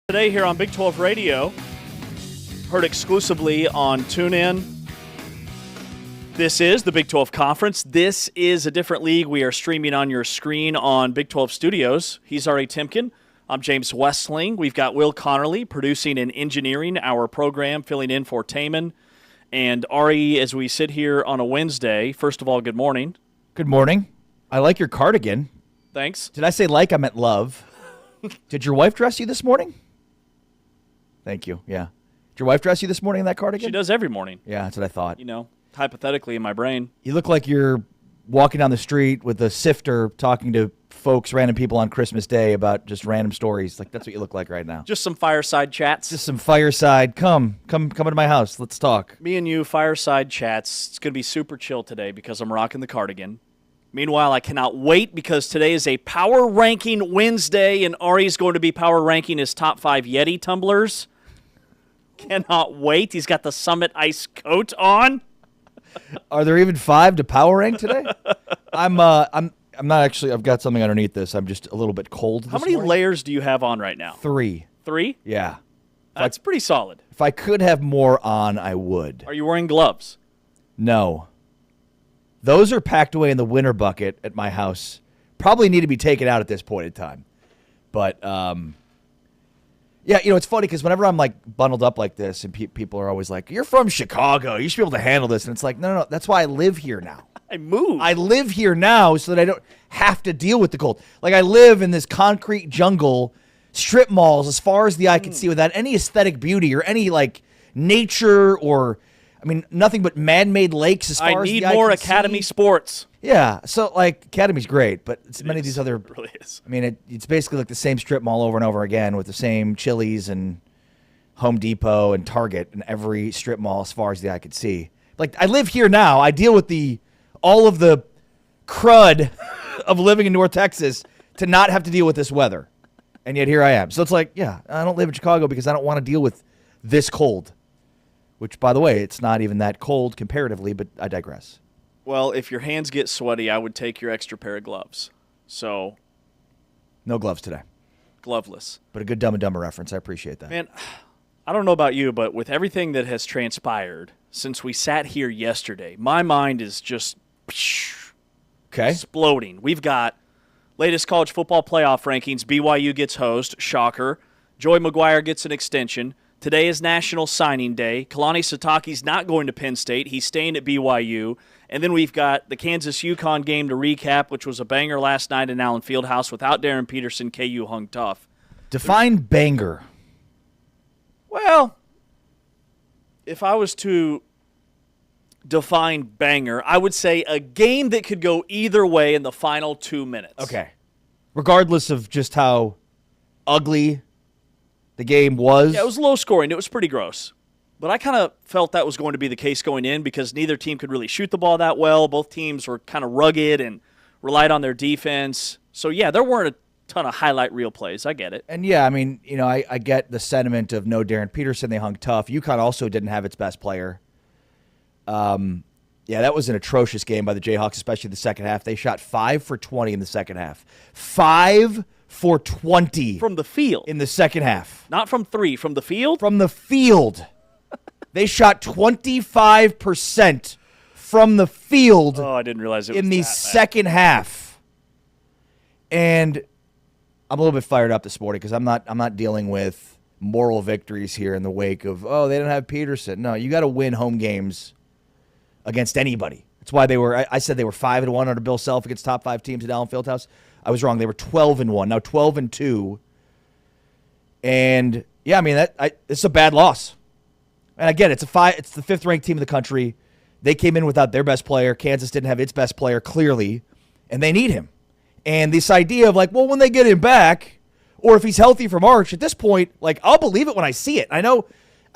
Today here on Big 12 Radio, heard exclusively on TuneIn. This is the Big 12 Conference. This is a different league. We are streaming on your screen on Big 12 Studios. He's Ari Timken. I'm James Westling. We've got Will Connerly producing and engineering our program, filling in for Taman. And Ari, as we sit here on a Wednesday, first of all, good morning. Good morning. I like your cardigan. Thanks. Did I say like? I meant love. Did your wife dress you this morning? Thank you. Yeah. Did your wife dress you this morning in that cardigan? She does every morning. Yeah, that's what I thought. You know, hypothetically in my brain. You look like you're walking down the street with a sifter talking to folks, random people on Christmas Day about just random stories. Like, that's what you look like right now. Just some fireside chats. Just some fireside. Come into my house. Let's talk. Me and you, fireside chats. It's going to be super chill today because I'm rocking the cardigan. Meanwhile, I cannot wait because today is a Power Ranking Wednesday, and Ari's going to be power ranking his top 5 Yeti tumblers. Cannot wait. He's got the Summit Ice coat on. Are there even 5 to power rank today? I'm not actually. I've got something underneath this. I'm just a little bit cold. How many layers do you have on right now? 3. 3? Yeah. That's pretty solid. If I could have more on, I would. Are you wearing gloves? No. Those are packed away in the winter bucket at my house. Probably need to be taken out at this point in time. But, yeah, you know, it's funny because whenever I'm, like, bundled up like this and people are always like, you're from Chicago. You should be able to handle this. And it's like, no. That's why I live here now. I moved. I live here now so that I don't have to deal with the cold. Like, I live in this concrete jungle, strip malls as far as the eye can see without any aesthetic beauty or any, like, nature or, I mean, nothing but man-made lakes as far as the eye can see. I need more Academy sports. Yeah, so, like, Academy's great, but it's many of these other... It really is. I mean, it's basically like the same strip mall over and over again with the same Chili's and Home Depot and Target in every strip mall as far as the eye could see. Like, I live here now. I deal with all of the crud of living in North Texas to not have to deal with this weather. And yet here I am. So it's like, yeah, I don't live in Chicago because I don't want to deal with this cold. Which, by the way, it's not even that cold comparatively, but I digress. Well, if your hands get sweaty, I would take your extra pair of gloves. So, no gloves today. Gloveless. But a good Dumb and Dumber reference. I appreciate that. Man, I don't know about you, but with everything that has transpired since we sat here yesterday, my mind is just exploding. We've got latest college football playoff rankings. BYU gets host. Shocker. Joey McGuire gets an extension. Today is National Signing Day. Kalani Sitake's not going to Penn State. He's staying at BYU. And then we've got the Kansas-UConn game to recap, which was a banger last night in Allen Fieldhouse without Darren Peterson. KU hung tough. Define banger. Well, if I was to define banger, I would say a game that could go either way in the final 2 minutes. Okay. Regardless of just how ugly the game was. Yeah, it was low scoring. It was pretty gross. But I kind of felt that was going to be the case going in because neither team could really shoot the ball that well. Both teams were kind of rugged and relied on their defense. So, yeah, there weren't a ton of highlight reel plays. I get it. And, yeah, I mean, you know, I get the sentiment of no Darren Peterson. They hung tough. UConn also didn't have its best player. Yeah, that was an atrocious game by the Jayhawks, especially the second half. They shot 5 for 20 in the second half. 5 for 20. From the field. In the second half. Not from 3, from the field? From the field. They shot 25% from the field. Oh, I didn't realize it was in the second half. And I'm a little bit fired up this morning because I'm not dealing with moral victories here in the wake of, oh, they didn't have Peterson. No, you got to win home games against anybody. That's why I said they were 5-1 under Bill Self against top 5 teams at Allen Fieldhouse. I was wrong. They were 12-1. Now 12-2. And yeah, I mean it's a bad loss. And again, it's the 5th ranked team in the country. They came in without their best player. Kansas didn't have its best player clearly, and they need him. And this idea of like, well, when they get him back, or if he's healthy for March, at this point, like I'll believe it when I see it. I know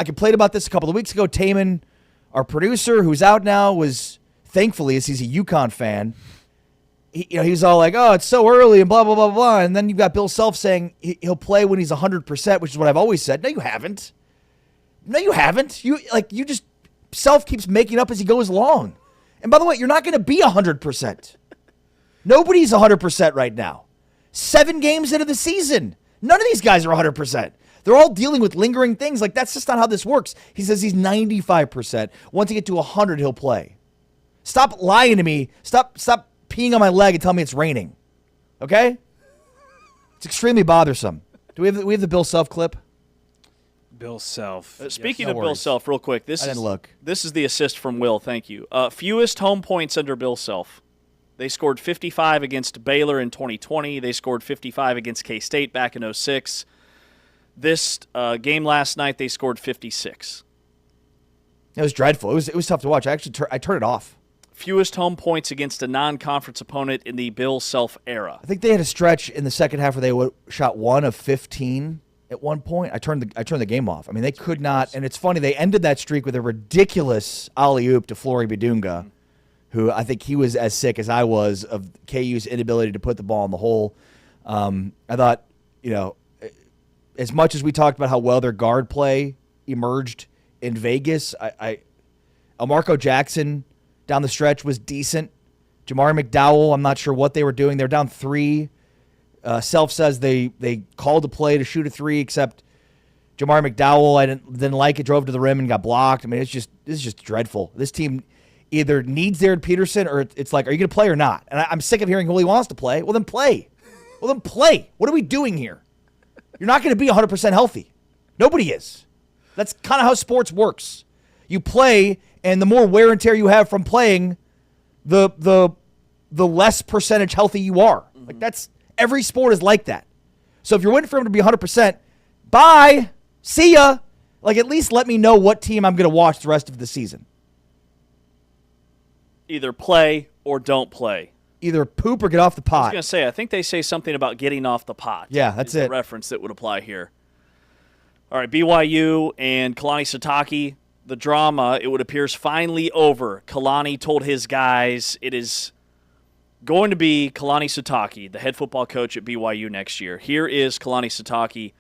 I complained about this a couple of weeks ago. Taman, our producer, who's out now, was thankfully, as he's a UConn fan, he's all like, oh, it's so early and blah, blah, blah, blah. And then you've got Bill Self saying he'll play when he's 100%, which is what I've always said. No, you haven't. No, you haven't. Self keeps making up as he goes along. And by the way, you're not going to be 100%. Nobody's 100% right now. 7 games into the season. None of these guys are 100%. They're all dealing with lingering things. Like, that's just not how this works. He says he's 95%. Once he get to 100, he'll play. Stop lying to me. Stop peeing on my leg and tell me it's raining. Okay? It's extremely bothersome. Do we have the Bill Self clip? Bill Self. Speaking no of Bill worries. Self, real quick, I didn't look. This is the assist from Will. Thank you. Fewest home points under Bill Self. They scored 55 against Baylor in 2020. They scored 55 against K-State back in 06. This game last night, they scored 56. It was dreadful. It was tough to watch. I actually I turned it off. Fewest home points against a non-conference opponent in the Bill Self era. I think they had a stretch in the second half where they shot 1 of 15 at one point. I turned the game off. I mean, they could not. And it's funny, they ended that streak with a ridiculous alley-oop to Flory Badunga, who I think he was as sick as I was of KU's inability to put the ball in the hole. I thought, as much as we talked about how well their guard play emerged in Vegas, Marco Jackson down the stretch was decent. Jamari McDowell, I'm not sure what they were doing. They're down 3. Self says they called a play to shoot a 3, except Jamari McDowell, I didn't like it, drove to the rim and got blocked. I mean, this is just dreadful. This team either needs Jared Peterson or it's like, are you going to play or not? And I'm sick of hearing, well, he wants to play. Well, then play. What are we doing here? You're not going to be 100% healthy. Nobody is. That's kind of how sports works. You play, and the more wear and tear you have from playing, the less percentage healthy you are. Like, that's every sport is like that. So if you're waiting for him to be 100%, bye, see ya. Like, at least let me know what team I'm going to watch the rest of the season. Either play or don't play. Either poop or get off the pot. I was going to say, I think they say something about getting off the pot. Yeah, that's it. it. The reference that would apply here. All right, BYU and Kalani Sitake, the drama, it would appear, is finally over. Kalani told his guys it is going to be Kalani Sitake, the head football coach at BYU next year. Here is Kalani Sitake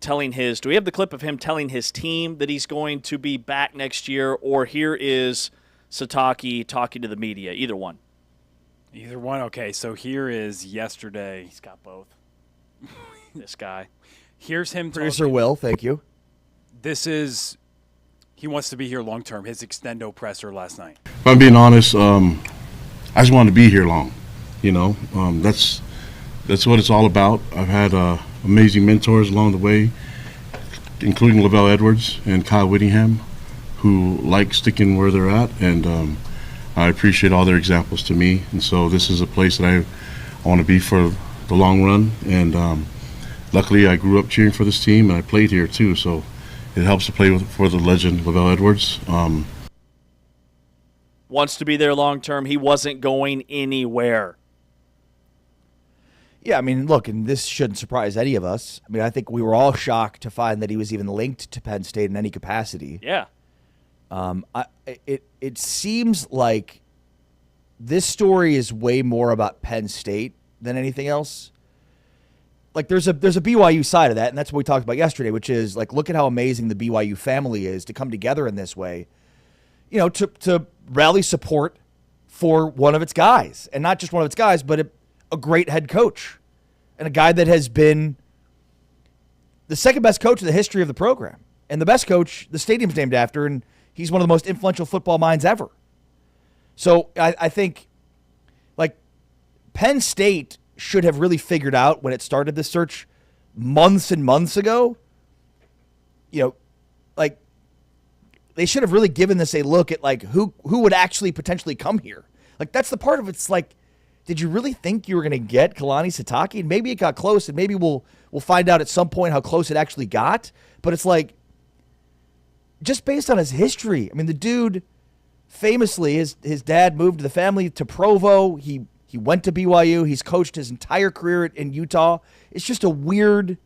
telling do we have the clip of him telling his team that he's going to be back next year, or here is Sitake talking to the media? Either one. Either one. Okay, so here is yesterday. He's got both. This guy. Here's him. Producer Will, thank you. He wants to be here long term. His extendo presser last night. If I'm being honest, I just wanted to be here long. That's what it's all about. I've had amazing mentors along the way, including Lavelle Edwards and Kyle Whittingham, who like sticking where they're at, and I appreciate all their examples to me. And so this is a place that I want to be for the long run. And luckily, I grew up cheering for this team, and I played here too. So it helps to play for the legend Lavelle Edwards. Wants to be there long term. He wasn't going anywhere. Yeah, I mean, look, and this shouldn't surprise any of us. I mean, I think we were all shocked to find that he was even linked to Penn State in any capacity. Yeah. It seems like this story is way more about Penn State than anything else. Like, there's a BYU side of that, and that's what we talked about yesterday, which is, like, look at how amazing the BYU family is to come together in this way, to rally support for one of its guys, and not just one of its guys, but a great head coach and a guy that has been the second best coach in the history of the program, and the best coach the stadium's named after, and he's one of the most influential football minds ever. So I think, like, Penn State should have really figured out when it started this search months and months ago, like, they should have really given this a look at, like, who would actually potentially come here. Like, that's the part of it's like, did you really think you were going to get Kalani Sitake? And maybe it got close, and maybe we'll find out at some point how close it actually got. But it's like, just based on his history, I mean, the dude famously, his dad moved the family to Provo. He went to BYU. He's coached his entire career in Utah. It's just a weird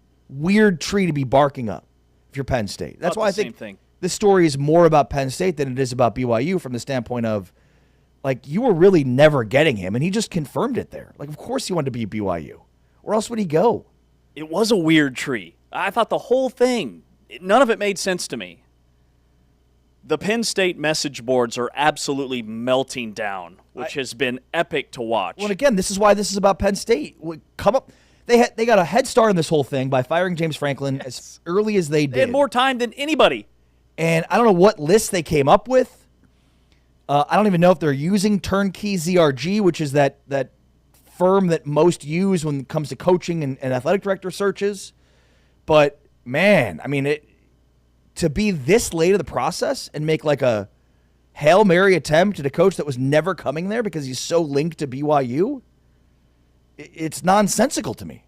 tree to be barking up if you're Penn State. That's why I think this story is more about Penn State than it is about BYU from the standpoint of, like, you were really never getting him, and he just confirmed it there. Like, of course he wanted to be at BYU. Where else would he go? It was a weird tree. I thought the whole thing, none of it made sense to me. The Penn State message boards are absolutely melting down, which has been epic to watch. Well, and again, this is why this is about Penn State. Come up. They got a head start in this whole thing by firing James Franklin as early as they did. They had more time than anybody. And I don't know what list they came up with. I don't even know if they're using Turnkey ZRG, which is that firm that most use when it comes to coaching and athletic director searches. But, man, I mean, to be this late in the process and make like a Hail Mary attempt at a coach that was never coming there because he's so linked to BYU, it's nonsensical to me.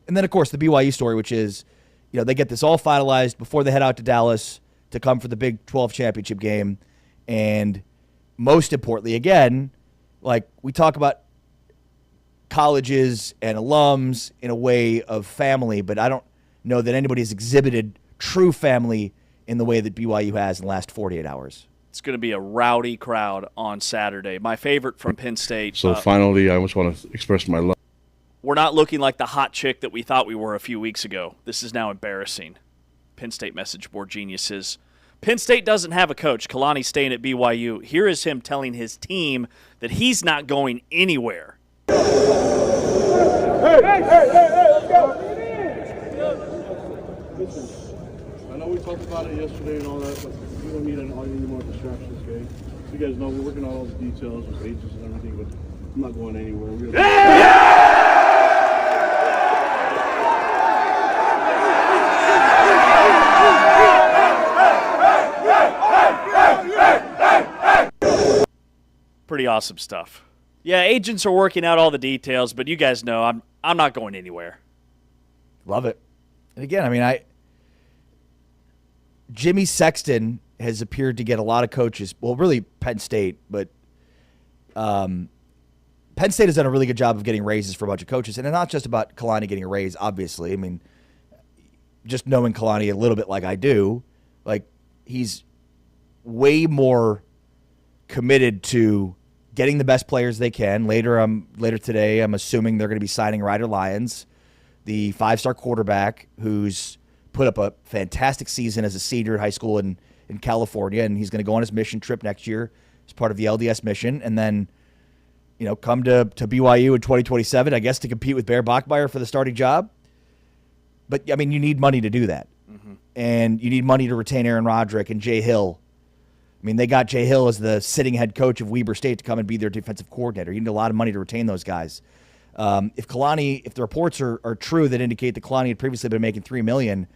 And then, of course, the BYU story, which is, they get this all finalized before they head out to Dallas to come for the Big 12 championship game. And most importantly, again, like we talk about colleges and alums in a way of family, but I don't know that anybody has exhibited true family in the way that BYU has in the last 48 hours. It's going to be a rowdy crowd on Saturday. My favorite from Penn State. So finally, I just want to express my love. We're not looking like the hot chick that we thought we were a few weeks ago. This is now embarrassing. Penn State message board geniuses. Penn State doesn't have a coach. Kalani's staying at BYU. Here is him telling his team that he's not going anywhere. Hey, let's go. I know we talked about it yesterday and all that, but we don't need any more distractions, okay? So you guys know we're working on all the details with agents and everything, but I'm not going anywhere. Pretty awesome stuff. Yeah, agents are working out all the details, but you guys know I'm not going anywhere. Love it. And again, I mean, Jimmy Sexton has appeared to get a lot of coaches. Well, really Penn State, but Penn State has done a really good job of getting raises for a bunch of coaches. And it's not just about Kalani getting a raise, obviously. I mean, just knowing Kalani a little bit like I do, like he's way more committed to getting the best players they can. Later today, I'm assuming they're going to be signing Ryder Lyons, the 5-star quarterback who's put up a fantastic season as a senior in high school in California, and he's going to go on his mission trip next year as part of the LDS mission, and then come to BYU in 2027, I guess, to compete with Bear Bachmeier for the starting job. But, I mean, you need money to do that. Mm-hmm. And you need money to retain Aaron Roderick and Jay Hill. I mean, they got Jay Hill as the sitting head coach of Weber State to come and be their defensive coordinator. You need a lot of money to retain those guys. If the reports are true that indicate that Kalani had previously been making $3 million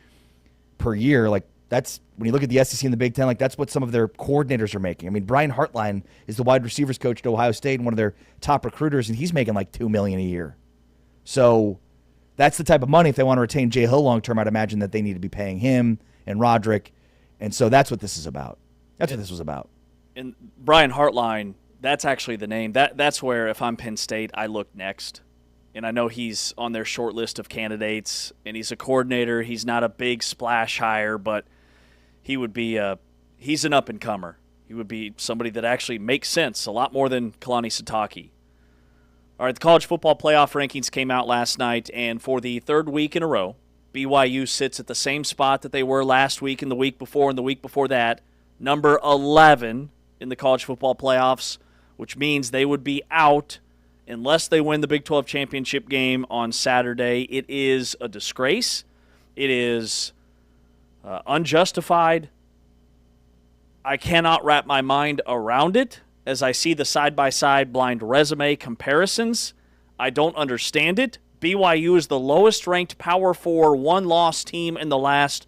per year, like that's when you look at the SEC and the Big Ten, like that's what some of their coordinators are making. I mean, Brian Hartline is the wide receivers coach at Ohio State and one of their top recruiters, and he's making like $2 million a year. So that's the type of money, if they want to retain Jay Hill long term, I'd imagine that they need to be paying him and Roderick. And so that's what this is about. That's what this was about. And Brian Hartline, that's actually the name. That's where, if I'm Penn State, I look next. And I know he's on their short list of candidates, and he's a coordinator. He's not a big splash hire, but he would be he's an up-and-comer. He would be somebody that actually makes sense, a lot more than Kalani Sitake. All right, the college football playoff rankings came out last night, and for the third week in a row, BYU sits at the same spot that they were last week and the week before and the week before that, number 11 in the college football playoffs, which means they would be out unless they win the Big 12 championship game on Saturday. It is a disgrace. It is unjustified. I cannot wrap my mind around it as I see the side-by-side blind resume comparisons. I don't understand it. BYU is the lowest-ranked Power 4 one-loss team in the last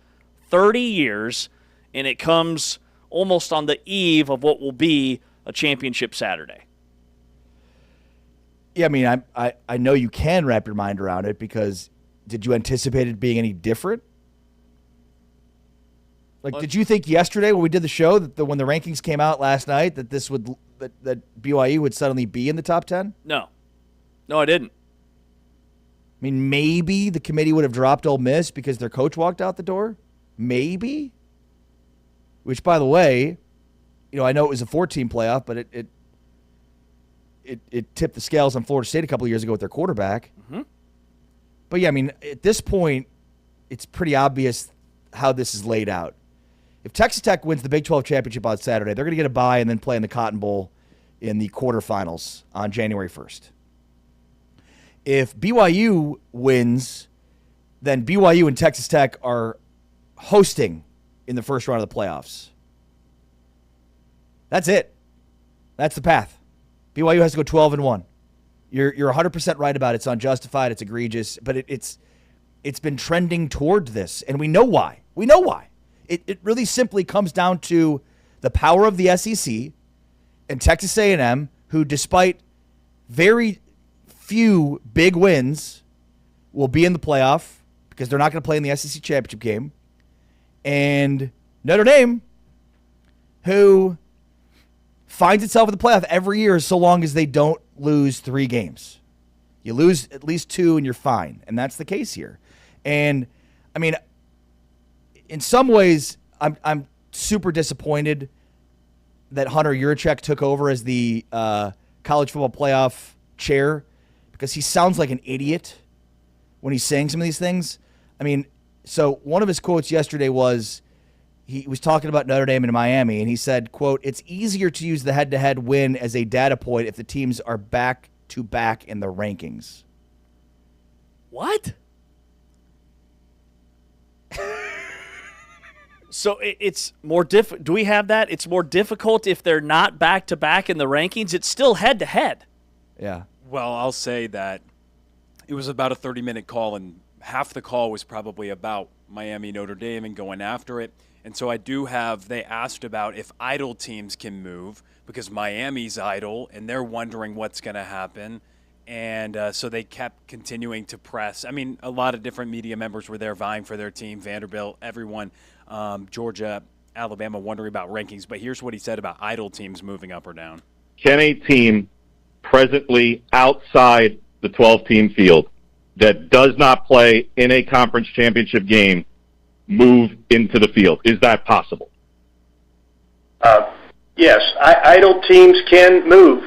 30 years, and it comes almost on the eve of what will be a championship Saturday. Yeah, I mean, I know you can wrap your mind around it because did you anticipate it being any different? Like, did you think yesterday when we did the show that when the rankings came out last night that this would that BYU would suddenly be in the top 10? No, I didn't. I mean, maybe the committee would have dropped Ole Miss because their coach walked out the door. Maybe. Which, by the way, I know it was a 14 playoff, but it tipped the scales on Florida State a couple of years ago with their quarterback. Mm-hmm. But, yeah, I mean, at this point, it's pretty obvious how this is laid out. If Texas Tech wins the Big 12 championship on Saturday, they're going to get a bye and then play in the Cotton Bowl in the quarterfinals on January 1st. If BYU wins, then BYU and Texas Tech are hosting in the first round of the playoffs. That's it. That's the path. BYU has to go 12-1. You're 100% right about it. It's unjustified. It's egregious, but it's been trending toward this, and we know why. We know why. It really simply comes down to the power of the SEC and Texas A&M, who, despite very few big wins, will be in the playoff because they're not going to play in the SEC championship game. And Notre Dame, who finds itself in the playoff every year so long as they don't lose 3 games. You lose at least 2 and you're fine. And that's the case here. And, I mean, in some ways, I'm super disappointed that Hunter Yurachek took over as the college football playoff chair because he sounds like an idiot when he's saying some of these things. I mean, so one of his quotes yesterday was, he was talking about Notre Dame and Miami, and he said, quote, "It's easier to use the head-to-head win as a data point if the teams are back-to-back in the rankings." What? So it's more do we have that? It's more difficult if they're not back-to-back in the rankings? It's still head-to-head. Yeah. Well, I'll say that it was about a 30-minute call, and half the call was probably about Miami, Notre Dame, and going after it. And so they asked about if idle teams can move because Miami's idle, and they're wondering what's going to happen. And so they kept continuing to press. I mean, a lot of different media members were there vying for their team, Vanderbilt, everyone, Georgia, Alabama, wondering about rankings. But here's what he said about idle teams moving up or down. Can a team presently outside the 12-team field that does not play in a conference championship game move into the field? Is that possible? Yes, idle teams can move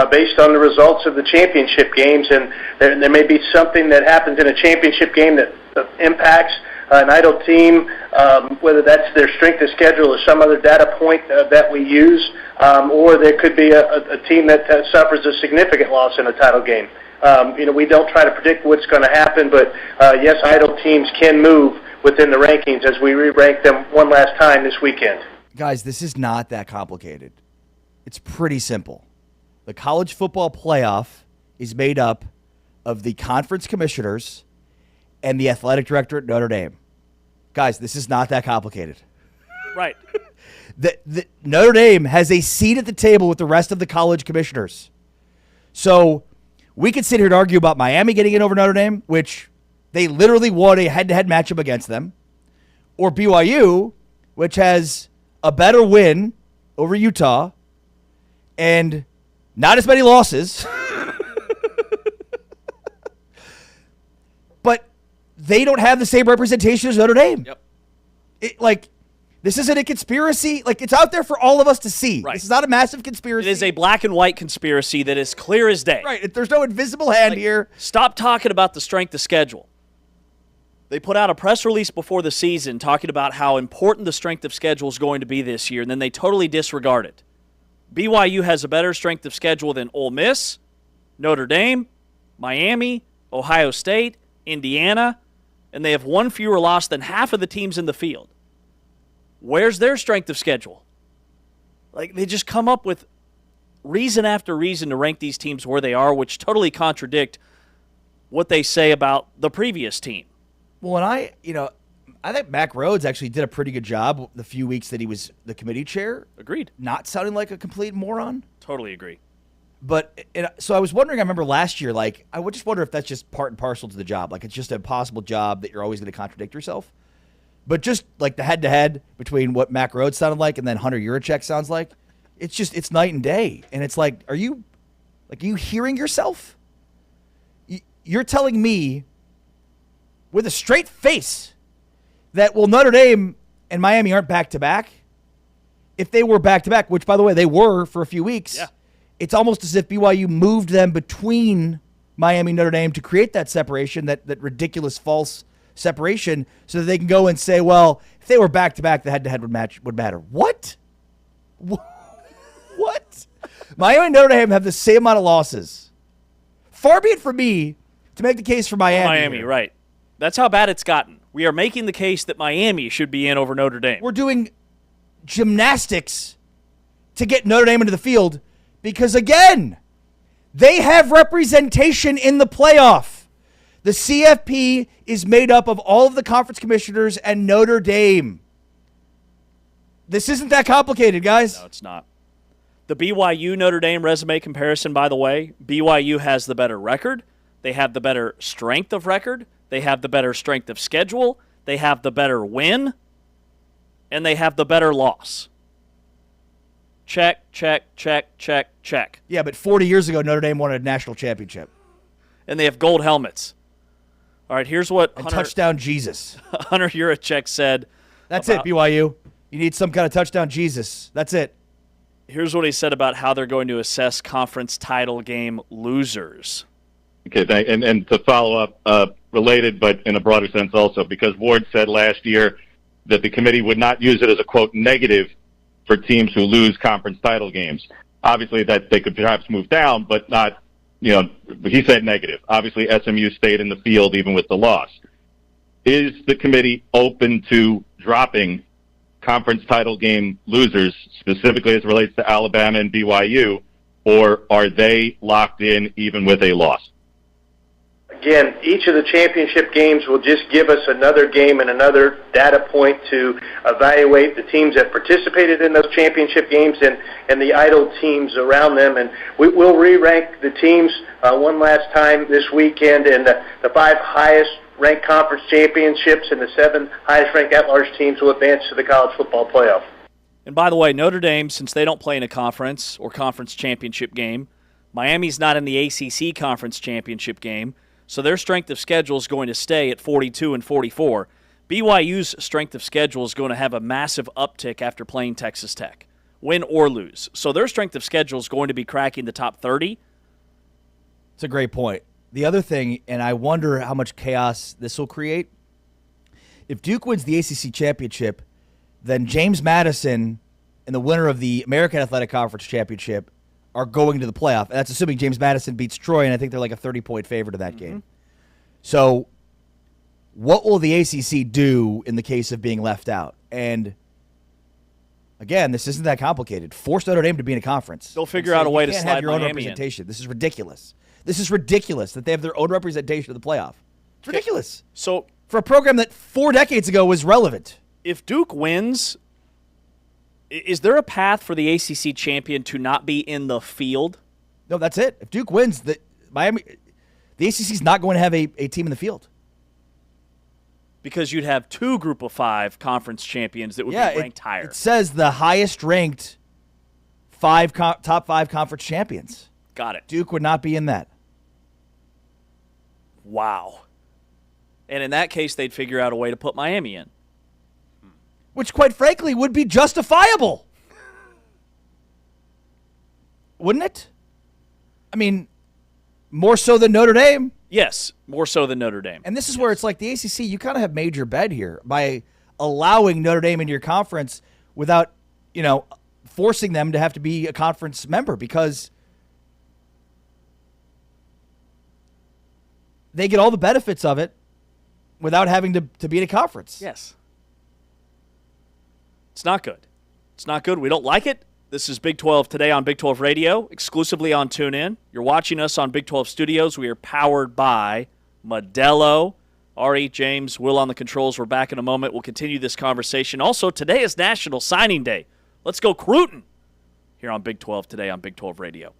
based on the results of the championship games, and there may be something that happens in a championship game that impacts an idle team, whether that's their strength of schedule or some other data point that we use, or there could be a team that suffers a significant loss in a title game. We don't try to predict what's going to happen, but yes, idle teams can move within the rankings as we re-rank them one last time this weekend. Guys, this is not that complicated. It's pretty simple. The college football playoff is made up of the conference commissioners and the athletic director at Notre Dame. Guys, this is not that complicated. Right. The Notre Dame has a seat at the table with the rest of the college commissioners. So we could sit here and argue about Miami getting in over Notre Dame, which they literally won a head-to-head matchup against them, or BYU, which has a better win over Utah and not as many losses. But they don't have the same representation as Notre Dame. Yep. This isn't a conspiracy. It's out there for all of us to see. Right. This is not a massive conspiracy. It is a black and white conspiracy that is clear as day. Right. There's no invisible hand here. Stop talking about the strength of schedule. They put out a press release before the season talking about how important the strength of schedule is going to be this year, and then they totally disregard it. BYU has a better strength of schedule than Ole Miss, Notre Dame, Miami, Ohio State, Indiana, and they have one fewer loss than half of the teams in the field. Where's their strength of schedule? They just come up with reason after reason to rank these teams where they are, which totally contradict what they say about the previous team. Well, and I think Mack Rhodes actually did a pretty good job the few weeks that he was the committee chair. Agreed. Not sounding like a complete moron. Totally agree. But so I was wondering, I remember last year, I would just wonder if that's just part and parcel to the job. It's just an impossible job that you're always going to contradict yourself. But just the head-to-head between what Mack Rhodes sounded like and then Hunter Yurachek sounds like, it's night and day. And it's are you hearing yourself? You're telling me with a straight face that, Notre Dame and Miami aren't back-to-back. If they were back-to-back, which, by the way, they were for a few weeks, yeah. It's almost as if BYU moved them between Miami and Notre Dame to create that separation, that ridiculous false separation, so that they can go and say, well, if they were back-to-back, the head-to-head would matter. What? What? Miami and Notre Dame have the same amount of losses. Far be it from me To make the case for Miami. Miami, here. right. That's how bad it's gotten. We are making the case that Miami should be in over Notre Dame. We're doing gymnastics to get Notre Dame into the field because, again, they have representation in the playoff. The CFP is made up of all of the conference commissioners and Notre Dame. This isn't that complicated, guys. No, it's not. The BYU Notre Dame resume comparison, by the way, BYU has the better record. They have the better strength of record. They have the better strength of schedule. They have the better win. And they have the better loss. Check, check, check, check, check. Yeah, but 40 years ago, Notre Dame won a national championship. And they have gold helmets. All right, here's what And touchdown Jesus. Hunter Yurachek said. That's it, BYU. You need some kind of touchdown Jesus. That's it. Here's what he said about how they're going to assess conference title game losers. Okay, and to follow up, related but in a broader sense also, because Ward said last year that the committee would not use it as a, quote, negative for teams who lose conference title games. Obviously, that they could perhaps move down, but not, he said negative. Obviously, SMU stayed in the field even with the loss. Is the committee open to dropping conference title game losers, specifically as it relates to Alabama and BYU, or are they locked in even with a loss? Again, each of the championship games will just give us another game and another data point to evaluate the teams that participated in those championship games and the idle teams around them. And we'll re-rank the teams one last time this weekend, and the 5 highest ranked conference championships and the 7 highest ranked at-large teams will advance to the college football playoff. And by the way, Notre Dame, since they don't play in a conference or conference championship game, Miami's not in the ACC conference championship game, so their strength of schedule is going to stay at 42 and 44. BYU's strength of schedule is going to have a massive uptick after playing Texas Tech, win or lose. So their strength of schedule is going to be cracking the top 30. It's a great point. The other thing, and I wonder how much chaos this will create, if Duke wins the ACC championship, then James Madison and the winner of the American Athletic Conference championship are going to the playoff. And that's assuming James Madison beats Troy, and I think they're like a 30-point favorite in that game. So what will the ACC do in the case of being left out? And again, this isn't that complicated. Force Notre Dame to be in a conference. They'll figure out a way to you can't slide have your own Miami in. representation. This is ridiculous. This is ridiculous that they have their own representation of the playoff. It's ridiculous. So For a program that 4 decades ago was relevant. if Duke wins, is there a path for the ACC champion to not be in the field? No, that's it. If Duke wins, the ACC is not going to have a team in the field. Because you'd have 2 Group of 5 conference champions that would be ranked higher. It says the highest ranked top 5 conference champions. Got it. Duke would not be in that. Wow. And in that case, they'd figure out a way to put Miami in. Which, quite frankly, would be justifiable. Wouldn't it? I mean, more so than Notre Dame. Yes, more so than Notre Dame. And this is where it's like the ACC, you kind of have made your bed here by allowing Notre Dame into your conference without, forcing them to have to be a conference member, because they get all the benefits of it without having to be in a conference. Yes. It's not good. It's not good. We don't like it. This is Big 12 Today on Big 12 Radio, exclusively on TuneIn. You're watching us on Big 12 Studios. We are powered by Modelo. Ari, James, Will on the controls. We're back in a moment. We'll continue this conversation. Also, today is National Signing Day. Let's go Cruton here on Big 12 Today on Big 12 Radio.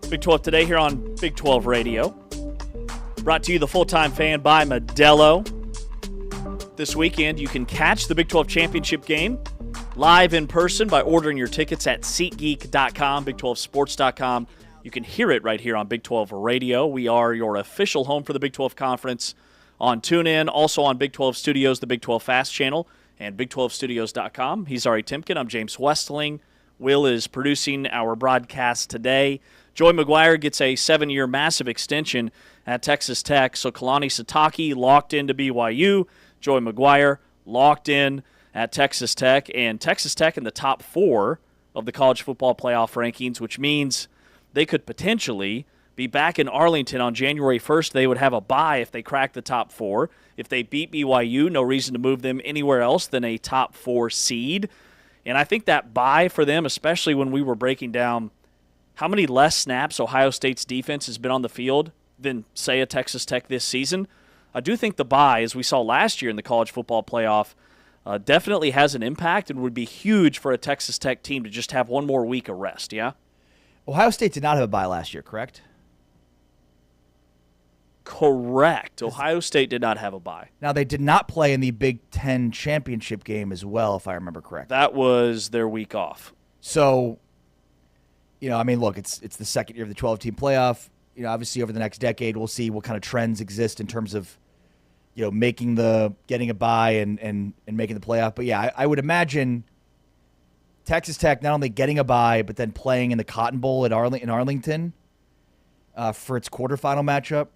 Big 12 Today here on Big 12 Radio. Brought to you, the Full-Time Fan, by Modelo. This weekend, you can catch the Big 12 Championship game live in person by ordering your tickets at SeatGeek.com, Big12Sports.com. You can hear it right here on Big 12 Radio. We are your official home for the Big 12 Conference on TuneIn, also on Big 12 Studios, the Big 12 Fast Channel, and Big12Studios.com. He's Ari Timken. I'm James Westling. Will is producing our broadcast today. Joey McGuire gets a 7-year massive extension at Texas Tech. So Kalani Sitake locked into BYU. Joey McGuire locked in at Texas Tech. And Texas Tech in the top 4 of the college football playoff rankings, which means they could potentially be back in Arlington on January 1st. They would have a bye if they crack the top 4. If they beat BYU, no reason to move them anywhere else than a top 4 seed. And I think that bye for them, especially when we were breaking down how many less snaps Ohio State's defense has been on the field than, say, a Texas Tech this season, I do think the bye, as we saw last year in the college football playoff, definitely has an impact and would be huge for a Texas Tech team to just have one more week of rest, yeah? Ohio State did not have a bye last year, correct? Correct. Ohio State did not have a bye. Now, they did not play in the Big Ten championship game as well, if I remember correctly. That was their week off. So, I mean, look, it's the second year of the 12-team playoff. Obviously over the next decade, we'll see what kind of trends exist in terms of, getting a bye and making the playoff. But yeah, I would imagine Texas Tech not only getting a bye, but then playing in the Cotton Bowl in Arlington for its quarterfinal matchup.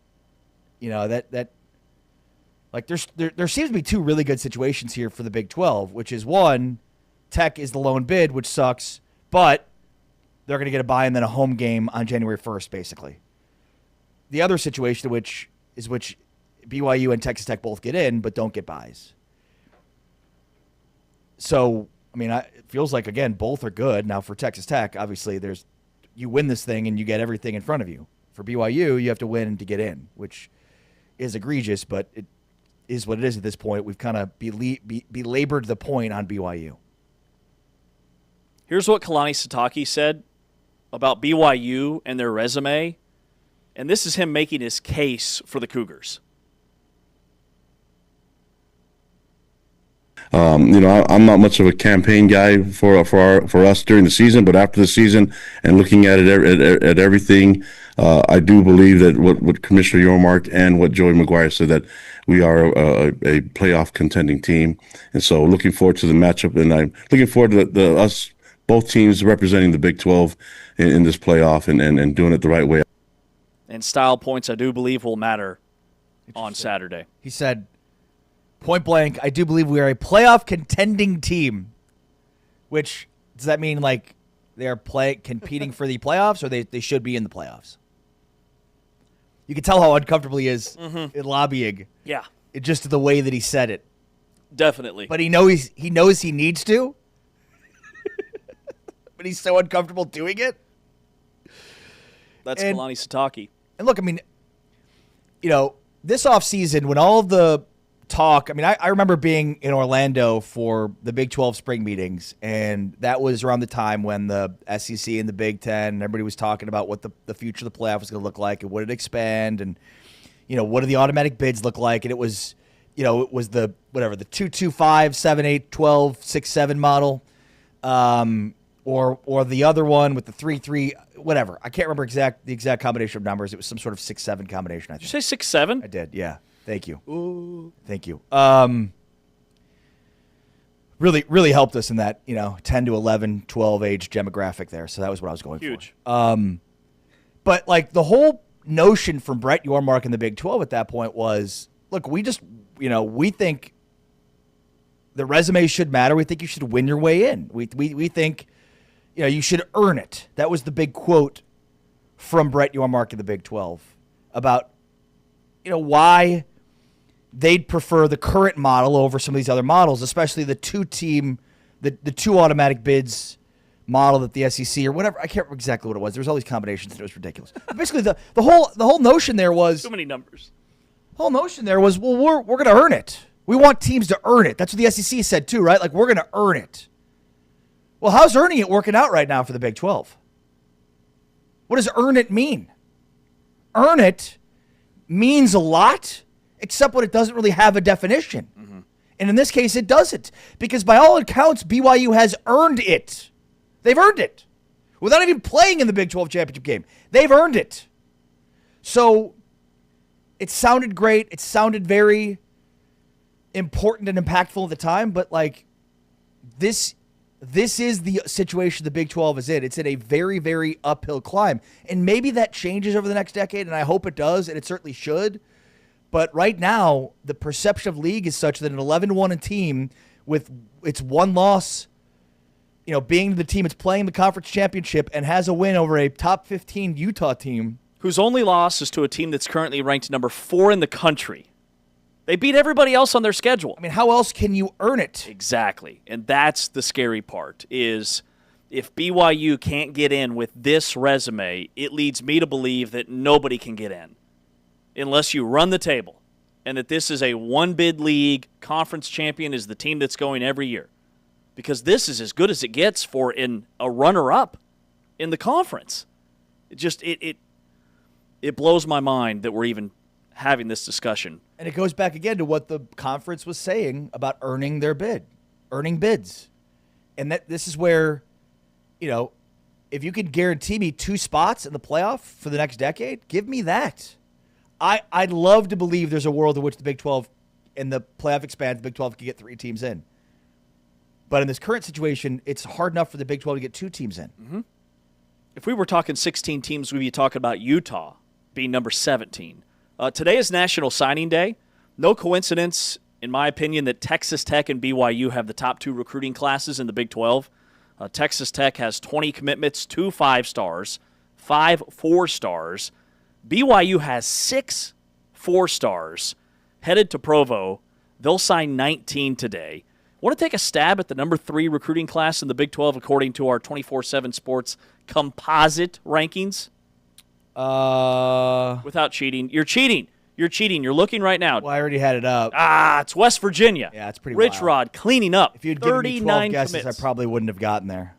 There seems to be 2 really good situations here for the Big 12, which is one, Tech is the lone bid, which sucks, but they're going to get a bye and then a home game on January 1st, basically. The other situation, which BYU and Texas Tech both get in, but don't get byes. So, I mean, it feels like, again, both are good. Now, for Texas Tech, obviously, you win this thing and you get everything in front of you. For BYU, you have to win to get in, which is egregious, but it is what it is at this point. We've kind of belabored the point on BYU. Here's what Kalani Sitake said about BYU and their resume, and this is him making his case for the Cougars. I'm not much of a campaign guy for us during the season, but after the season and looking at everything, I do believe that what Commissioner Yormark and what Joey McGuire said, that we are a playoff contending team, and so looking forward to the matchup, and I'm looking forward to us both teams representing the Big 12 in this playoff and doing it the right way. And style points, I do believe, will matter on Saturday. He said, point blank, I do believe we are a playoff contending team. Which, does that mean like they are competing for the playoffs, or they should be in the playoffs? You can tell how uncomfortable he is in lobbying. Yeah. Just the way that he said it. Definitely. But he knows he needs to. But he's so uncomfortable doing it. That's Kalani Sitake. And look, I mean, this offseason, when all of the talk, I mean, I remember being in Orlando for the Big 12 spring meetings, and that was around the time when the SEC and the Big Ten, and everybody was talking about what the future of the playoff was going to look like, and would it expand, and, what do the automatic bids look like, and it was the, whatever, the 2-2-5, 7-8, 12, 6-7 model, or the other one with the 3-3, whatever. I can't remember the exact combination of numbers. It was some sort of 6-7 combination, I think. Did you say 6-7? I did, yeah. Thank you. Ooh. Thank you. Really helped us in that, 10 to 11, 12 age demographic there. So that was what I was going Huge. for. But like the whole notion from Brett Yormark in the Big 12 at that point was, look, we just, we think the resume should matter. We think you should win your way in. We think, you should earn it. That was the big quote from Brett Yormark in the Big 12 about, why they'd prefer the current model over some of these other models, especially the two automatic bids model that the SEC or whatever. I can't remember exactly what it was. There was all these combinations and it was ridiculous. But basically, the whole notion there was too many numbers. The whole notion there was, well, we're going to earn it. We want teams to earn it. That's what the SEC said too, right? Like, we're going to earn it. Well, how's earning it working out right now for the Big 12? What does earn it mean? Earn it means a lot, except when it doesn't really have a definition. And in this case, it doesn't. Because by all accounts, BYU has earned it. They've earned it. Without even playing in the Big 12 championship game. They've earned it. So it sounded great. It sounded very important and impactful at the time. But, like, this is the situation the Big 12 is in. It's in a very, very uphill climb. And maybe that changes over the next decade, and I hope it does, and it certainly should. But right now, the perception of league is such that an 11-1 team with its one loss, being the team that's playing the conference championship and has a win over a top 15 Utah team. Whose only loss is to a team that's currently ranked number 4 in the country. They beat everybody else on their schedule. I mean, how else can you earn it? Exactly. And that's the scary part, is if BYU can't get in with this resume, it leads me to believe that nobody can get in unless you run the table, and that this is a one-bid league. Conference champion is the team that's going every year, because this is as good as it gets for a runner-up in the conference. It blows my mind that we're even having this discussion. And it goes back again to what the conference was saying about earning their bid, earning bids. And that this is where, if you can guarantee me 2 spots in the playoff for the next decade, give me that. I'd love to believe there's a world in which the Big 12 and the playoff expands, the Big 12 can get 3 teams in. But in this current situation, it's hard enough for the Big 12 to get 2 teams in. Mm-hmm. If we were talking 16 teams, we'd be talking about Utah being number 17. Today is National Signing Day. No coincidence, in my opinion, that Texas Tech and BYU have the top 2 recruiting classes in the Big 12. Texas Tech has 20 commitments, 2 5-stars, 5 4-stars. BYU has 6 4-stars headed to Provo. They'll sign 19 today. Want to take a stab at the number 3 recruiting class in the Big 12 according to our 24/7 Sports composite rankings? Without cheating. You're cheating. You're cheating. You're looking right now. Well, I already had it up. It's West Virginia. Yeah, it's pretty Rich wild. Rod cleaning up. If you'd given me 12 guesses, commits. I probably wouldn't have gotten there.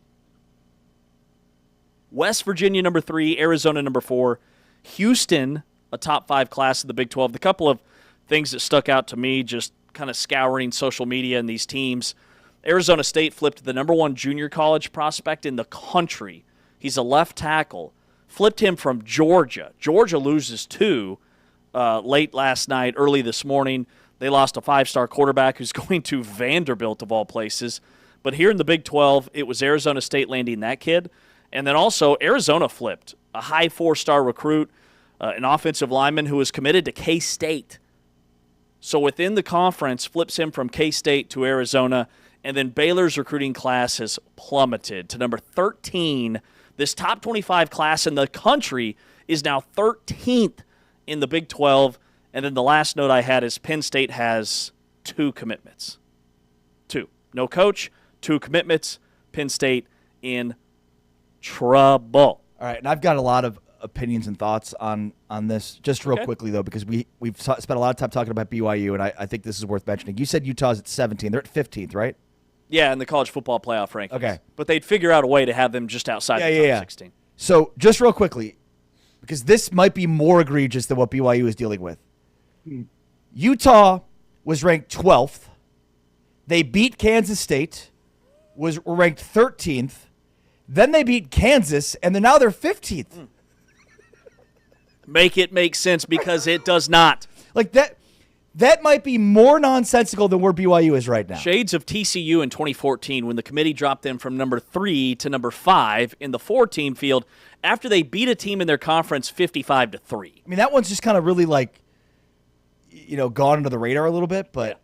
West Virginia number 3, Arizona number 4, Houston, a top 5 class in the Big 12. The couple of things that stuck out to me, just kind of scouring social media and these teams. Arizona State flipped the number 1 junior college prospect in the country. He's a left tackle. Flipped him from Georgia. Georgia loses 2 late last night, early this morning. They lost a 5-star quarterback who's going to Vanderbilt, of all places. But here in the Big 12, it was Arizona State landing that kid. And then also Arizona flipped a high 4-star recruit, an offensive lineman who was committed to K-State. So within the conference, flips him from K-State to Arizona. And then Baylor's recruiting class has plummeted to number 13. This top 25 class in the country is now 13th in the Big 12. And then the last note I had is Penn State has 2 commitments. 2. No coach, 2 commitments. Penn State in trouble. All right, and I've got a lot of opinions and thoughts on this. Just real quickly, though, because we've spent a lot of time talking about BYU, and I think this is worth mentioning. You said Utah's at 17. They're at 15th, right? Yeah, in the college football playoff rankings. Okay. But they'd figure out a way to have them just outside the top 16. So just real quickly, because this might be more egregious than what BYU is dealing with. Utah was ranked 12th. They beat Kansas State, were ranked 13th. Then they beat Kansas, and then now they're 15th. Make it make sense, because it does not. Like that might be more nonsensical than where BYU is right now. Shades of TCU in 2014 when the committee dropped them from number 3 to number 5 in the 4-team field after they beat a team in their conference 55-3. I mean, that one's just kind of really gone under the radar a little bit, but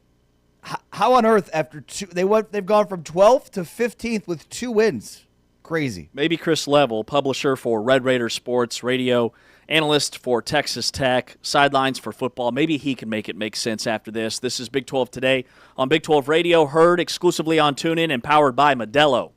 how on earth after 2 they've gone from 12th to 15th with 2 wins. Crazy. Maybe Chris Level, publisher for Red Raider Sports Radio, analyst for Texas Tech, sidelines for football. Maybe he can make it make sense after this. This is Big 12 Today on Big 12 Radio, heard exclusively on TuneIn and powered by Modelo.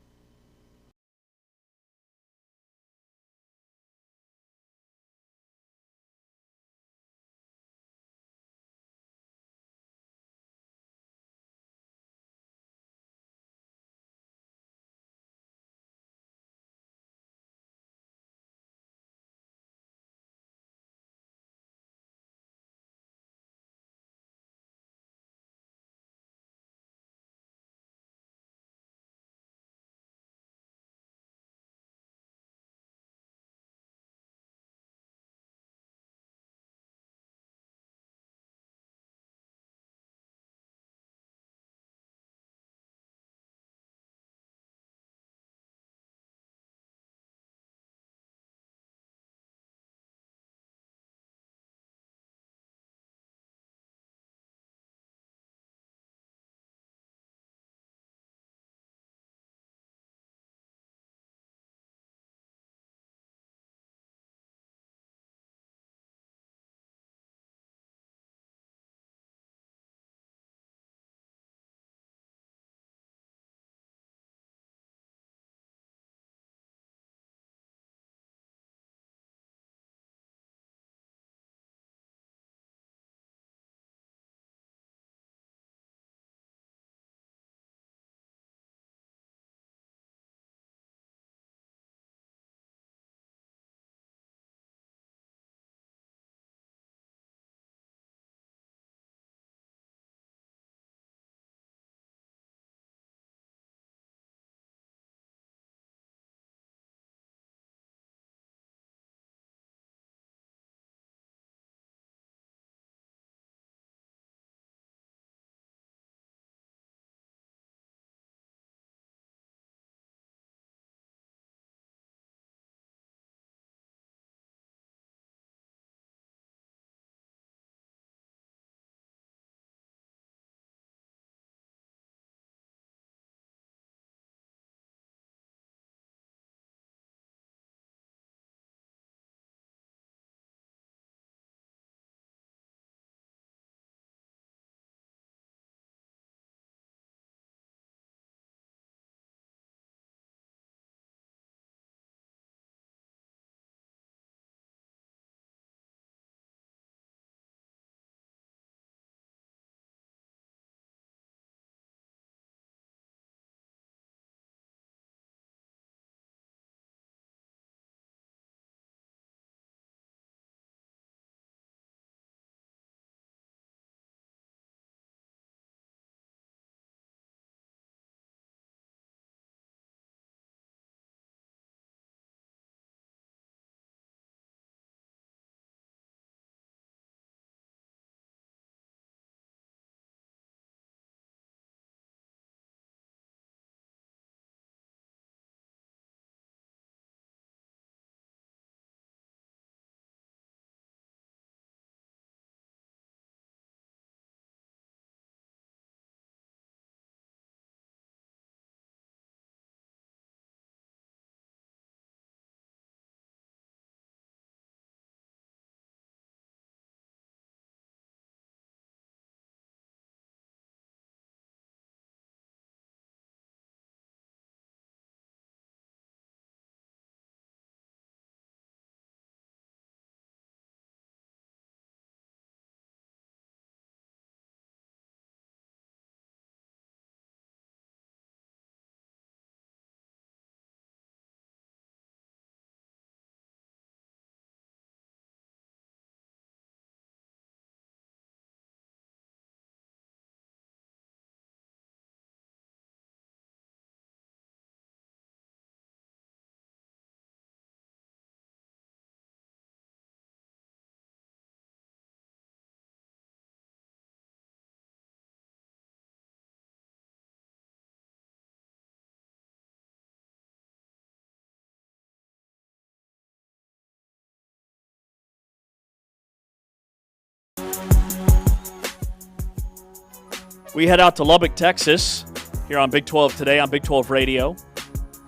We head out to Lubbock, Texas, here on Big 12 Today on Big 12 Radio.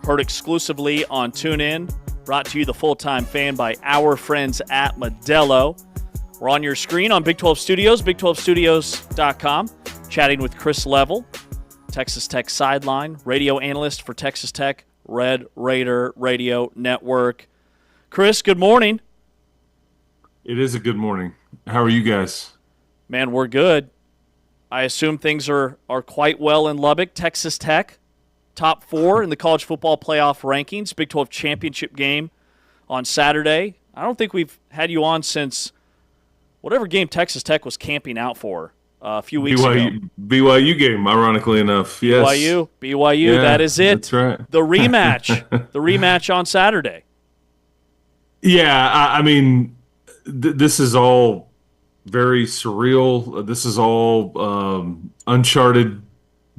Heard exclusively on TuneIn. Brought to you, the full-time fan, by our friends at Modelo. We're on your screen on Big 12 Studios, big12studios.com, chatting with Chris Level, Texas Tech sideline, radio analyst for Texas Tech, Red Raider Radio Network. Chris, good morning. It is a good morning. How are you guys? Man, we're good. I assume things are quite well in Lubbock. Texas Tech, top 4 in the college football playoff rankings. Big 12 championship game on Saturday. I don't think we've had you on since whatever game Texas Tech was camping out for a few weeks ago. BYU game, ironically enough. Yes. BYU, Yeah, that is it. That's right. The rematch on Saturday. Yeah, I mean, this is all very surreal. This is all uncharted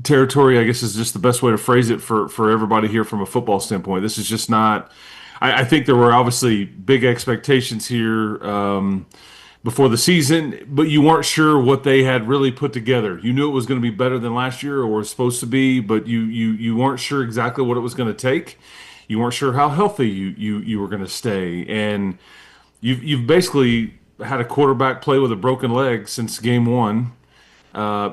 territory, I guess, is just the best way to phrase it for everybody here from a football standpoint. This is just not – I think there were obviously big expectations here before the season, but you weren't sure what they had really put together. You knew it was going to be better than last year, or was supposed to be, but you weren't sure exactly what it was going to take. You weren't sure how healthy you were going to stay. And you've basically – had a quarterback play with a broken leg since game 1.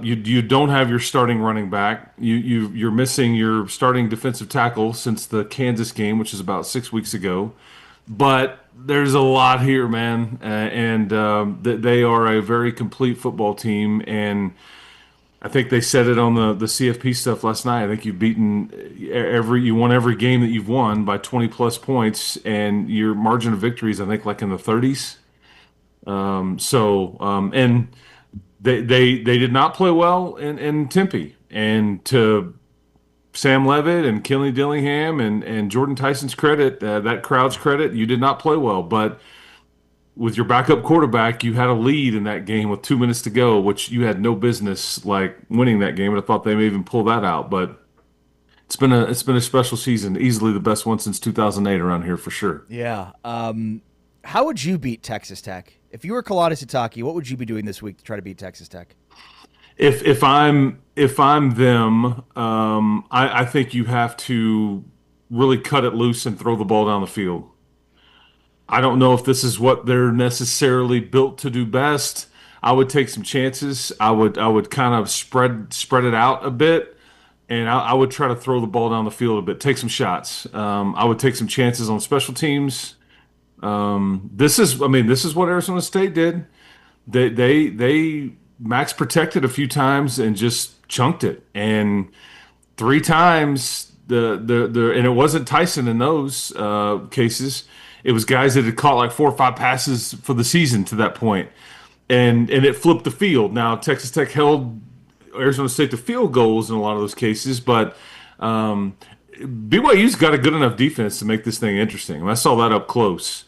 You don't have your starting running back. You're missing your starting defensive tackle since the Kansas game, which is about 6 weeks ago. But there's a lot here, man, and they are a very complete football team. And I think they said it on the CFP stuff last night. I think you've beaten you won every game that you've won by 20 plus points, and your margin of victory is, I think, like in the 30s. And they did not play well in Tempe, and to Sam Levitt and Kenley Dillingham and Jordan Tyson's credit, that crowd's credit, you did not play well, but with your backup quarterback, you had a lead in that game with 2 minutes to go, which you had no business like winning that game. And I thought they may even pull that out, but it's been a special season, easily the best one since 2008 around here for sure. Yeah. How would you beat Texas Tech? If you were Kalani Sitake, what would you be doing this week to try to beat Texas Tech? If I'm them, I think you have to really cut it loose and throw the ball down the field. I don't know if this is what they're necessarily built to do best. I would take some chances. I would kind of spread it out a bit, and I would try to throw the ball down the field a bit, take some shots. I would take some chances on special teams. This is what Arizona State did. They max protected a few times and just chunked it, and 3 times and it wasn't Tyson in those cases. It was guys that had caught like 4 or 5 passes for the season to that point, and it flipped the field. Now Texas Tech held Arizona State to field goals in a lot of those cases, but BYU's got a good enough defense to make this thing interesting. And I saw that up close.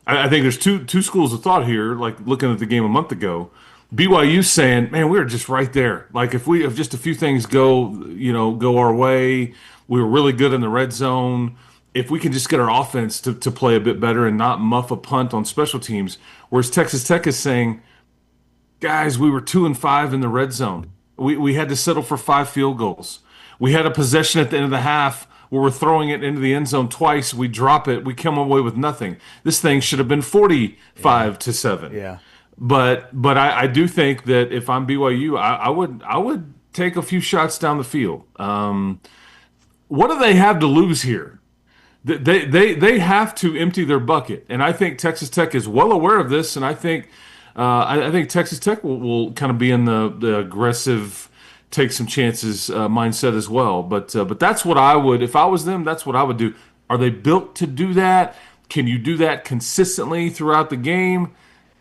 I think there's two schools of thought here, like looking at the game a month ago. BYU's saying, man, we were just right there. Like if just a few things go our way, we were really good in the red zone. If we can just get our offense to play a bit better and not muff a punt on special teams. Whereas Texas Tech is saying, guys, we were 2-5 in the red zone. We had to settle for 5 field goals. We had a possession at the end of the half where we're throwing it into the end zone twice. We drop it. We come away with nothing. This thing should have been 45-7. Yeah. But I do think that if I'm BYU, I would take a few shots down the field. What do they have to lose here? They have to empty their bucket, and I think Texas Tech is well aware of this. And I think Texas Tech will kind of be in the aggressive, take some chances mindset as well. But that's what I would, if I was them, that's what I would do. Are they built to do that? Can you do that consistently throughout the game?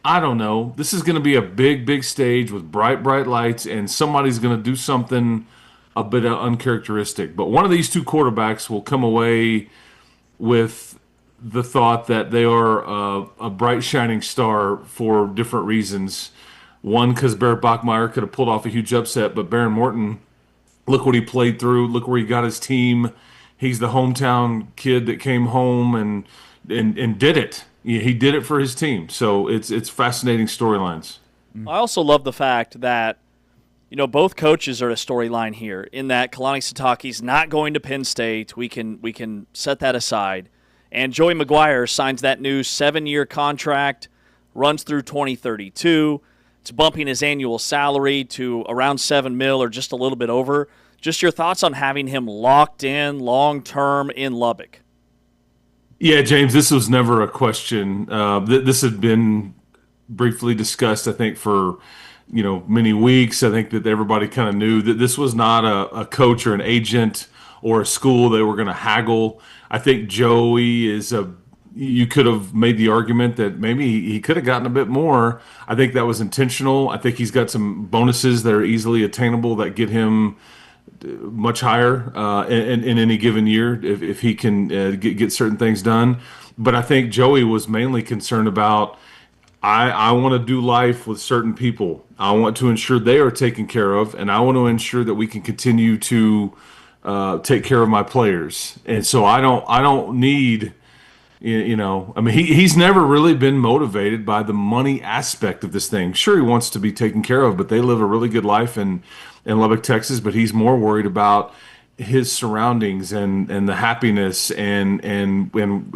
I don't know. This is going to be a big stage with bright lights, and somebody's going to do something a bit uncharacteristic. But one of these 2 quarterbacks will come away with the thought that they are a bright, shining star for different reasons. One, because Barrett Bachmeier could have pulled off a huge upset, but Behren Morton, look what he played through. Look where he got his team. He's the hometown kid that came home and did it. He did it for his team. So it's fascinating storylines. I also love the fact that, both coaches are a storyline here in that Kalani Sitake's not going to Penn State. We can set that aside. And Joey McGuire signs that new 7-year contract, runs through 2032. It's bumping his annual salary to around $7 million or just a little bit over. Just your thoughts on having him locked in long-term in Lubbock. Yeah, James, this was never a question. This had been briefly discussed, I think, for many weeks. I think that everybody kind of knew that this was not a coach or an agent or a school that were going to haggle. I think Joey you could have made the argument that maybe he could have gotten a bit more. I think that was intentional. I think he's got some bonuses that are easily attainable that get him much higher in any given year if he can get certain things done. But I think Joey was mainly concerned about, I want to do life with certain people. I want to ensure they are taken care of, and I want to ensure that we can continue to take care of my players. And so I don't need, he's never really been motivated by the money aspect of this thing. Sure, he wants to be taken care of, but they live a really good life in Lubbock, Texas. But he's more worried about his surroundings and the happiness and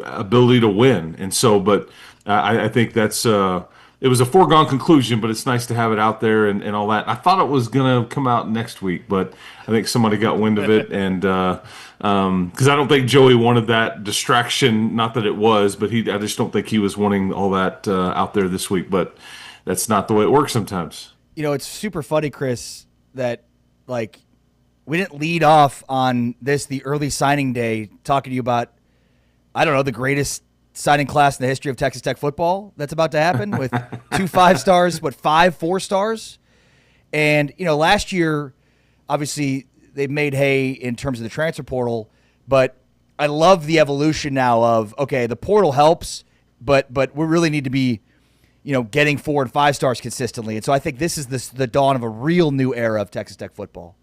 ability to win. And so, but I think that's it was a foregone conclusion, but it's nice to have it out there and all that. I thought it was going to come out next week, but I think somebody got wind of it, and because I don't think Joey wanted that distraction. Not that it was, but I just don't think he was wanting all that out there this week. But that's not the way it works sometimes. It's super funny, Chris, that we didn't lead off on the early signing day talking to you about, I don't know, the greatest signing class in the history of Texas Tech football that's about to happen with 2 5-stars, 5 4-stars. And, last year, obviously, they made hay in terms of the transfer portal, but I love the evolution now of, okay, the portal helps, but we really need to be, getting 4 and 5 stars consistently. And so I think this is the dawn of a real new era of Texas Tech football.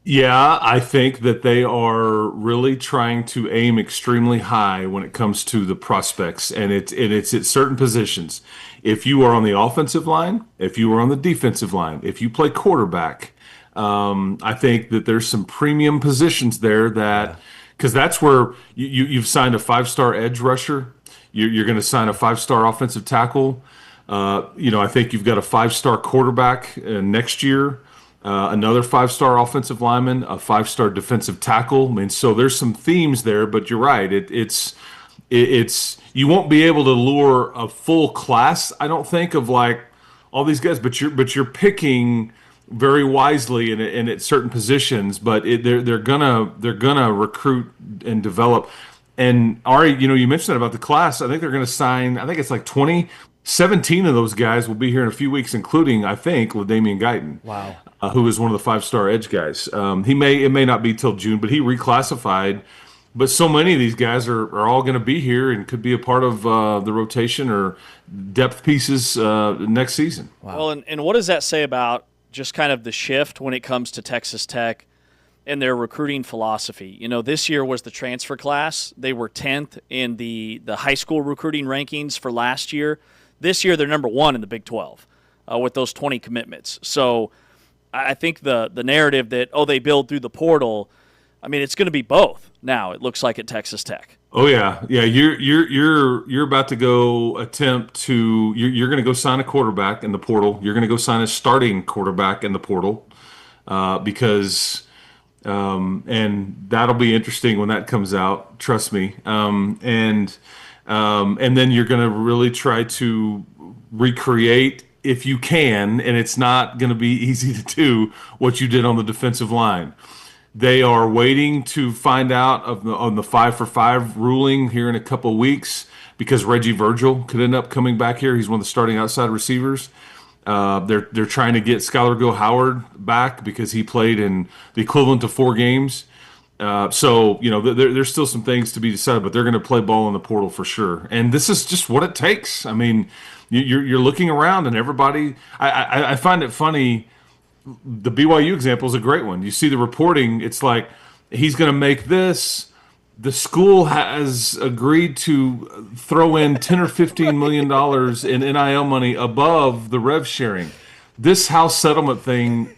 Yeah, I think that they are really trying to aim extremely high when it comes to the prospects, and it's at certain positions. If you are on the offensive line, if you are on the defensive line, if you play quarterback, I think that there's some premium positions there because that's where you've signed a 5-star edge rusher. You're going to sign a 5-star offensive tackle. I think you've got a 5-star quarterback next year. Another 5-star offensive lineman, a 5-star defensive tackle. I mean, so there's some themes there, but you're right. It's you won't be able to lure a full class, I don't think, of all these guys, but you're picking very wisely in at certain positions. But they're gonna recruit and develop. And Ari, you mentioned that about the class. I think they're gonna sign. I think it's 17 of those guys will be here in a few weeks, including, I think, with Damian Guyton. Wow. Who is one of the 5-star edge guys. It may not be till June, but he reclassified. But so many of these guys are all going to be here and could be a part of the rotation or depth pieces next season. Wow. Well, and what does that say about just kind of the shift when it comes to Texas Tech and their recruiting philosophy? This year was the transfer class. They were 10th in the high school recruiting rankings for last year. This year they're number 1 in the Big 12 with those 20 commitments. So I think the narrative that, they build through the portal, it's going to be both now, it looks like, at Texas Tech. Oh yeah. You're about to go you're going to go sign a quarterback in the portal. You're going to go sign a starting quarterback in the portal because and that'll be interesting when that comes out. Trust me. And then you're going to really try to recreate, if you can, and it's not going to be easy to do, what you did on the defensive line. They are waiting to find out on the 5-for-5 ruling here in a couple of weeks because Reggie Virgil could end up coming back here. He's one of the starting outside receivers. They're trying to get Skylar Go-Howard back because he played in the equivalent to 4 games. So there's still some things to be decided, but they're going to play ball in the portal for sure. And this is just what it takes. You're looking around and everybody. I find it funny. The BYU example is a great one. You see the reporting. It's like he's going to make this. the school has agreed to throw in 10 or 15 million dollars in NIL money above the rev sharing. This house settlement thing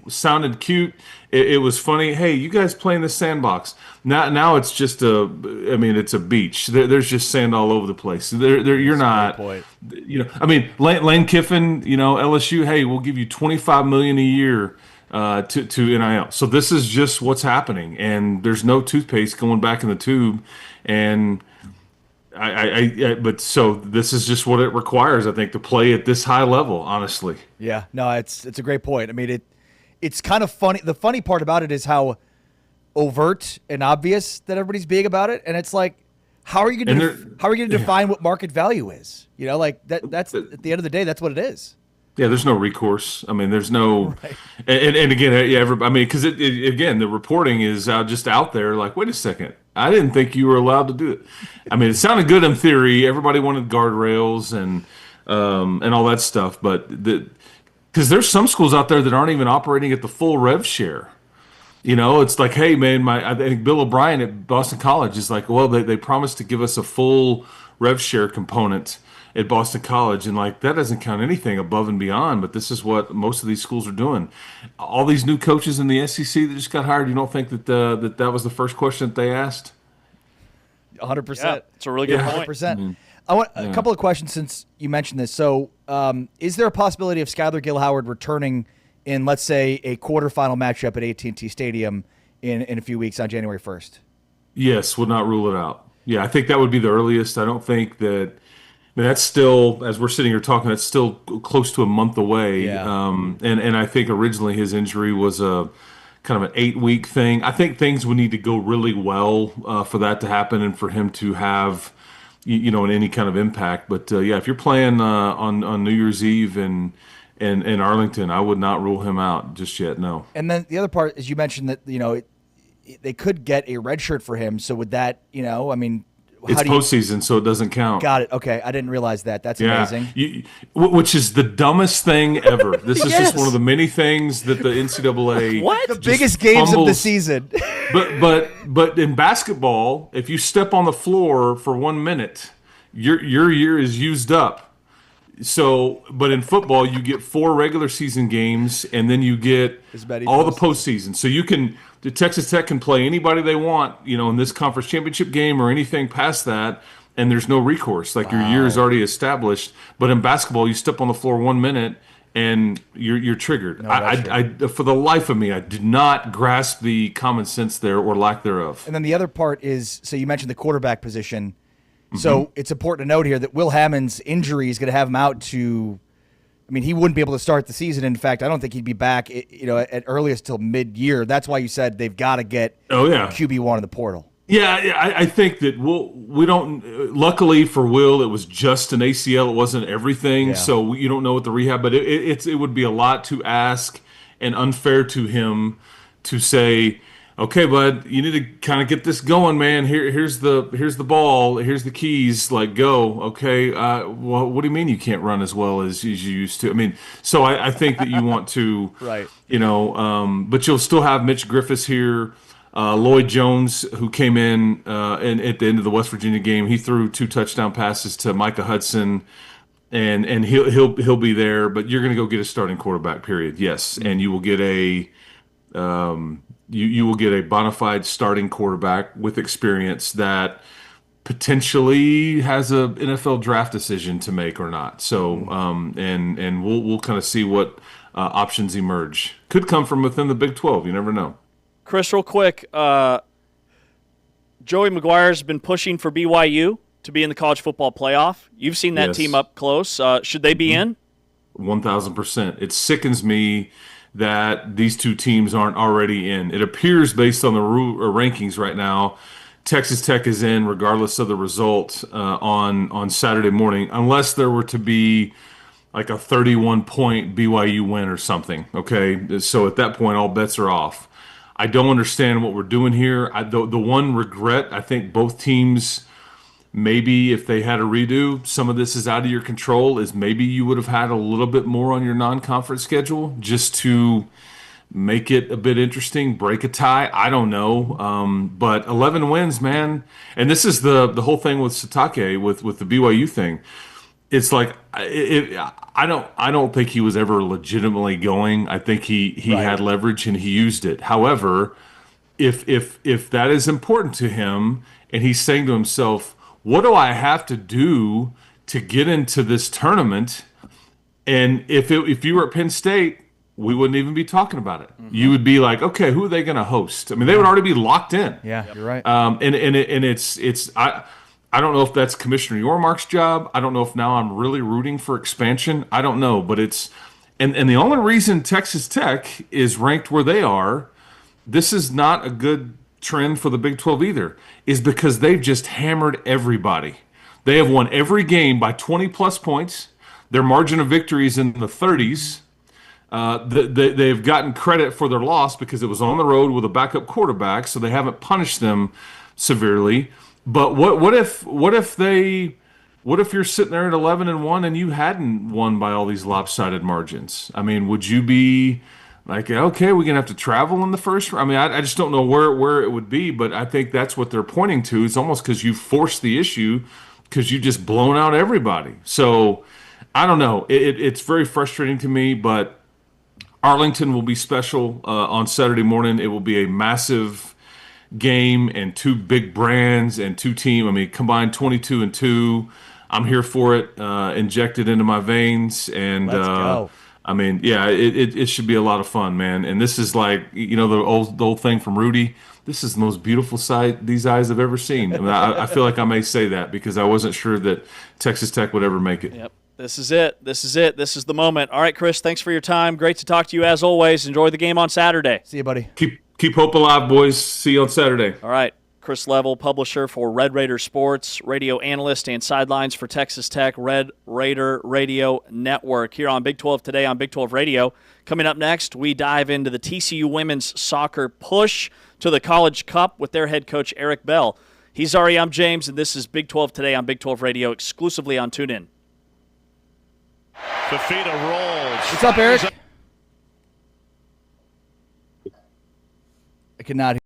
sounded cute. It was funny. Hey, you guys play in the sandbox. Now it's just it's a beach. There's just sand all over the place. You're not, Lane Kiffin, LSU. Hey, we'll give you $25 million a year to NIL. So this is just what's happening, and there's no toothpaste going back in the tube, and so this is just what it requires, I think, to play at this high level. Honestly, yeah, no, it's a great point. I mean, it's kind of funny. The funny part about it is how overt and obvious that everybody's being about it, and it's like, how are you going to define what market value is? That's at the end of the day, that's what it is. Yeah, there's no recourse. I mean, there's no, right. and again, because again, the reporting is just out there. Like, wait a second, I didn't think you were allowed to do it. I mean, it sounded good in theory. Everybody wanted guardrails and all that stuff, but because there's some schools out there that aren't even operating at the full rev share. It's like, hey, man, I think Bill O'Brien at Boston College is like, well, they promised to give us a full rev share component at Boston College, and like that doesn't count anything above and beyond, but this is what most of these schools are doing. All these new coaches in the SEC that just got hired, you don't think that that was the first question that they asked? 100%. Yeah, it's a really good point. 100%. Mm-hmm. I want a couple of questions since you mentioned this. So is there a possibility of Skylar Gill-Howard returning in, let's say, a quarterfinal matchup at AT&T Stadium in a few weeks on January 1st? Yes, would not rule it out. Yeah, I think that would be the earliest. I don't think that – that's still, as we're sitting here talking, that's still close to a month away. Yeah. And I think originally his injury was a kind of an 8-week thing. I think things would need to go really well for that to happen and for him to have, any kind of impact. But if you're playing on New Year's Eve in Arlington, I would not rule him out just yet. No. And then the other part is you mentioned that they could get a red shirt for him. So would that it's postseason, so it doesn't count. Got it. Okay, I didn't realize that. That's amazing. Which is the dumbest thing ever. This is just one of the many things that the NCAA the biggest games of the season. but in basketball, if you step on the floor for 1 minute, your year is used up. So, but in football, you get 4 regular season games, and then you get all the postseason. So Texas Tech can play anybody they want, in this conference championship game or anything past that, and there's no recourse. Like your year is already established. But in basketball, you step on the floor 1 minute and you're triggered. I for the life of me, I did not grasp the common sense there or lack thereof. And then the other part is, so you mentioned the quarterback position. So it's important to note here that Will Hammond's injury is going to have him out to – he wouldn't be able to start the season. In fact, I don't think he'd be back at earliest till mid-year. That's why you said they've got to get QB1 in the portal. Yeah, I think that we don't – luckily for Will, it was just an ACL. It wasn't everything, so you don't know what the rehab – but it would be a lot to ask and unfair to him to say – okay, bud, you need to kind of get this going, man. Here's the ball. Here's the keys. Like, go. Okay. Well, what do you mean you can't run as well as you used to? So I think that you want to, right. But you'll still have Mitch Griffiths here. Lloyd Jones, who came in and at the end of the West Virginia game, he threw 2 touchdown passes to Micah Hudson, and he'll be there. But you're going to go get a starting quarterback. Period. Yes, and you will get a. You will get a bona fide starting quarterback with experience that potentially has a NFL draft decision to make or not. So, and we'll kind of see what options emerge. Could come from within the Big 12. You never know. Chris, real quick, Joey McGuire's been pushing for BYU to be in the college football playoff. You've seen that team up close. Should they be in? 1,000%. It sickens me that these two teams aren't already in. It appears, based on the rankings right now, Texas Tech is in regardless of the result on Saturday morning, unless there were to be like a 31-point BYU win or something, okay? So at that point, all bets are off. I don't understand what we're doing here. The one regret, I think both teams, maybe if they had a redo, some of this is out of your control, is maybe you would have had a little bit more on your non-conference schedule just to make it a bit interesting, break a tie. I don't know. But 11 wins, man. And this is the whole thing with Satake with the BYU thing. It's like I don't think he was ever legitimately going. I think he Right. had leverage and he used it. However, if that is important to him and he's saying to himself, what do I have to do to get into this tournament? And if you were at Penn State, we wouldn't even be talking about it. You would be like, okay, who are they going to host? I mean, they would already be locked in. Yeah, you're right. And it's I don't know if that's Commissioner Yormark's job. I don't know if now I'm really rooting for expansion. I don't know, but it's and the only reason Texas Tech is ranked where they are, this is not a good trend for the Big 12 either, is because they've just hammered everybody. They have won every game by 20 plus points. Their margin of victory is in the 30s. They've gotten credit for their loss because it was on the road with a backup quarterback, so they haven't punished them severely. But what if you're sitting there at 11-1 and you hadn't won by all these lopsided margins? I mean, would you be like, okay, we're gonna have to travel in the first round? I mean, I just don't know where it would be, but I think that's what they're pointing to. It's almost because you forced the issue because you just blown out everybody. So I don't know. It's very frustrating to me, but Arlington will be special on Saturday morning. It will be a massive game and two big brands and two team. I mean, combined 22-2. I'm here for it. Injected into my veins, and Let's go. I mean, yeah, it should be a lot of fun, man. And this is like the old thing from Rudy. This is the most beautiful sight these eyes have ever seen. I mean, I feel like I may say that because I wasn't sure that Texas Tech would ever make it. Yep. This is it. This is it. This is the moment. All right, Chris, thanks for your time. Great to talk to you as always. Enjoy the game on Saturday. See you, buddy. Keep hope alive, boys. See you on Saturday. All right. Chris Level, publisher for Red Raider Sports, radio analyst and sidelines for Texas Tech, Red Raider Radio Network here on Big 12 Today on Big 12 Radio. Coming up next, we dive into the TCU women's soccer push to the College Cup with their head coach, Eric Bell. He's Ari, I'm James, and this is Big 12 Today on Big 12 Radio, exclusively on TuneIn. Fafita rolls. What's up, Eric? I cannot hear.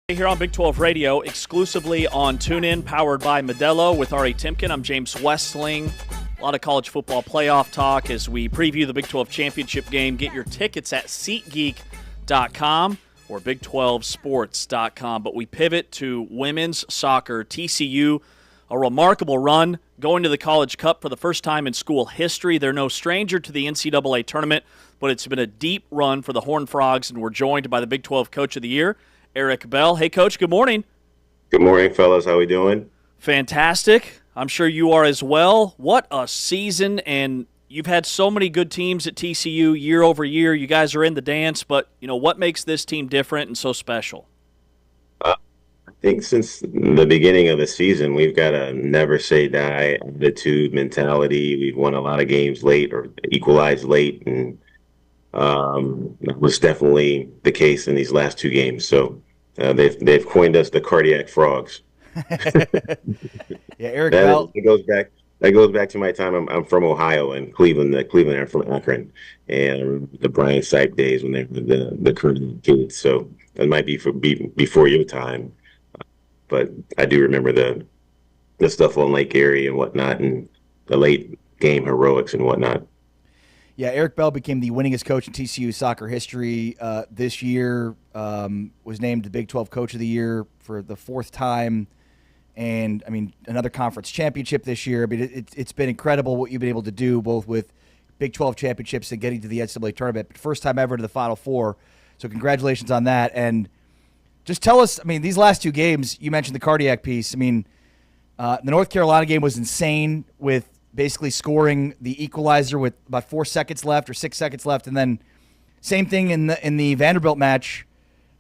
Here on Big 12 Radio, exclusively on TuneIn, powered by Modelo with Ari Timken. I'm James Westling. A lot of college football playoff talk as we preview the Big 12 championship game. Get your tickets at SeatGeek.com or Big12Sports.com. But we pivot to women's soccer. TCU, a remarkable run going to the College Cup for the first time in school history. They're no stranger to the NCAA tournament, but it's been a deep run for the Horned Frogs, and we're joined by the Big 12 Coach of the Year, Eric Bell. Hey, Coach, good morning. Good morning, fellas. How we doing? Fantastic. I'm sure you are as well. What a season, and you've had so many good teams at TCU year over year. You guys are in the dance, but, what makes this team different and so special? I think since the beginning of the season, we've got a never-say-die attitude, mentality. We've won a lot of games late or equalized late, and that was definitely the case in these last two games. So they've coined us the cardiac frogs. Yeah, Eric Bell. That goes back to my time. I'm from Ohio and Cleveland. Cleveland, I'm from Akron, and the Brian Sipe days when they were the current kids. So that might be before your time, but I do remember the stuff on Lake Erie and whatnot, and the late game heroics and whatnot. Yeah, Eric Bell became the winningest coach in TCU soccer history this year, was named the Big 12 Coach of the Year for the fourth time, and, another conference championship this year. It's been incredible what you've been able to do, both with Big 12 championships and getting to the NCAA tournament. But first time ever to the Final Four, so congratulations on that. And just tell us, these last two games, you mentioned the cardiac piece. The North Carolina game was insane with basically scoring the equalizer with about 4 seconds left or 6 seconds left, and then same thing in the Vanderbilt match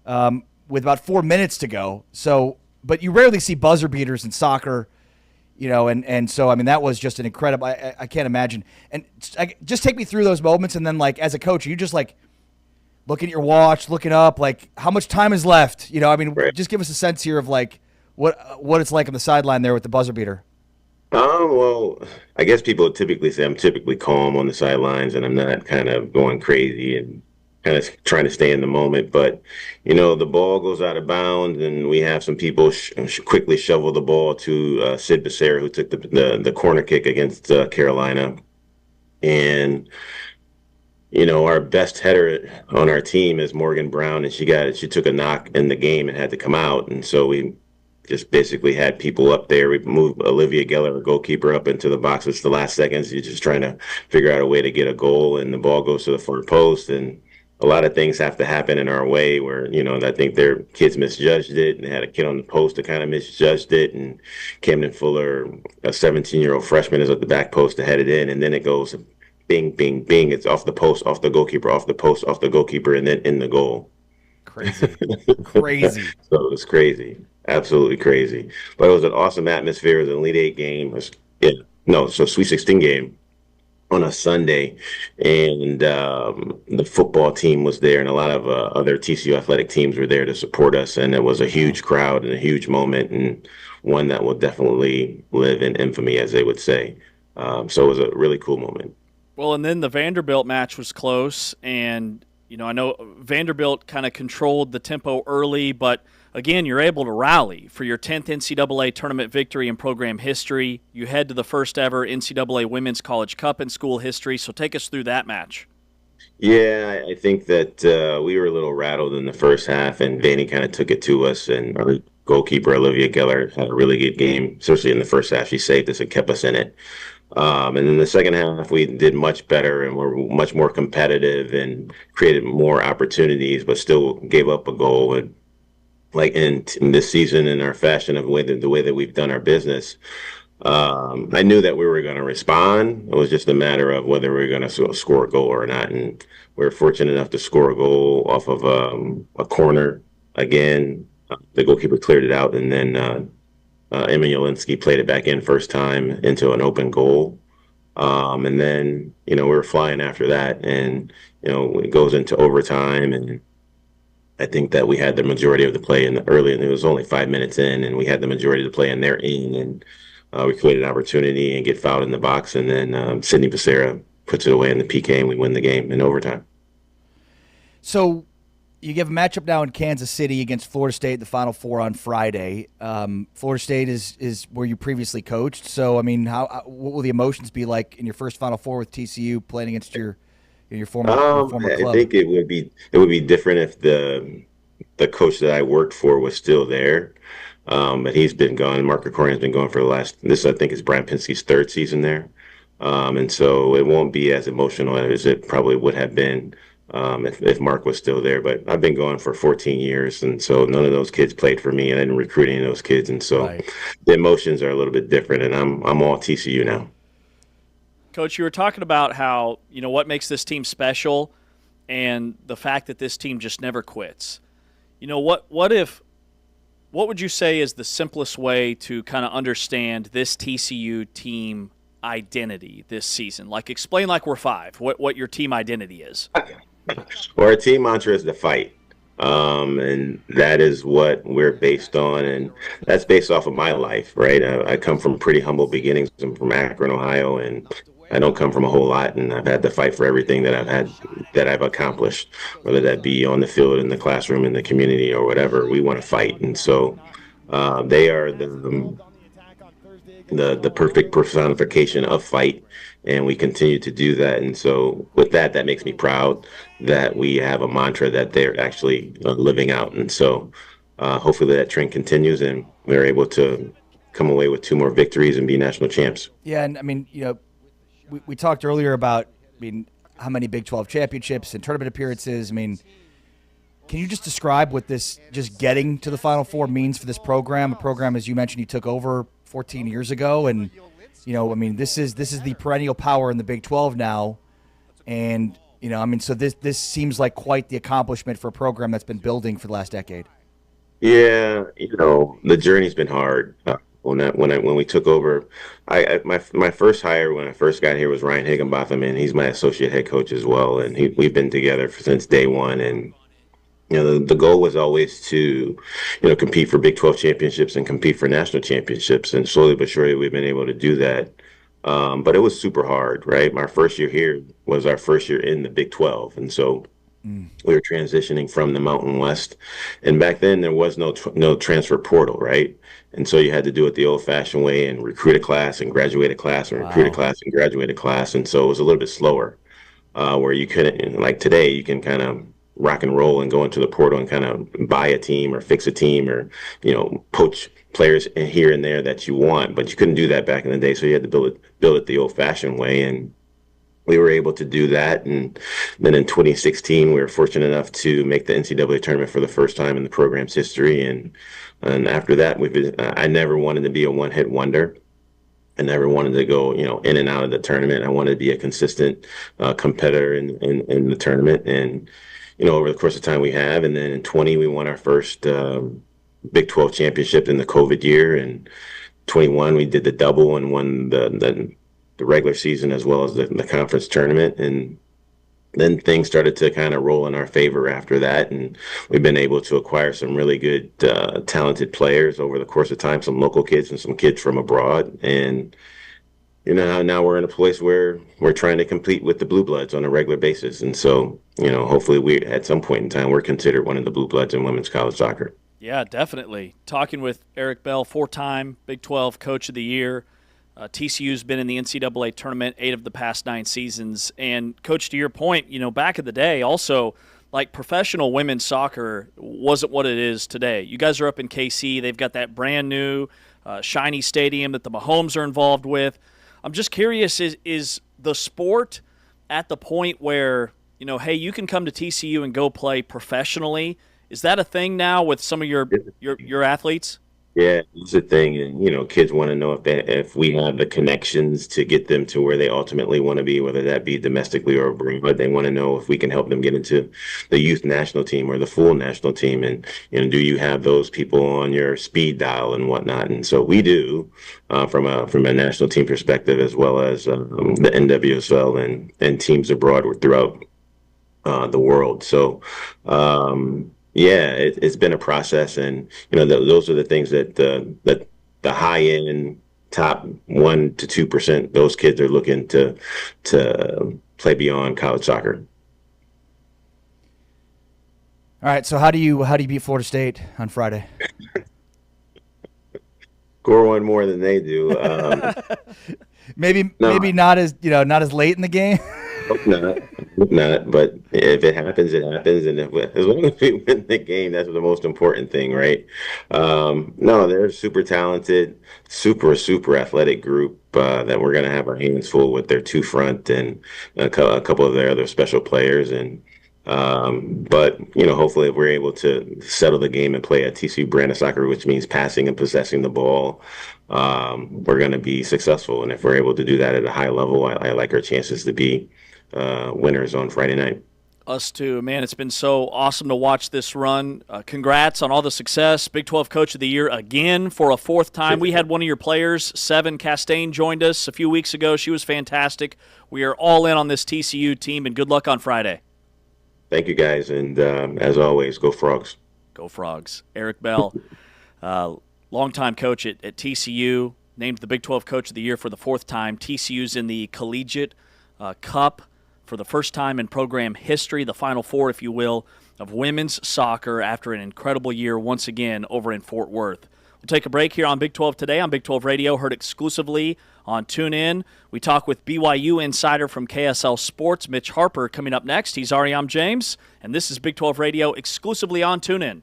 with about 4 minutes to go. So, but you rarely see buzzer beaters in soccer, and so that was just an incredible. I can't imagine. And just take me through those moments, and then as a coach, are you just looking at your watch, looking up, how much time is left? Right. Just give us a sense here of what it's like on the sideline there with the buzzer beater. Well, I guess people typically say I'm typically calm on the sidelines and I'm not kind of going crazy and kind of trying to stay in the moment. But, the ball goes out of bounds and we have some people quickly shovel the ball to Sid Becerra, who took the corner kick against Carolina. And, our best header on our team is Morgan Brown, and she took a knock in the game and had to come out. And so we just basically had people up there. We moved Olivia Geller, our goalkeeper, up into the box. It's the last seconds. You're just trying to figure out a way to get a goal, and the ball goes to the far post. And a lot of things have to happen in our way where, I think their kids misjudged it, and they had a kid on the post that kind of misjudged it. And Camden Fuller, a 17-year-old freshman, is at the back post to head it in. And then it goes bing, bing, bing. It's off the post, off the goalkeeper, off the post, off the goalkeeper, and then in the goal. Crazy. So it was crazy. Absolutely crazy. But it was an awesome atmosphere. It was an Elite Eight game. Sweet 16 game on a Sunday. And the football team was there, and a lot of other TCU athletic teams were there to support us. And it was a huge crowd and a huge moment, and one that will definitely live in infamy, as they would say. So it was a really cool moment. Well, and then the Vanderbilt match was close, and I know Vanderbilt kind of controlled the tempo early, but again, you're able to rally for your 10th NCAA tournament victory in program history. You head to the first ever NCAA Women's College Cup in school history. So take us through that match. Yeah, I think that we were a little rattled in the first half, and Vanny kind of took it to us. And our goalkeeper, Olivia Geller, had a really good game, especially in the first half. She saved us and kept us in it. And then the second half, we did much better and were much more competitive and created more opportunities, but still gave up a goal. And in this season, in our fashion of the way that we've done our business, I knew that we were going to respond. It was just a matter of whether we were going to score a goal or not. And we were fortunate enough to score a goal off of a corner. Again, the goalkeeper cleared it out, and then Emma Jelinski played it back in first time into an open goal. And then, we were flying after that, and, it goes into overtime, and I think that we had the majority of the play in the early, and it was only 5 minutes in, and we had the majority of the play in their end, and we created an opportunity and get fouled in the box, and then Sydney Becerra puts it away in the PK, and we win the game in overtime. So you give a matchup now in Kansas City against Florida State, the Final Four on Friday. Florida State is where you previously coached. So, I mean, what will the emotions be like in your first Final Four with TCU playing against your former club? I think it would be different if the coach that I worked for was still there. But he's been gone. Mark Krikorian's been gone for I think is Brian Pinsky's third season there. And so it won't be as emotional as it probably would have been if Mark was still there. But I've been gone for 14 years, and so none of those kids played for me, and I didn't recruit any of those kids. And so the emotions are a little bit different, and I'm all TCU now. Coach, you were talking about how, what makes this team special and the fact that this team just never quits. What would you say is the simplest way to kind of understand this TCU team identity this season? Like, explain like we're five, what your team identity is. Well, our team mantra is to fight. And that is what we're based on, and that's based off of my life, right? I come from pretty humble beginnings. I'm from Akron, Ohio, and I don't come from a whole lot, and I've had to fight for everything that I've accomplished, whether that be on the field, in the classroom, in the community, or whatever. We want to fight, and so they are the perfect personification of fight, and we continue to do that. And so with that makes me proud that we have a mantra that they're actually living out. And so hopefully that trend continues, and we're able to come away with 2 more victories and be national champs. Yeah, and I mean, we talked earlier about, how many Big 12 championships and tournament appearances. Can you just describe what this just getting to the Final Four means for this program? A program, as you mentioned, you took over 14 years ago, and this is the perennial power in the Big 12 now, and so this seems like quite the accomplishment for a program that's been building for the last decade. Yeah, the journey's been hard. When we took over, my first hire when I first got here was Ryan Higginbotham, and he's my associate head coach as well, and we've been together since day one. And the goal was always to compete for Big 12 championships and compete for national championships, and slowly but surely we've been able to do that. But it was super hard, right? My first year here was our first year in the Big 12, and so we were transitioning from the Mountain West, and back then there was no transfer portal, right? And so you had to do it the old-fashioned way and recruit a class and graduate a class and recruit a class and graduate a class. And so it was a little bit slower, where you couldn't, like today, you can kind of rock and roll and go into the portal and kind of buy a team or fix a team or, poach players here and there that you want. But you couldn't do that back in the day, so you had to build it the old-fashioned way. And we were able to do that. And then in 2016, we were fortunate enough to make the NCAA tournament for the first time in the program's history. And after that, I never wanted to be a one-hit wonder. I never wanted to go, in and out of the tournament. I wanted to be a consistent competitor in the tournament. And, over the course of time we have. And then in 20, we won our first Big 12 championship in the COVID year. And 21, we did the double and won the regular season as well as the conference tournament. And then things started to kind of roll in our favor after that. And we've been able to acquire some really good, talented players over the course of time, some local kids and some kids from abroad. And, now we're in a place where we're trying to compete with the Blue Bloods on a regular basis. And so, hopefully at some point in time, we're considered one of the Blue Bloods in women's college soccer. Yeah, definitely. Talking with Eric Bell, 4-time Big 12 Coach of the Year. TCU's been in the NCAA tournament 8 of the past 9 seasons. And, Coach, to your point, back in the day, also, like, professional women's soccer wasn't what it is today. You guys are up in KC. They've got that brand new shiny stadium that the Mahomes are involved with. I'm just curious, is the sport at the point where, hey, you can come to TCU and go play professionally? Is that a thing now with some of your athletes? Yeah, it's a thing, and kids want to know if we have the connections to get them to where they ultimately want to be, whether that be domestically or abroad. They want to know if we can help them get into the youth national team or the full national team, and do you have those people on your speed dial and whatnot? And so we do, from a national team perspective, as well as the NWSL and teams abroad throughout the world. So. Yeah, it's been a process, and those are the things that the high end top 1% to 2%, those kids are looking to play beyond college soccer. All right, so how do you beat Florida State on Friday? Score one more than they do. Maybe No. not as not as late in the game. Hope not. Hope not. But if it happens, it happens. And as long as we win the game, that's the most important thing, right? No, they're super talented, super athletic group that we're going to have our hands full with their two front and a couple of their other special players. And but hopefully, if we're able to settle the game and play a TCU brand of soccer, which means passing and possessing the ball, we're going to be successful. And if we're able to do that at a high level, I like our chances to be winners on Friday night. Us too, man. It's been so awesome to watch this run. Congrats on all the success. Big 12 Coach of the Year again for a fourth time. We had one of your players, Seven Castaigne, joined us a few weeks ago. She was fantastic. We are all in on this TCU team, and good luck on Friday. Thank you, guys. And as always, go Frogs. Go Frogs. Eric Bell, longtime coach at TCU, named the Big 12 Coach of the Year for the fourth time. TCU's in the Collegiate Cup for the first time in program history, the Final Four, if you will, of women's soccer after an incredible year once again over in Fort Worth. We'll take a break here on Big 12 Today on Big 12 Radio, heard exclusively on TuneIn. We talk with BYU insider from KSL Sports, Mitch Harper, coming up next. He's Ariam James, and this is Big 12 Radio exclusively on TuneIn.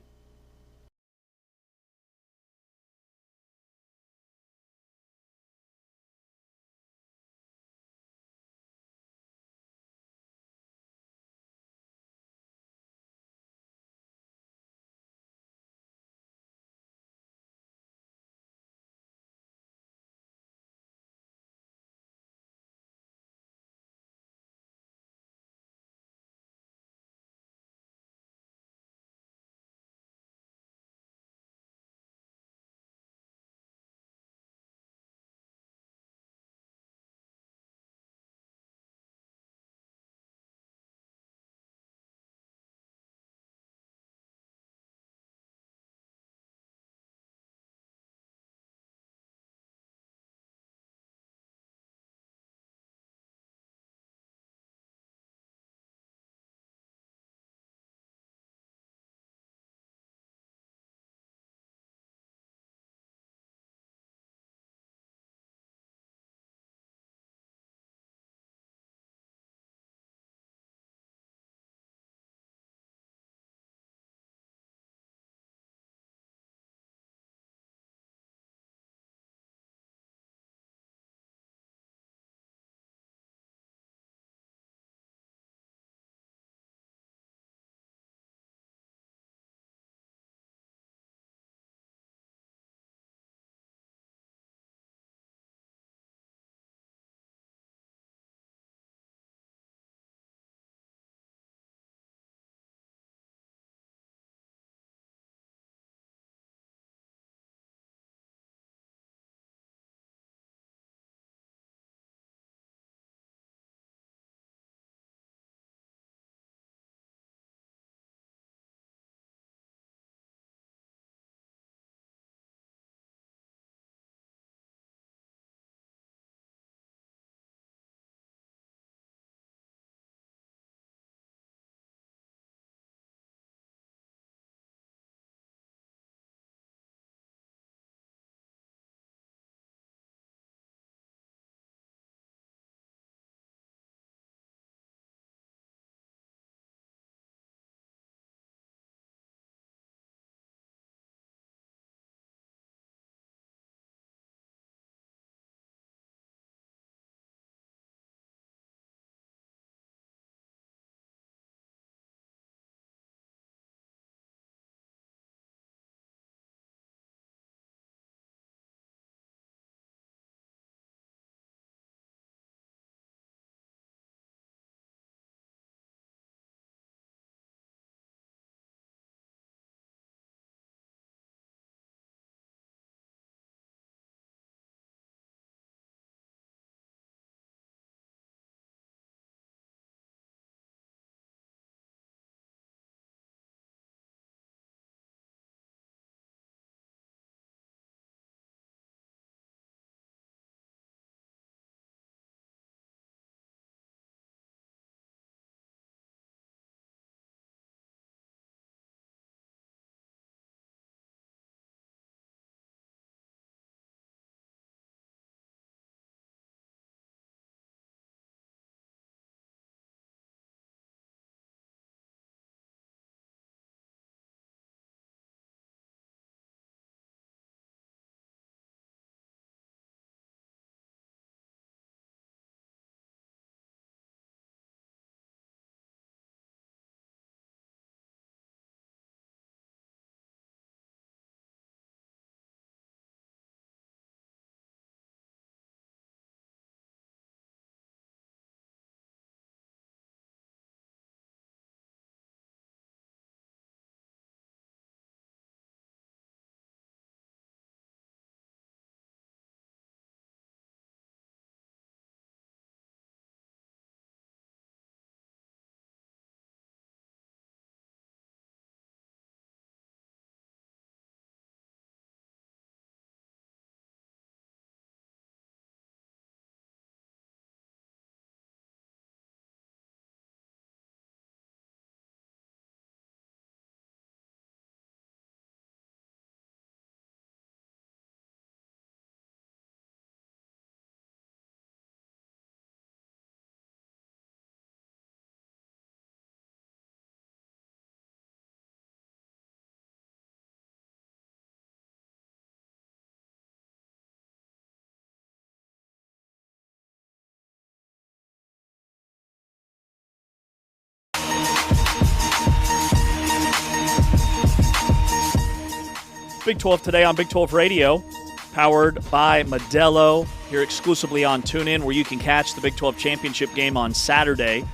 Big 12 today on Big 12 Radio, powered by Modelo, here exclusively on TuneIn, where you can catch the Big 12 championship game on Saturday,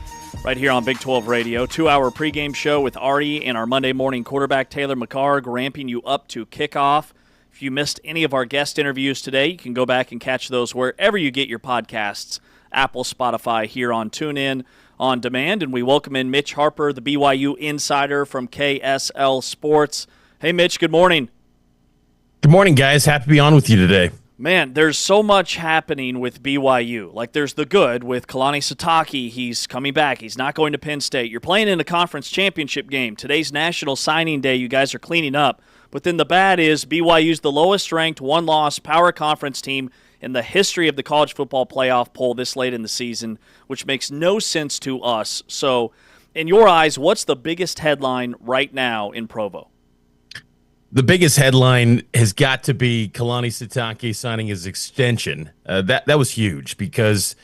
right here on Big 12 Radio. 2-hour pregame show with Artie and our Monday morning quarterback, Taylor McCarg, ramping you up to kickoff. If you missed any of our guest interviews today, you can go back and catch those wherever you get your podcasts, Apple, Spotify, here on TuneIn on demand. And we welcome in Mitch Harper, the BYU insider from KSL Sports. Hey, Mitch, good morning. Good morning, guys. Happy to be on with you today. Man, there's so much happening with BYU. Like, there's the good with Kalani Sitake. He's coming back. He's not going to Penn State. You're playing in a conference championship game. Today's National Signing Day. You guys are cleaning up. But then the bad is BYU's the lowest-ranked, one-loss power conference team in the history of the college football playoff poll this late in the season, which makes no sense to us. So, in your eyes, what's the biggest headline right now in Provo? The biggest headline has got to be Kalani Sitake signing his extension. That was huge because,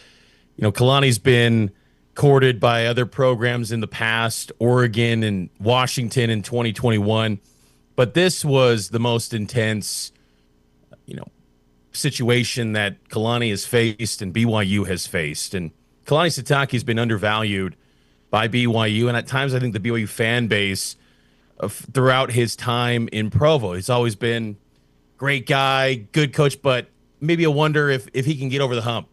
Kalani's been courted by other programs in the past, Oregon and Washington in 2021. But this was the most intense, situation that Kalani has faced and BYU has faced. And Kalani Sitake has been undervalued by BYU, and at times I think the BYU fan base throughout his time in Provo. He's always been great guy, good coach, but maybe I wonder if he can get over the hump.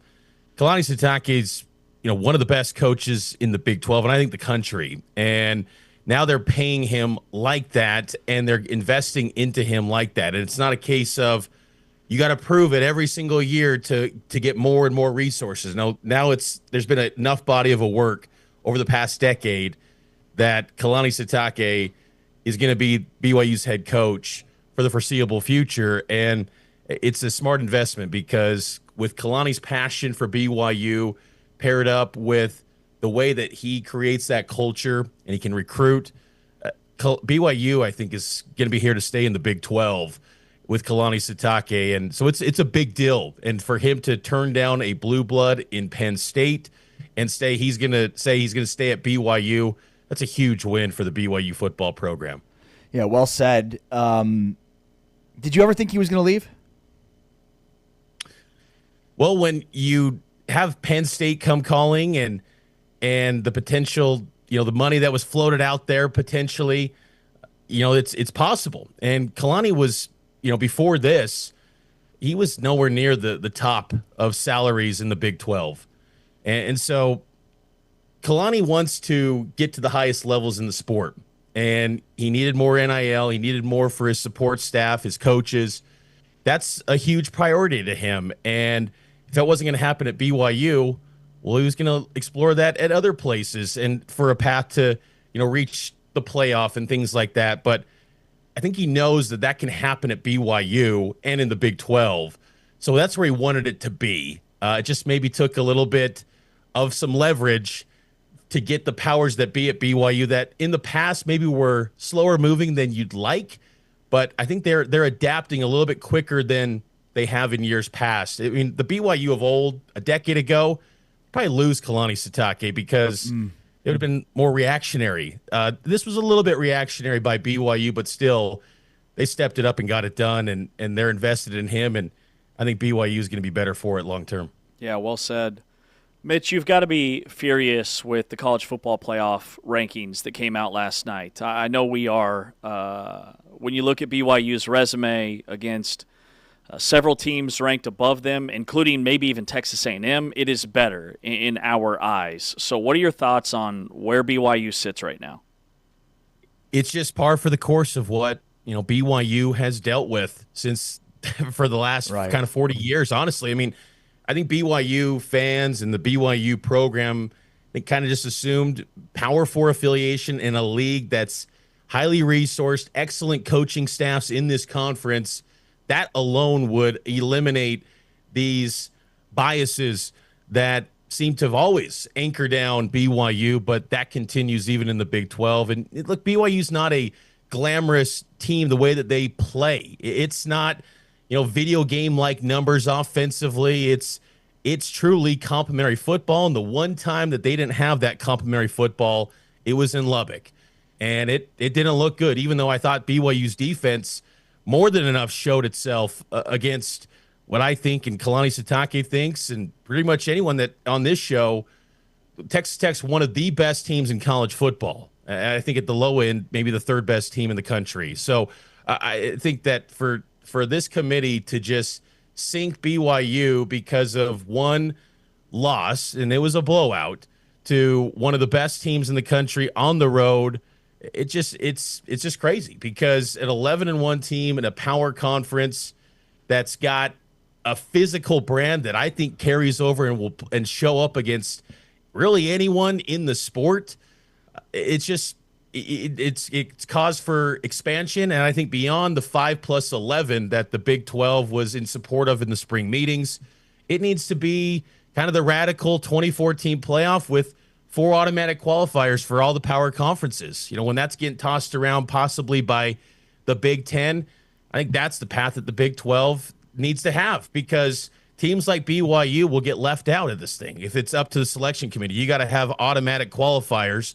Kalani Sitake is, one of the best coaches in the Big 12, and I think the country. And now they're paying him like that, and they're investing into him like that. And it's not a case of you got to prove it every single year to get more and more resources. Now there's been enough body of a work over the past decade that Kalani Sitake is going to be BYU's head coach for the foreseeable future. And it's a smart investment because with Kalani's passion for BYU paired up with the way that he creates that culture and he can recruit, BYU, I think, is going to be here to stay in the Big 12 with Kalani Sitake. And so it's a big deal. And for him to turn down a blue blood in Penn State and he's going to stay at BYU, that's a huge win for the BYU football program. Yeah, well said. Did you ever think he was going to leave? Well, when you have Penn State come calling and the potential, the money that was floated out there potentially, it's possible. And Kalani was, before this, he was nowhere near the top of salaries in the Big 12. And so Kalani wants to get to the highest levels in the sport, and he needed more NIL. He needed more for his support staff, his coaches. That's a huge priority to him. And if that wasn't going to happen at BYU, well, he was going to explore that at other places and for a path to, reach the playoff and things like that. But I think he knows that can happen at BYU and in the Big 12. So that's where he wanted it to be. It just maybe took a little bit of some leverage to get the powers that be at BYU that in the past maybe were slower moving than you'd like, but I think they're adapting a little bit quicker than they have in years past. I mean, the BYU of old, a decade ago, probably lose Kalani Sitake because it would have been more reactionary. This was a little bit reactionary by BYU, but still they stepped it up and got it done, and they're invested in him, and I think BYU is going to be better for it long term. Yeah, well said. Mitch, you've got to be furious with the college football playoff rankings that came out last night. I know we are. When you look at BYU's resume against several teams ranked above them, including maybe even Texas A&M, it is better in our eyes. So what are your thoughts on where BYU sits right now? It's just par for the course of what BYU has dealt with since for the last kind of 40 years, honestly. I mean, I think BYU fans and the BYU program, they kind of just assumed Power 4 affiliation in a league that's highly resourced, excellent coaching staffs in this conference. That alone would eliminate these biases that seem to have always anchored down BYU, but that continues even in the Big 12. And look, BYU's not a glamorous team the way that they play. It's not video game-like numbers offensively. It's truly complimentary football, and the one time that they didn't have that complimentary football, it was in Lubbock. And it didn't look good, even though I thought BYU's defense more than enough showed itself against what I think and Kalani Sitake thinks, and pretty much anyone that on this show. Texas Tech's one of the best teams in college football. I think at the low end, maybe the third best team in the country. So I think that for this committee to just sink BYU because of one loss, and it was a blowout, to one of the best teams in the country on the road, it's just crazy, because an 11-1 team in a power conference that's got a physical brand that I think carries over and will show up against really anyone in the sport. It's just it's cause for expansion, and I think beyond the 5+11 that the Big 12 was in support of in the spring meetings, it needs to be kind of the radical 24-team playoff with 4 automatic qualifiers for all the power conferences. You know, when that's getting tossed around possibly by the Big 10, I think that's the path that the Big 12 needs to have, because teams like BYU will get left out of this thing. If it's up to the selection committee, you got to have automatic qualifiers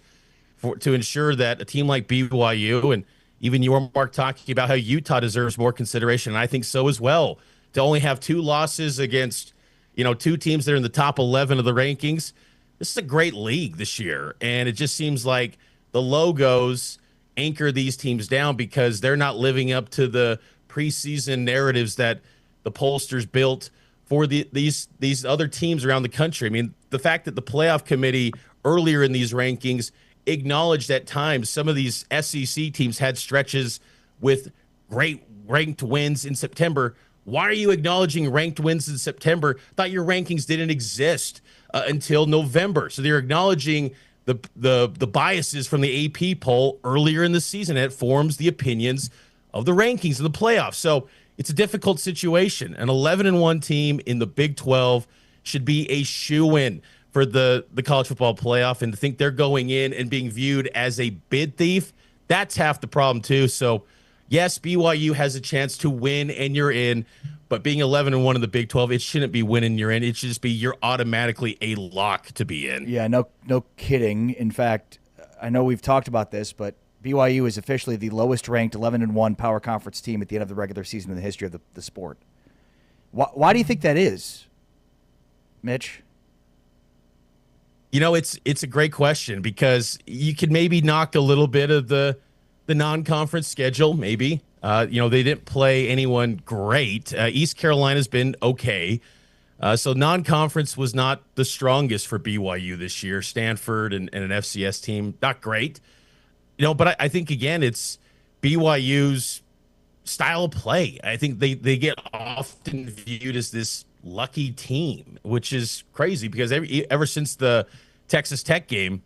to ensure that a team like BYU, and even you were, Mark, talking about how Utah deserves more consideration, and I think so as well, to only have 2 losses against, 2 teams that are in the top 11 of the rankings. This is a great league this year, and it just seems like the logos anchor these teams down because they're not living up to the preseason narratives that the pollsters built for these other teams around the country. I mean, the fact that the playoff committee earlier in these rankings acknowledged at times some of these SEC teams had stretches with great ranked wins in September. Why are you acknowledging ranked wins in September? Thought your rankings didn't exist until November. So they're acknowledging the biases from the AP poll earlier in the season. It forms the opinions of the rankings of the playoffs. So it's a difficult situation. An 11-1 team in the Big 12 should be a shoo-in for the college football playoff, and to think they're going in and being viewed as a bid thief, that's half the problem too. So yes, BYU has a chance to win and you're in, but being 11-1 in the Big 12, it shouldn't be winning you're in. It should just be you're automatically a lock to be in. Yeah, no kidding. In fact, I know we've talked about this, but BYU is officially the lowest ranked 11-1 power conference team at the end of the regular season in the history of the sport. Why do you think that is, Mitch? It's a great question, because you could maybe knock a little bit of the non-conference schedule, maybe. They didn't play anyone great. East Carolina's been okay. So non-conference was not the strongest for BYU this year. Stanford and an FCS team, not great. But I think, again, it's BYU's style of play. I think they get often viewed as this lucky team, which is crazy, because ever since the Texas Tech game,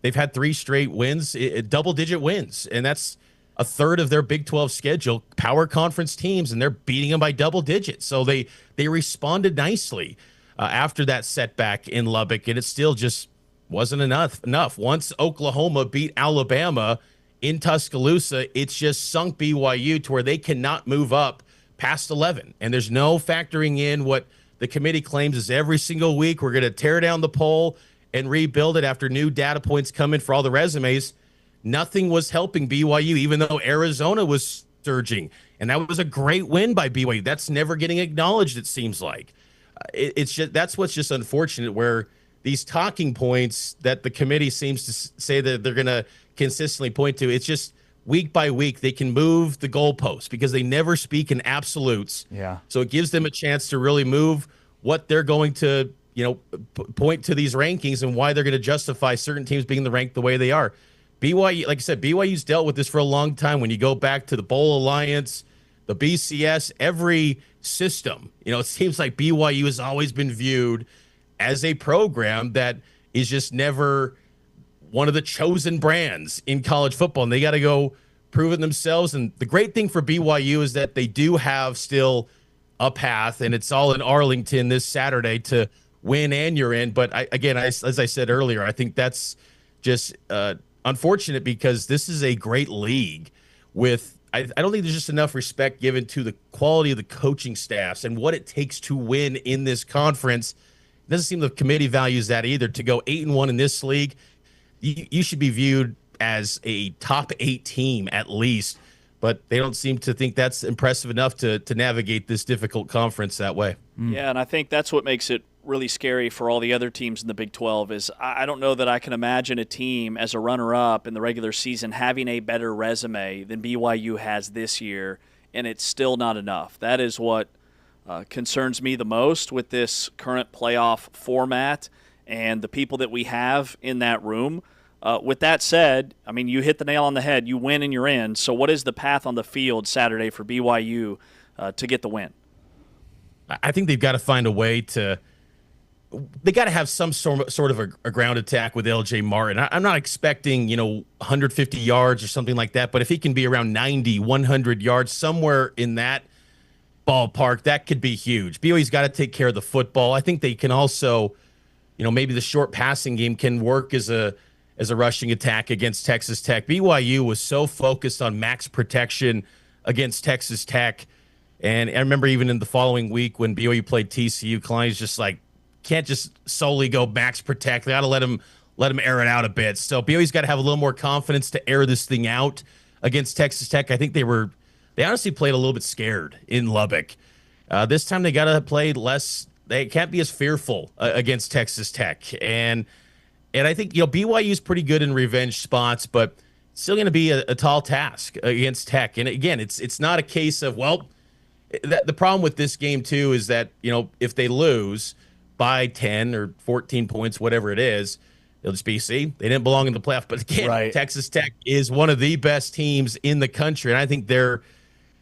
they've had 3 straight wins, double-digit wins, and that's a third of their Big 12 schedule, power conference teams, and they're beating them by double digits. So they responded nicely after that setback in Lubbock, and it still just wasn't enough. Once Oklahoma beat Alabama in Tuscaloosa, it's just sunk BYU to where they cannot move up past 11. And there's no factoring in what the committee claims is every single week we're going to tear down the poll and rebuild it after new data points come in for all the resumes. Nothing was helping BYU, even though Arizona was surging. And that was a great win by BYU. That's never getting acknowledged, it seems like. It's just, that's what's just unfortunate, where these talking points that the committee seems to say that they're going to consistently point to, it's just week by week they can move the goalposts because they never speak in absolutes. Yeah. So it gives them a chance to really move what they're going to, point to these rankings and why they're going to justify certain teams being ranked the way they are. BYU, like I said, BYU's dealt with this for a long time. When you go back to the Bowl Alliance, the BCS, every system, it seems like BYU has always been viewed as a program that is just never one of the chosen brands in college football, and they got to go prove it themselves. And the great thing for BYU is that they do have still a path, and it's all in Arlington this Saturday to win and you're in. But as I said earlier, I think that's just unfortunate, because this is a great league with, I don't think there's just enough respect given to the quality of the coaching staffs and what it takes to win in this conference. It doesn't seem the committee values that either. To go 8-1 in this league, you should be viewed as a top 8 team at least. but they don't seem to think that's impressive enough to navigate this difficult conference that way. Yeah, and I think that's what makes it really scary for all the other teams in the Big 12 is I don't know that I can imagine a team as a runner-up in the regular season having a better resume than BYU has this year, and it's still not enough. That is what concerns me the most with this current playoff format and the people that we have in that room. With that said, I mean, you hit the nail on the head. You win and you're in. So what is the path on the field Saturday for BYU to get the win? I think they've got to find a way to – they got to have some sort of a ground attack with LJ Martin. I'm not expecting, 150 yards or something like that, but if he can be around 90, 100 yards, somewhere in that ballpark, that could be huge. BYU's got to take care of the football. I think they can also, maybe the short passing game can work as a rushing attack against Texas Tech. BYU was so focused on max protection against Texas Tech. And I remember even in the following week when BYU played TCU, Kalani's just like, can't just solely go max protect. They got to let him air it out a bit. So BYU's got to have a little more confidence to air this thing out against Texas Tech. I think they honestly played a little bit scared in Lubbock. This time they got to play less. They can't be as fearful against Texas Tech. And I think, BYU is pretty good in revenge spots, but it's still going to be a tall task against Tech. And again, it's not a case of, the problem with this game too is that, if they lose by 10 or 14 points, whatever it is, they'll just be, they didn't belong in the playoff. But again, right. Texas Tech is one of the best teams in the country, and I think they're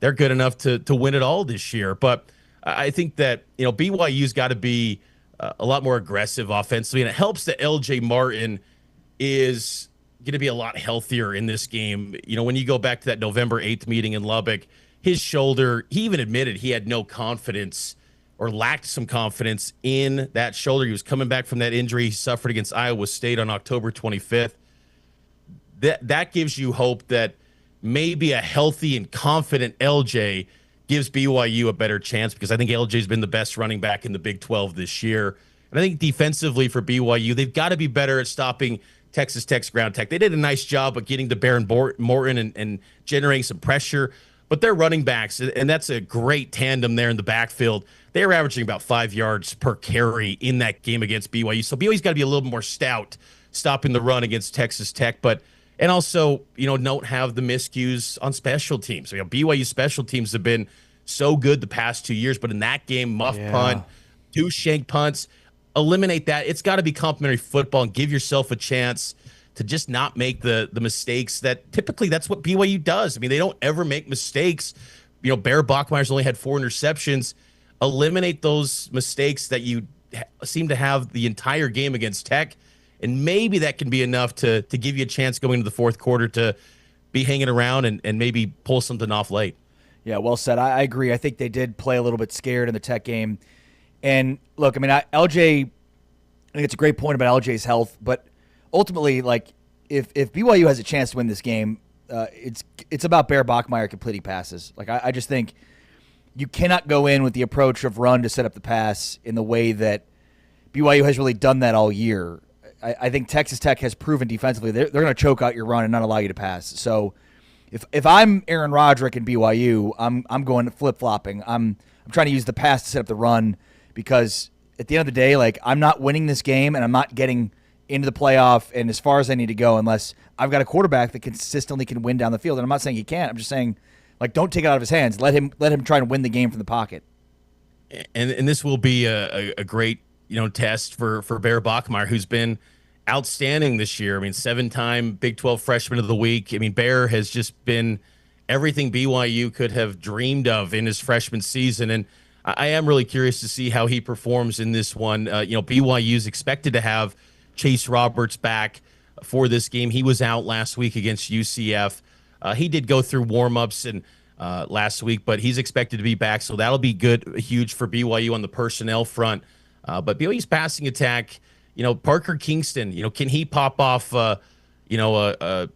good enough to win it all this year. But I think that, BYU's got to be a lot more aggressive offensively, and it helps that LJ Martin is going to be a lot healthier in this game. When you go back to that November 8th meeting in Lubbock, his shoulder, he even admitted he had no confidence or lacked some confidence in that shoulder. He was coming back from that injury he suffered against Iowa State on October 25th. That gives you hope that maybe a healthy and confident LJ gives BYU a better chance, because I think LJ's been the best running back in the Big 12 this year. And I think defensively for BYU, they've got to be better at stopping Texas Tech's ground attack. They did a nice job of getting to Baron Morton and generating some pressure, but they're running backs, and that's a great tandem there in the backfield. They were averaging about 5 yards per carry in that game against BYU. So BYU's got to be a little more stout stopping the run against Texas Tech, and also, don't have the miscues on special teams. BYU special teams have been so good the past 2 years, but in that game, muff punt, 2 shank punts, eliminate that. It's got to be complimentary football and give yourself a chance to just not make the mistakes that typically that's what BYU does. I mean, they don't ever make mistakes. Bear Bachmeier's only had 4 interceptions. Eliminate those mistakes that you seem to have the entire game against Tech, and maybe that can be enough to give you a chance going into the fourth quarter to be hanging around and maybe pull something off late. Yeah, well said. I agree. I think they did play a little bit scared in the Tech game. And look, LJ, I think it's a great point about LJ's health, but ultimately, if BYU has a chance to win this game, it's about Bear Bachmeier completing passes. I just think you cannot go in with the approach of run to set up the pass in the way that BYU has really done that all year. I think Texas Tech has proven defensively they're going to choke out your run and not allow you to pass. So if I'm Aaron Roderick and BYU, I'm going flip-flopping. I'm trying to use the pass to set up the run, because at the end of the day, I'm not winning this game and I'm not getting into the playoff and as far as I need to go unless I've got a quarterback that consistently can win down the field. And I'm not saying he can't. I'm just saying, don't take it out of his hands. Let him try and win the game from the pocket. And this will be a great test for Bear Bachmeier, who's been outstanding this year. 7-time Big 12 Freshman of the Week. Bear has just been everything BYU could have dreamed of in his freshman season, and I am really curious to see how he performs in this one. BYU's expected to have Chase Roberts back for this game. He was out last week against UCF. He did go through warm-ups and last week, but he's expected to be back, so that'll be good, huge for BYU on the personnel front. But BYU's passing attack, Parker Kingston, can he pop off, a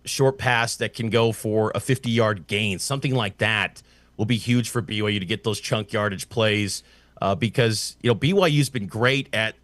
short pass that can go for a 50-yard gain? Something like that will be huge for BYU to get those chunk yardage plays, because, BYU's been great at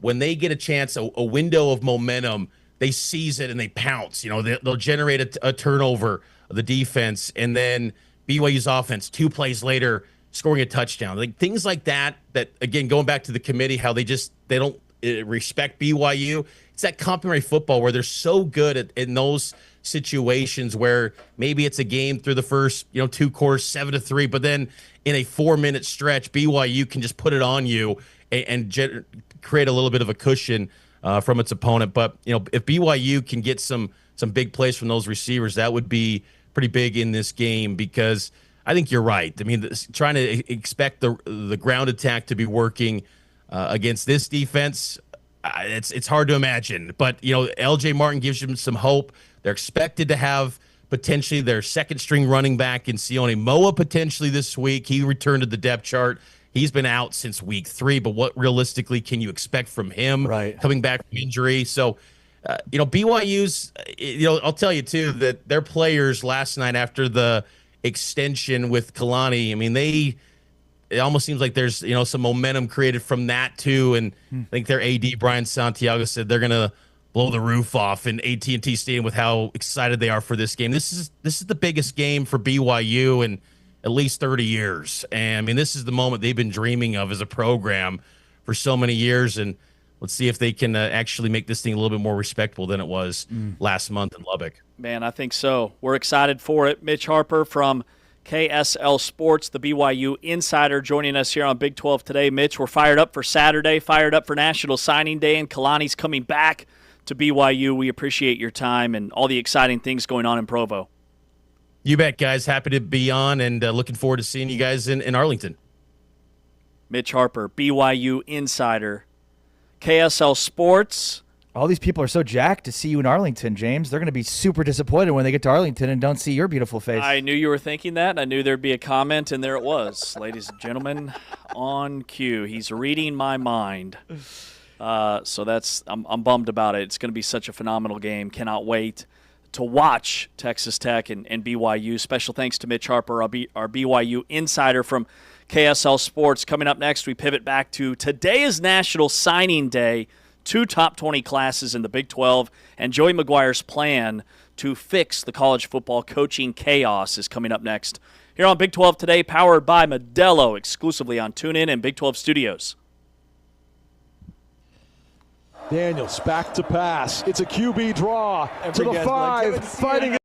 when they get a chance, a window of momentum, they seize it and they pounce. They'll generate a turnover. the defense, and then BYU's offense 2 plays later scoring a touchdown. Like things like that again, going back to the committee, how they don't respect BYU. It's that complimentary football where they're so good in those situations where maybe it's a game through the first 2 quarters 7-3, but then in a 4-minute stretch BYU can just put it on you and create a little bit of a cushion from its opponent. But if BYU can get some big plays from those receivers, that would be pretty big in this game, because I think you're right. I mean, trying to expect the ground attack to be working against this defense, it's hard to imagine. But LJ Martin gives them some hope. They're expected to have potentially their second string running back in Sione Moa potentially this week. He returned to the depth chart. He's been out since week 3, but what realistically can you expect from him coming back from injury? So, BYU's, I'll tell you too that their players last night after the extension with Kalani, I mean, it almost seems like there's some momentum created from that too. And I think their AD Brian Santiago said they're gonna blow the roof off in AT&T Stadium with how excited they are for this game. This is the biggest game for BYU in at least 30 years. And I mean, this is the moment they've been dreaming of as a program for so many years. And let's see if they can actually make this thing a little bit more respectable than it was last month in Lubbock. Man, I think so. We're excited for it. Mitch Harper from KSL Sports, the BYU insider, joining us here on Big 12 Today. Mitch, we're fired up for Saturday, fired up for National Signing Day, and Kalani's coming back to BYU. We appreciate your time and all the exciting things going on in Provo. You bet, guys. Happy to be on, and looking forward to seeing you guys in Arlington. Mitch Harper, BYU insider, KSL Sports. All these people are so jacked to see you in Arlington, James. They're going to be super disappointed when they get to Arlington and don't see your beautiful face. I knew you were thinking that. I knew there'd be a comment, and there it was. Ladies and gentlemen, on cue. He's reading my mind. So I'm bummed about it. It's going to be such a phenomenal game. Cannot wait to watch Texas Tech and BYU. Special thanks to Mitch Harper, our BYU insider from KSL Sports. Coming up next, we pivot back to today is National Signing Day. 2 top 20 classes in the Big 12, and Joey McGuire's plan to fix the college football coaching chaos is coming up next. Here on Big 12 Today, powered by Modelo, exclusively on TuneIn and Big 12 Studios. Daniels back to pass. It's a QB draw to the 5, fighting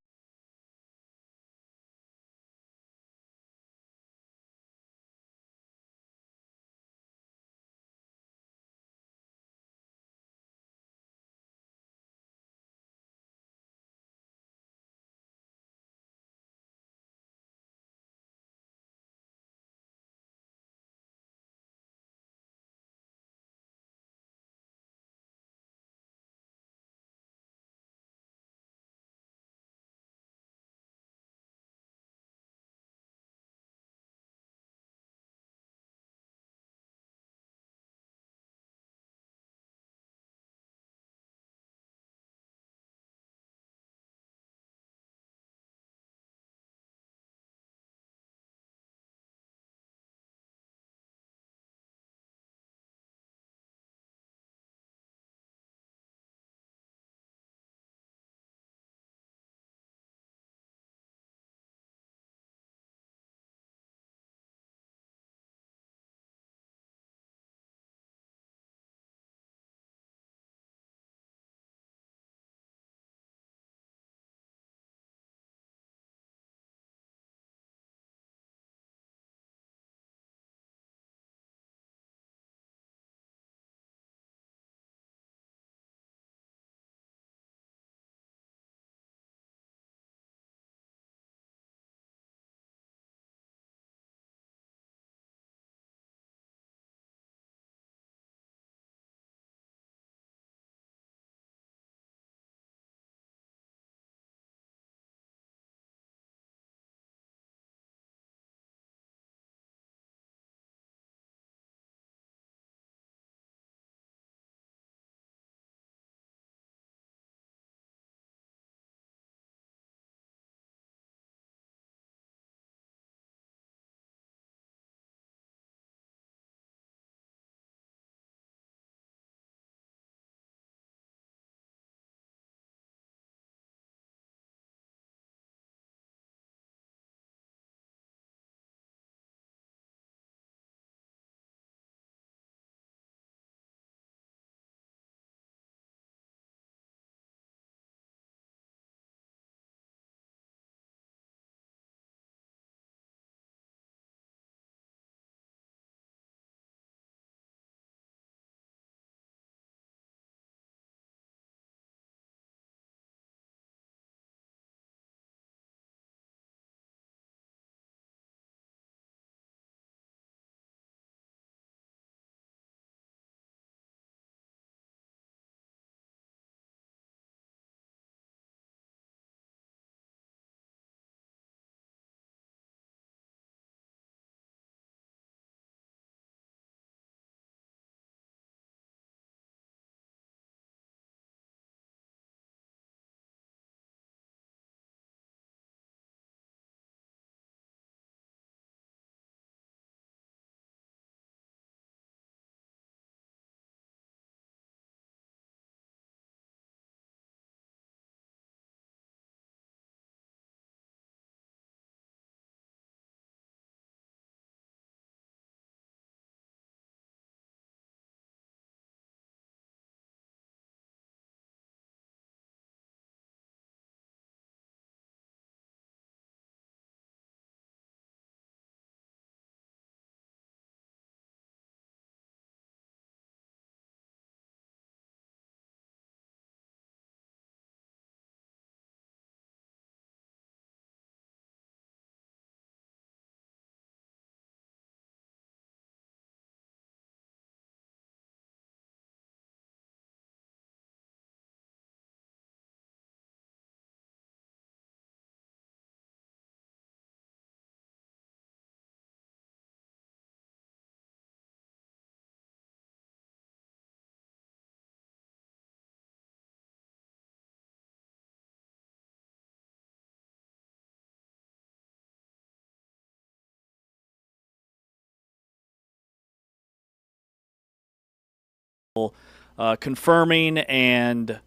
confirming and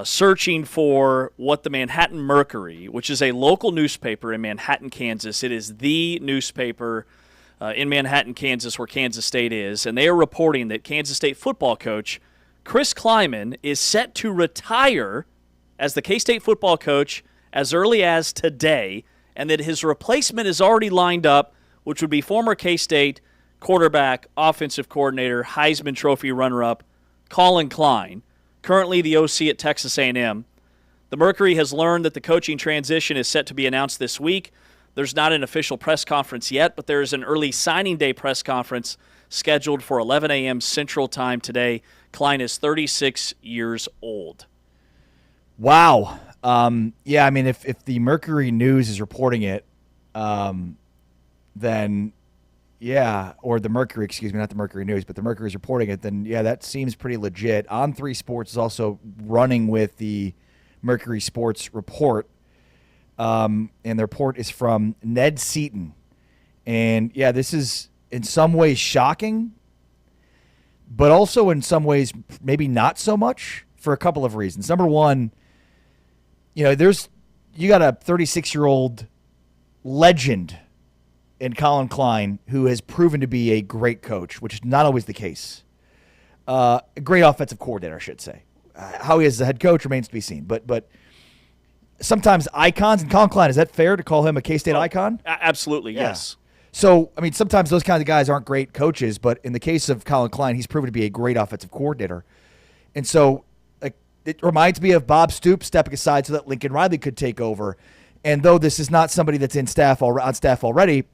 searching for what the Manhattan Mercury, which is a local newspaper in Manhattan, Kansas. It is the newspaper in Manhattan, Kansas, where Kansas State is, and they are reporting that Kansas State football coach Chris Klieman is set to retire as the K-State football coach as early as today, and that his replacement is already lined up, which would be former K-State quarterback, offensive coordinator, Heisman Trophy runner-up Colin Klein, currently the OC at Texas A&M. The Mercury has learned that the coaching transition is set to be announced this week. There's not an official press conference yet, but there is an early signing day press conference scheduled for 11 a.m. Central Time today. Klein is 36 years old. Wow. Yeah, I mean, if the Mercury News is reporting it, then yeah, or the Mercury, excuse me, not the Mercury News, but the Mercury is reporting it, then yeah, that seems pretty legit. On3 Sports is also running with the Mercury Sports report, and the report is from Ned Seaton. And yeah, this is in some ways shocking, but also in some ways maybe not so much for a couple of reasons. Number one, you know, you got a 36-year-old legend in Colin Klein, who has proven to be a great coach, which is not always the case. A great offensive coordinator, I should say. How he is as a head coach remains to be seen. But sometimes icons, and Colin Klein, is that fair to call him a K-State icon? Absolutely, Yeah. yes. So, I mean, sometimes those kinds of guys aren't great coaches, but in the case of Colin Klein, he's proven to be a great offensive coordinator. And so it reminds me of Bob Stoops stepping aside so that Lincoln Riley could take over. And though this is not somebody that's on staff already,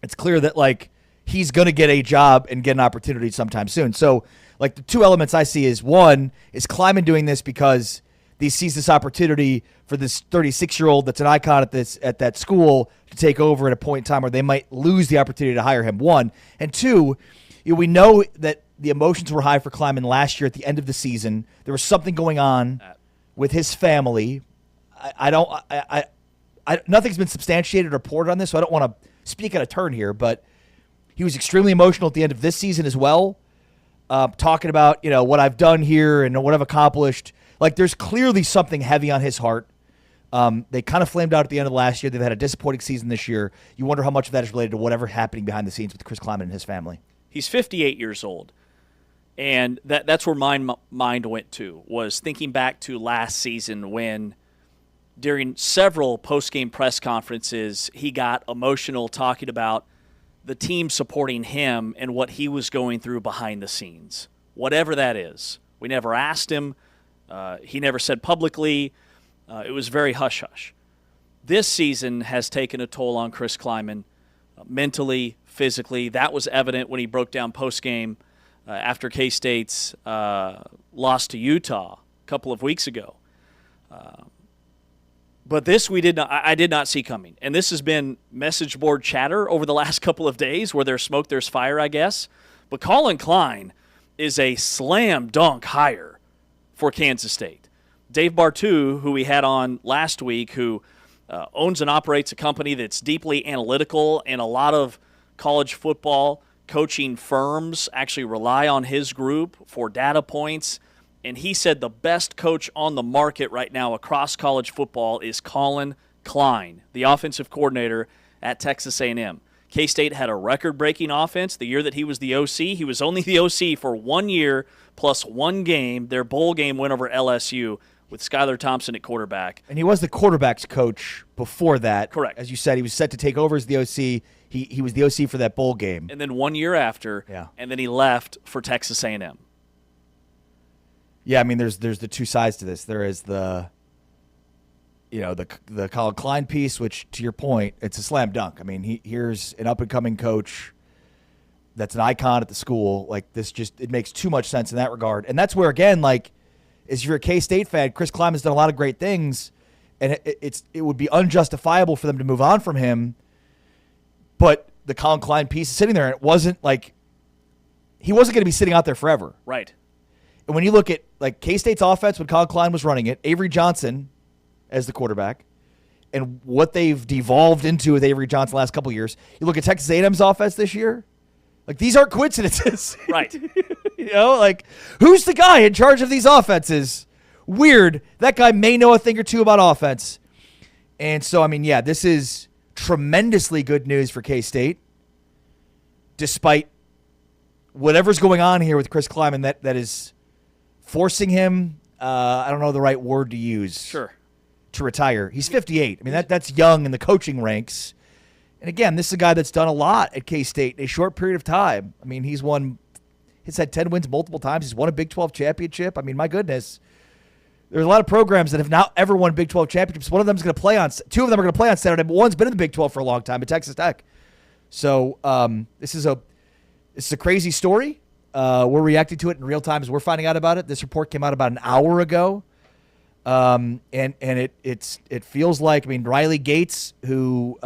it's clear that, like, he's going to get a job and get an opportunity sometime soon. So, like, the two elements I see is, one, is Kleiman doing this because he sees this opportunity for this 36-year-old that's an icon at that school to take over at a point in time where they might lose the opportunity to hire him, one. And two, we know that the emotions were high for Kleiman last year at the end of the season. There was something going on with his family. Nothing's been substantiated or reported on this, so I don't want to speak out of turn here, but he was extremely emotional at the end of this season as well, talking about, you know, what I've done here and what I've accomplished. Like, there's clearly something heavy on his heart. They kind of flamed out at the end of last year. They've had a disappointing season this year. You wonder how much of that is related to whatever happening behind the scenes with Chris Kleiman and his family. He's 58 years old, and that's where my mind went to, was thinking back to last season when, during several post-game press conferences, he got emotional talking about the team supporting him and what he was going through behind the scenes, whatever that is. We never asked him. He never said publicly. It was very hush-hush. This season has taken a toll on Chris Kleiman, mentally, physically. That was evident when he broke down post-game after K-State's loss to Utah a couple of weeks ago. But this I did not see coming. And this has been message board chatter over the last couple of days, where there's smoke, there's fire, I guess. But Colin Klein is a slam dunk hire for Kansas State. Dave Bartu, who we had on last week, who owns and operates a company that's deeply analytical, and a lot of college football coaching firms actually rely on his group for data points. And he said the best coach on the market right now across college football is Colin Klein, the offensive coordinator at Texas A&M. K-State had a record-breaking offense the year that he was the OC. He was only the OC for 1 year plus one game. Their bowl game win over LSU with Skylar Thompson at quarterback. And he was the quarterback's coach before that. Correct. As you said, he was set to take over as the OC. He was the OC for that bowl game. And then 1 year after, and then he left for Texas A&M. Yeah, I mean, there's the two sides to this. There is the Colin Klein piece, which, to your point, it's a slam dunk. I mean, here's an up-and-coming coach that's an icon at the school. Like, it makes too much sense in that regard. And that's where, again, like, if you're a K-State fan, Chris Kleiman has done a lot of great things, and it would be unjustifiable for them to move on from him. But the Colin Klein piece is sitting there, and it wasn't like he wasn't going to be sitting out there forever. Right. And when you look at, like, K-State's offense when Colin Klein was running it, Avery Johnson as the quarterback, and what they've devolved into with Avery Johnson the last couple of years, you look at Texas A&M's offense this year, like, these aren't coincidences. Right. Like, who's the guy in charge of these offenses? Weird. That guy may know a thing or two about offense. And so, I mean, yeah, this is tremendously good news for K-State, despite whatever's going on here with Chris Kleiman that is forcing him, I don't know the right word to use. Sure. To retire. He's 58. I mean, that's young in the coaching ranks. And again, this is a guy that's done a lot at K-State in a short period of time. I mean, he's had 10 wins multiple times. He's won a Big 12 championship. I mean, my goodness. There's a lot of programs that have not ever won Big 12 championships. Two of them are going to play on Saturday, but one's been in the Big 12 for a long time at Texas Tech. So this is a crazy story. We're reacting to it in real time as we're finding out about it. This report came out about an hour ago. And it feels like, I mean, Riley Gates, who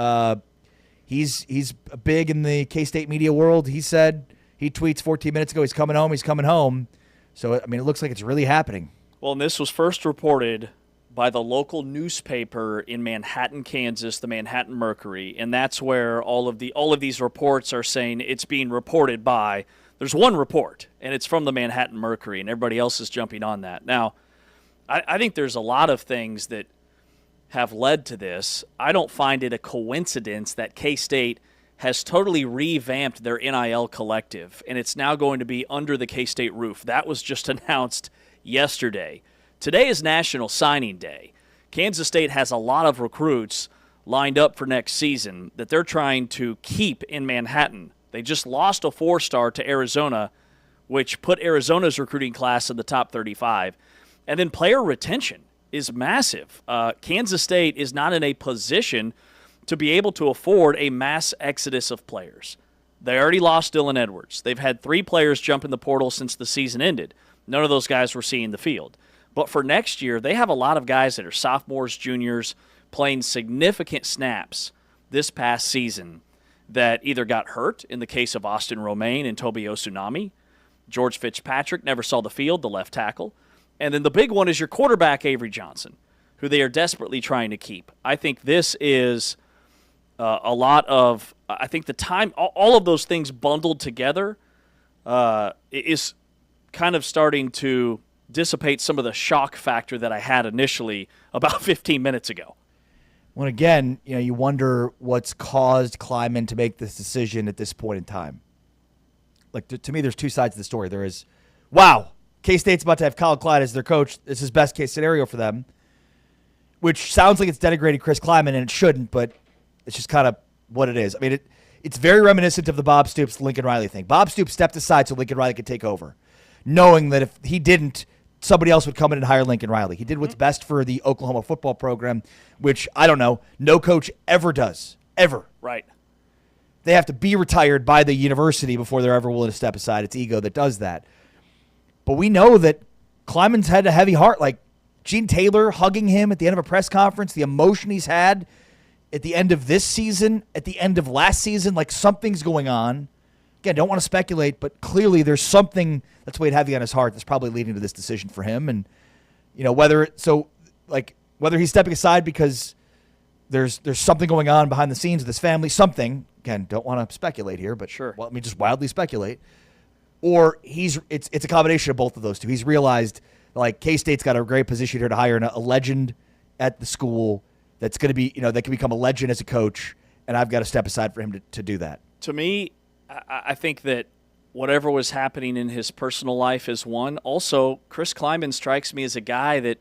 he's big in the K-State media world. He tweets 14 minutes ago, he's coming home. So, I mean, it looks like it's really happening. Well, and this was first reported by the local newspaper in Manhattan, Kansas, the Manhattan Mercury, and that's where all of these reports are saying it's being reported by. There's one report, and it's from the Manhattan Mercury, and everybody else is jumping on that. Now, I think there's a lot of things that have led to this. I don't find it a coincidence that K-State has totally revamped their NIL collective, and it's now going to be under the K-State roof. That was just announced yesterday. Today is National Signing Day. Kansas State has a lot of recruits lined up for next season that they're trying to keep in Manhattan. They just lost a 4-star to Arizona, which put Arizona's recruiting class in the top 35. And then player retention is massive. Kansas State is not in a position to be able to afford a mass exodus of players. They already lost Dylan Edwards. They've had 3 players jump in the portal since the season ended. None of those guys were seeing the field. But for next year, they have a lot of guys that are sophomores, juniors, playing significant snaps this past season that either got hurt, in the case of Austin Romaine and Tobi Osunami. George Fitzpatrick never saw the field, the left tackle. And then the big one is your quarterback, Avery Johnson, who they are desperately trying to keep. I think this is a lot of, I think the time, all of those things bundled together is kind of starting to dissipate some of the shock factor that I had initially about 15 minutes ago. Well, again, you wonder what's caused Kleiman to make this decision at this point in time. Like, to me, there's two sides to the story. There is, wow, K-State's about to have Kyle Clyde as their coach. This is best case scenario for them, which sounds like it's denigrating Chris Kleiman, and it shouldn't, but it's just kind of what it is. I mean, it's very reminiscent of the Bob Stoops, Lincoln Riley thing. Bob Stoops stepped aside so Lincoln Riley could take over, knowing that if he didn't, somebody else would come in and hire Lincoln Riley. He did what's best for the Oklahoma football program, which, I don't know, no coach ever does. Ever. Right. They have to be retired by the university before they're ever willing to step aside. It's ego that does that. But we know that Kleiman's had a heavy heart. Like Gene Taylor hugging him at the end of a press conference, the emotion he's had at the end of this season, at the end of last season, like something's going on. Again, don't want to speculate, but clearly there's something that's weighed heavy on his heart that's probably leading to this decision for him. And, whether he's stepping aside because there's something going on behind the scenes with his family, something, again, don't want to speculate here, but sure. Well, let me just wildly speculate. Or it's a combination of both of those two. He's realized, like, K-State's got a great position here to hire a legend at the school that's going to be, that can become a legend as a coach, and I've got to step aside for him to do that. To me, I think that whatever was happening in his personal life is one. Also, Chris Kleiman strikes me as a guy that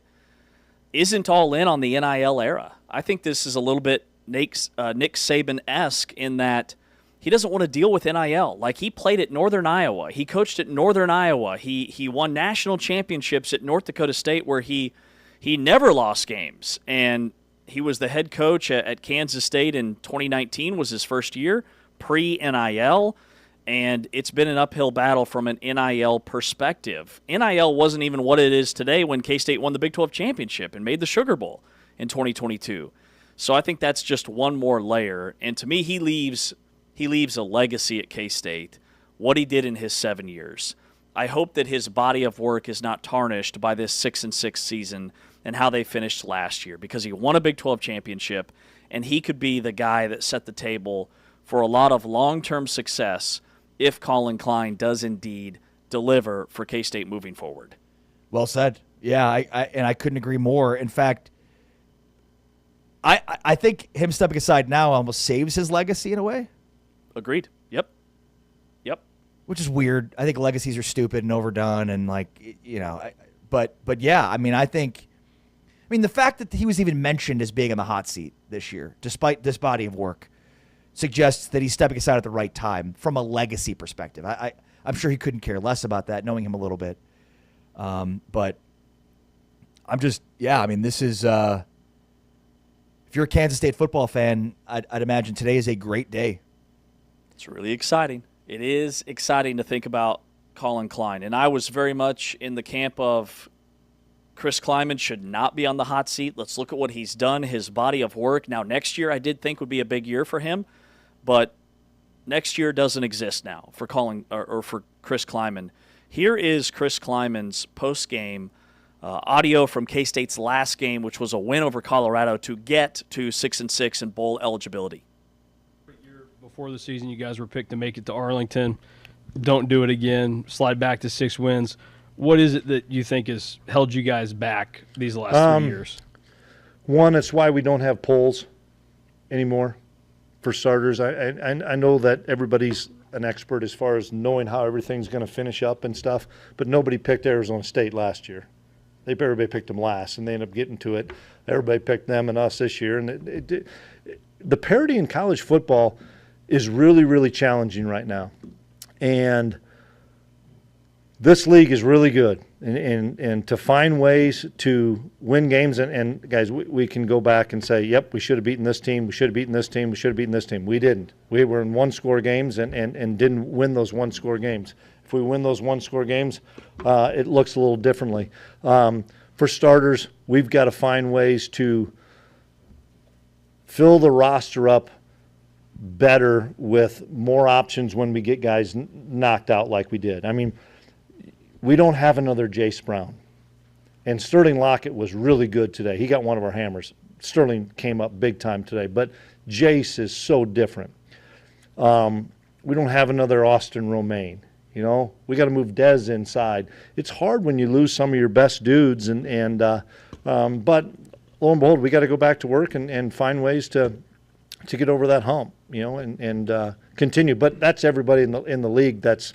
isn't all in on the NIL era. I think this is a little bit Nick Saban-esque in that he doesn't want to deal with NIL. Like, he played at Northern Iowa. He coached at Northern Iowa. He won national championships at North Dakota State where he never lost games. And he was the head coach at Kansas State in 2019, was his first year, pre-NIL. And it's been an uphill battle from an NIL perspective. NIL wasn't even what it is today when K-State won the Big 12 championship and made the Sugar Bowl in 2022. So I think that's just one more layer. And to me, he leaves a legacy at K-State, what he did in his 7 years. I hope that his body of work is not tarnished by this 6-6 season and how they finished last year, because he won a Big 12 championship, and he could be the guy that set the table for a lot of long-term success if Colin Klein does indeed deliver for K-State moving forward. Well said. Yeah, I couldn't agree more. In fact, I think him stepping aside now almost saves his legacy in a way. Agreed. Yep. Which is weird. I think legacies are stupid and overdone, and but yeah, I mean, the fact that he was even mentioned as being in the hot seat this year, despite this body of work, suggests that he's stepping aside at the right time from a legacy perspective. I'm sure he couldn't care less about that, knowing him a little bit. But I'm just, this is, if you're a Kansas State football fan, I'd imagine today is a great day. It's really exciting. It is exciting to think about Colin Klein. And I was very much in the camp of Chris Klieman should not be on the hot seat. Let's look at what he's done, his body of work. Now, next year I did think would be a big year for him, but next year doesn't exist now for for Chris Klieman. Here is Chris Kleiman's post-game audio from K-State's last game, which was a win over Colorado to get to 6-6 in bowl eligibility. Before the season, you guys were picked to make it to Arlington. Don't do it again. Slide back to 6 wins. What is it that you think has held you guys back these last 3 years? One, it's why we don't have polls anymore, for starters. I know that everybody's an expert as far as knowing how everything's going to finish up and stuff, but nobody picked Arizona State last year. Everybody picked them last, and they ended up getting to it. Everybody picked them and us this year. And the parity in college football is really, really challenging right now. And this league is really good. And to find ways to win games, and guys, we can go back and say, yep, we should have beaten this team, we should have beaten this team, we should have beaten this team. We didn't. We were in one-score games and didn't win those one-score games. If we win those one-score games, it looks a little differently. For starters, we've got to find ways to fill the roster up better with more options when we get guys knocked out like we did. I mean, we don't have another Jace Brown. And Sterling Lockett was really good today. He got one of our hammers. Sterling came up big time today. But Jace is so different. We don't have another Austin Romaine. We got to move Dez inside. It's hard when you lose some of your best dudes. But lo and behold, we got to go back to work and find ways to get over that hump, and continue. But that's everybody in the league that's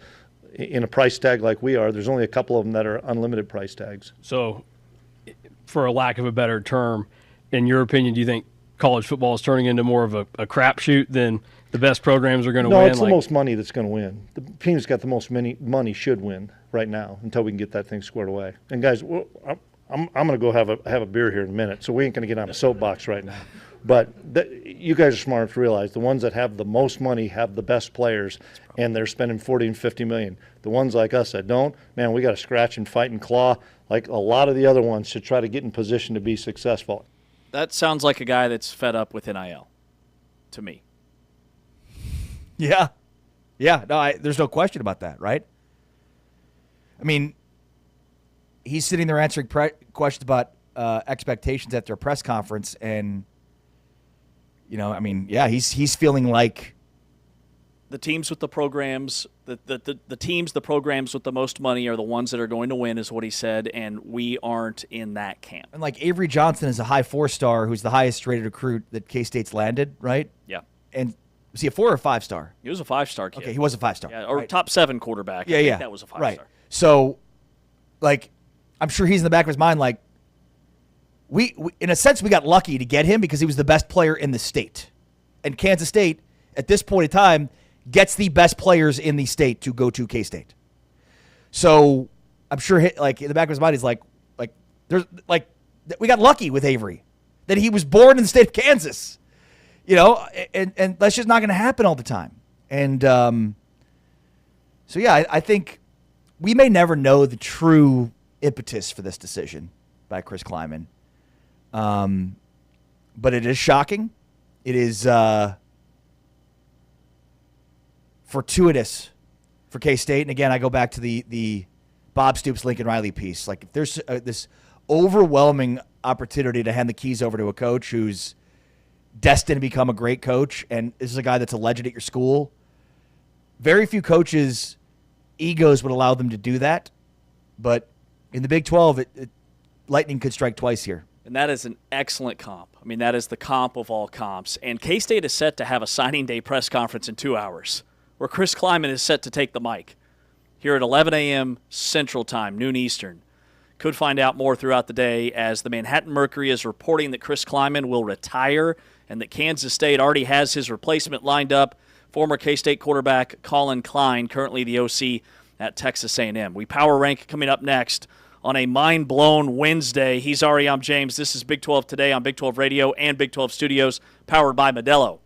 in a price tag like we are. There's only a couple of them that are unlimited price tags. So, for a lack of a better term, in your opinion, do you think college football is turning into more of a crapshoot than the best programs are going to win? No, it's the most money that's going to win. The team that's got the most money should win right now until we can get that thing squared away. And guys, I'm going to go have a beer here in a minute, so we ain't going to get on a soapbox right now. But you guys are smart enough to realize the ones that have the most money have the best players, and they're spending $40 and $50 million. The ones like us that don't, man, we got to scratch and fight and claw like a lot of the other ones to try to get in position to be successful. That sounds like a guy that's fed up with NIL to me. Yeah. No, there's no question about that, right? I mean, he's sitting there answering questions about expectations at their press conference, and he's feeling like the teams with the programs, the programs with the most money are the ones that are going to win, is what he said, and we aren't in that camp. And like Avery Johnson is a high 4-star who's the highest rated recruit that K-State's landed, right? Yeah. And was he a 4 or 5-star? He was a 5-star kid. Okay, he was a 5-star. Yeah, or right. top 7 quarterback. Yeah, I think that was a 5-star. Right. So, I'm sure he's in the back of his mind we in a sense, we got lucky to get him because he was the best player in the state. And Kansas State, at this point in time, gets the best players in the state to go to K-State. So I'm sure, in the back of his mind, he's we got lucky with Avery, that he was born in the state of Kansas, and that's just not going to happen all the time. And I think we may never know the true impetus for this decision by Chris Klieman. But it is shocking. It is fortuitous for K-State. And again, I go back to the Bob Stoops, Lincoln Riley piece. If there's this overwhelming opportunity to hand the keys over to a coach who's destined to become a great coach, and this is a guy that's a legend at your school, very few coaches egos would allow them to do that. But in the Big 12, Lightning could strike twice here. And that is an excellent comp. I mean, that is the comp of all comps. And K-State is set to have a signing day press conference in 2 hours, where Chris Kleiman is set to take the mic here at 11 a.m. Central Time, noon Eastern. Could find out more throughout the day as the Manhattan Mercury is reporting that Chris Kleiman will retire and that Kansas State already has his replacement lined up, former K-State quarterback Colin Klein, currently the OC at Texas A&M. We power rank coming up next on a mind-blown Wednesday. He's Ari, I'm James. This is Big 12 Today on Big 12 Radio and Big 12 Studios, powered by Modelo.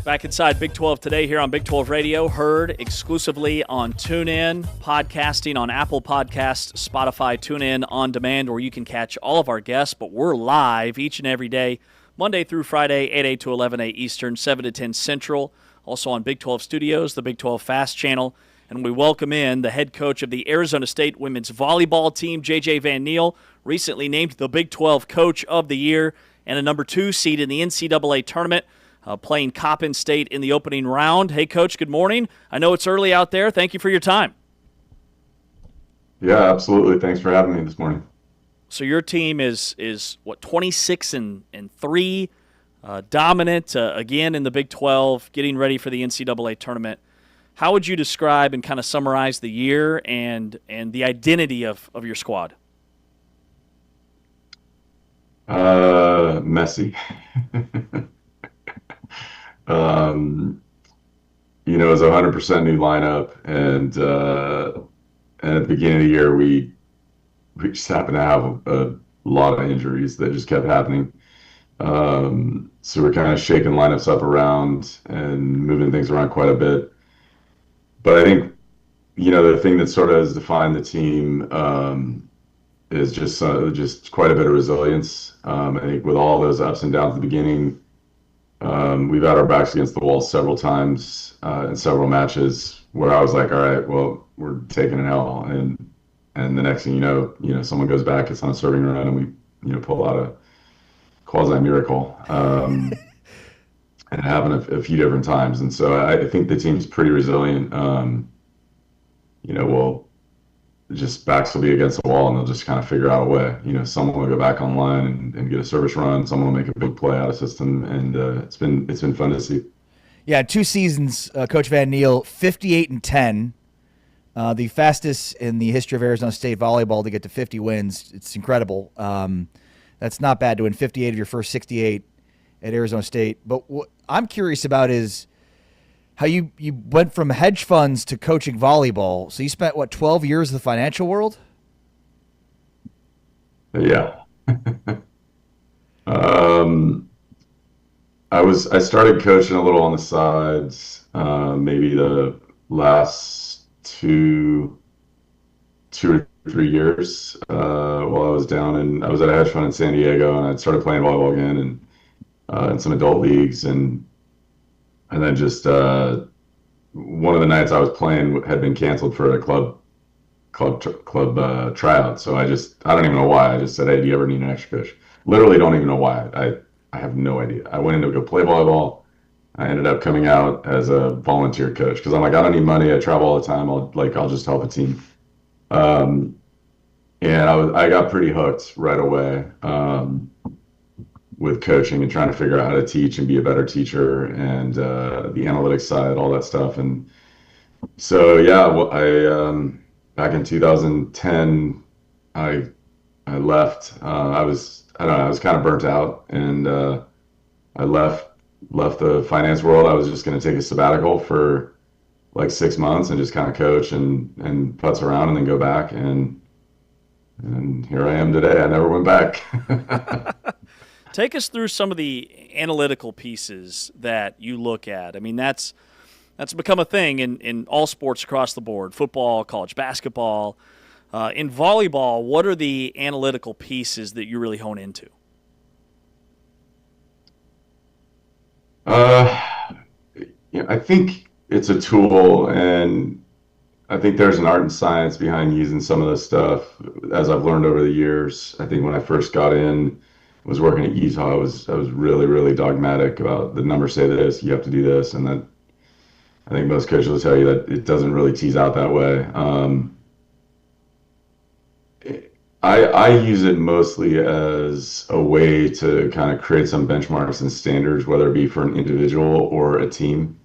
Back inside Big 12 today here on Big 12 Radio, heard exclusively on TuneIn, podcasting on Apple Podcasts, Spotify, TuneIn On Demand, where you can catch all of our guests. But we're live each and every day, Monday through Friday, 8 to 11 Eastern, 7 to 10 Central. Also on Big 12 Studios, the Big 12 Fast Channel. And we welcome in the head coach of the Arizona State women's volleyball team, J.J. Van Niel, recently named the Big 12 Coach of the Year and a number 2 seed in the NCAA tournament. Playing Coppin State in the opening round. Hey, Coach, good morning. I know it's early out there. Thank you for your time. Yeah, absolutely. Thanks for having me this morning. So your team is what, 26-3, dominant again in the Big 12, getting ready for the NCAA tournament. How would you describe and kind of summarize the year and the identity of your squad? Messy. It was a 100% new lineup, and at the beginning of the year, we just happened to have a lot of injuries that just kept happening. So we're kind of shaking lineups up around and moving things around quite a bit. But I think, the thing that sort of has defined the team is just quite a bit of resilience. I think with all those ups and downs at the beginning, we've had our backs against the wall several times in several matches where I was like, all right, well, we're taking an L. And the next thing you know, someone goes back, it's on a serving run, and we, pull out a quasi-miracle. And it happened a few different times. And so I think the team's pretty resilient. Just backs will be against the wall, and they'll just kind of figure out a way. Someone will go back online and get a service run. Someone will make a big play out of system, and it's been fun to see. Yeah, 2 seasons, Coach Van Niel, 58-10, the fastest in the history of Arizona State volleyball to get to 50 wins. It's incredible. That's not bad to win 58 of your first 68 at Arizona State. But what I'm curious about is how you went from hedge funds to coaching volleyball. So you spent, 12 years in the financial world? Yeah. I started coaching a little on the sides, maybe the last two or 3 years, while I was I was at a hedge fund in San Diego, and I started playing volleyball again and in some adult leagues, and then just one of the nights I was playing had been canceled for a club tryout. So I don't even know why. I just said, hey, do you ever need an extra coach? Literally don't even know why. I have no idea. I went in to go play volleyball. I ended up coming out as a volunteer coach because I'm like, I don't need money. I travel all the time. I'll just help the team. And I got pretty hooked right away. With coaching and trying to figure out how to teach and be a better teacher, and the analytics side, all that stuff. And so, I back in 2010, I left. I was kind of burnt out, and I left the finance world. I was just going to take a sabbatical for like 6 months and just kind of coach and putz around and then go back. And here I am today. I never went back. Take us through some of the analytical pieces that you look at. I mean, that's become a thing in all sports across the board, football, college basketball. In volleyball, what are the analytical pieces that you really hone into? I think it's a tool, and I think there's an art and science behind using some of this stuff, as I've learned over the years. I think when I first got in, was working at Utah, I was really, really dogmatic about the numbers say this, you have to do this, and that I think most coaches will tell you that it doesn't really tease out that way. I use it mostly as a way to kind of create some benchmarks and standards, whether it be for an individual or a team.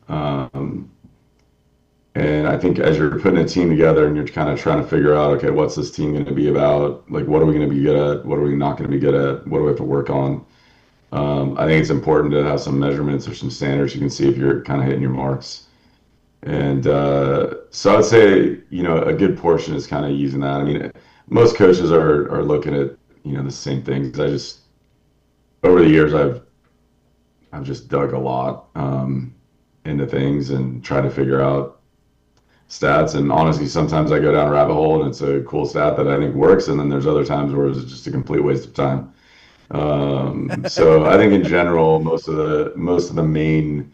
And I think as you're putting a team together and you're kind of trying to figure out, okay, what's this team going to be about? Like, what are we going to be good at? What are we not going to be good at? What do we have to work on? I think it's important to have some measurements or some standards you can see if you're kind of hitting your marks. And so I'd say, a good portion is kind of using that. I mean, most coaches are looking at, the same things. Over the years, I've just dug a lot. into things and try to figure out stats. And honestly, sometimes I go down a rabbit hole and it's a cool stat that I think works, and then there's other times where it's just a complete waste of time. So I think in general, most of the main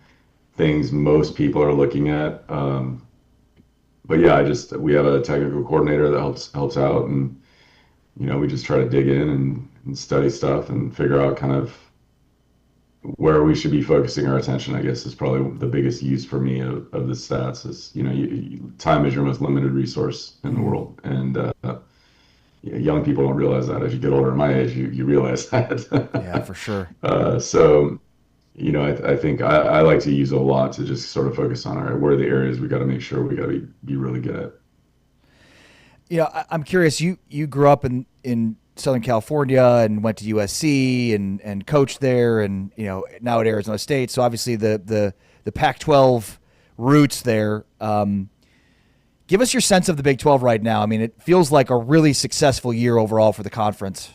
things most people are looking at. But yeah, we have a technical coordinator that helps out, and we just try to dig in and study stuff and figure out kind of where we should be focusing our attention. I guess is probably the biggest use for me of the stats. Is time is your most limited resource in the world, and young people don't realize that. As you get older, at my age, you realize that. Yeah, for sure. So, I think I like to use it a lot to just sort of focus on, all right, where are the areas we got to make sure we got to be really good at. I'm curious. You grew up in Southern California and went to USC and coached there, and now at Arizona State. So obviously the Pac-12 roots there. Give us your sense of the Big 12 right now. I mean, it feels like a really successful year overall for the conference.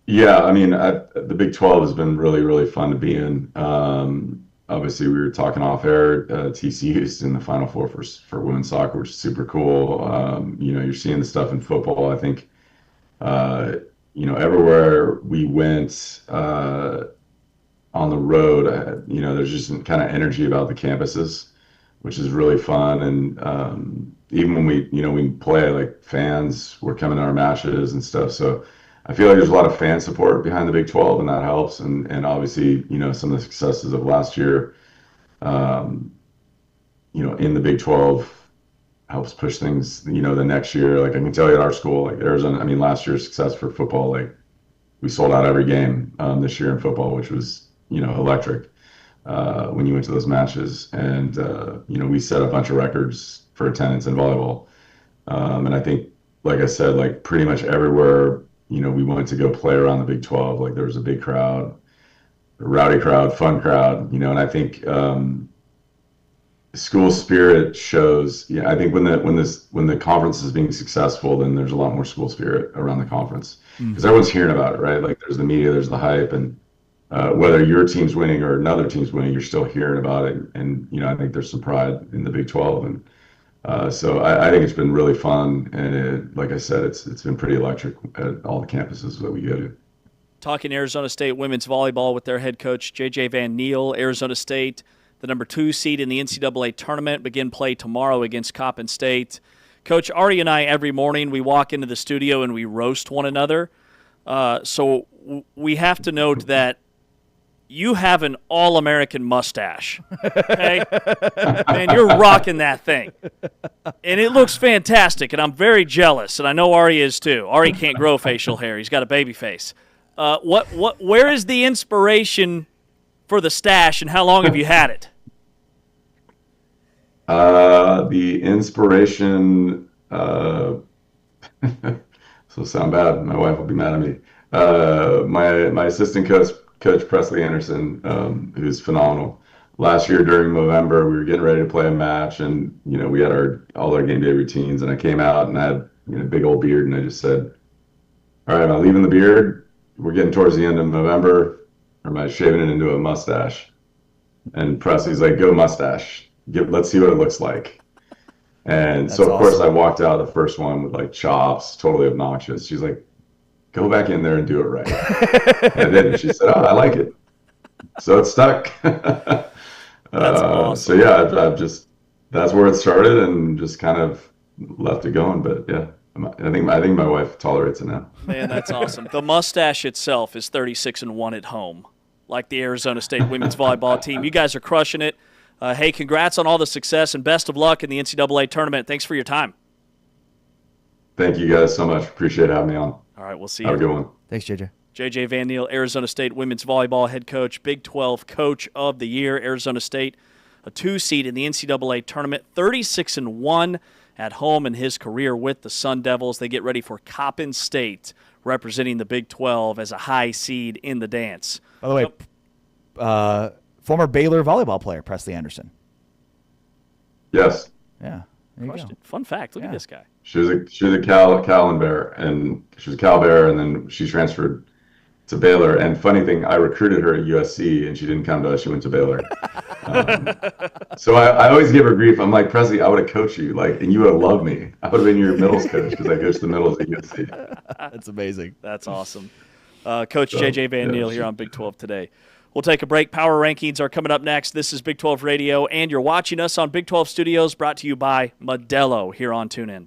Yeah, I mean, the Big 12 has been really, really fun to be in. Obviously, we were talking off air. TCU is in the Final Four for women's soccer, which is super cool. You're seeing the stuff in football. I think, everywhere we went on the road, there's just kind of energy about the campuses, which is really fun. And even when we play, like, fans were coming to our matches and stuff. So I feel like there's a lot of fan support behind the Big 12, and that helps. And obviously, some of the successes of last year, in the Big 12 helps push things, the next year. Like, I can tell you at our school, like Arizona, I mean, last year's success for football, like, we sold out every game this year in football, which was, electric when you went to those matches. And, we set a bunch of records for attendance in volleyball. And I think, like I said, like, pretty much everywhere, we went to go play around the Big 12. Like, there was a big crowd, a rowdy crowd, fun crowd, and I think school spirit shows. Yeah, I think when the conference is being successful, then there's a lot more school spirit around the conference because everyone's hearing about it, right? Like, there's the media, there's the hype, and whether your team's winning or another team's winning, you're still hearing about it. And I think there's some pride in the Big 12, and so I think it's been really fun, and like I said, it's been pretty electric at all the campuses that we go to. Talking Arizona State women's volleyball with their head coach, J.J. Van Niel. Arizona State, the number 2 seed in the NCAA tournament, begin play tomorrow against Coppin State. Coach, Ari and I, every morning, we walk into the studio and we roast one another. So we have to note that you have an all-American mustache, okay? Man, you're rocking that thing. And it looks fantastic, and I'm very jealous, and I know Ari is too. Ari can't grow facial hair. He's got a baby face. Where is the inspiration for the stash, and how long have you had it? The inspiration, so sound bad. My wife will be mad at me. My assistant coach Presley Anderson, who's phenomenal. Last year during November, we were getting ready to play a match, and we had all our game day routines. And I came out and I had a big old beard, and I just said, "All right, am I leaving the beard? We're getting towards the end of November, or am I shaving it into a mustache?" And Presley's like, "Go mustache. Let's see what it looks like." And That's so of course awesome. I walked out of the first one with like chops, totally obnoxious. She's like, "Go back in there and do it right." And then she said, "Oh, I like it." So it's stuck. That's awesome. So yeah, I've just, that's where it started and just kind of left it going. But yeah, I think my wife tolerates it now. Man, that's awesome. The mustache itself is 36-1 at home, like the Arizona State women's volleyball team. You guys are crushing it. Hey, congrats on all the success and best of luck in the NCAA tournament. Thanks for your time. Thank you guys so much. Appreciate having me on. All right, we'll see Have you. a good one. Thanks, JJ. J.J. Van Niel, Arizona State women's volleyball head coach, Big 12 coach of the year. Arizona State, a 2 seed in the NCAA tournament, 36-1 at home in his career with the Sun Devils. They get ready for Coppin State, representing the Big 12 as a high seed in the dance. By the way, former Baylor volleyball player, Presley Anderson. Yes. Yeah. There you go. Fun fact. Look at this guy. She was a Cal and Bear, and she was a Cal Bear, and then she transferred to Baylor. And funny thing, I recruited her at USC, and she didn't come to us. She went to Baylor. So I always give her grief. I'm like, Presley, I would have coached you, and you would have loved me. I would have been your middles coach because I coached the middles at USC. That's amazing. That's awesome. Coach J.J. Van Niel here on Big 12 Today. We'll take a break. Power Rankings are coming up next. This is Big 12 Radio, and you're watching us on Big 12 Studios, brought to you by Modelo here on TuneIn.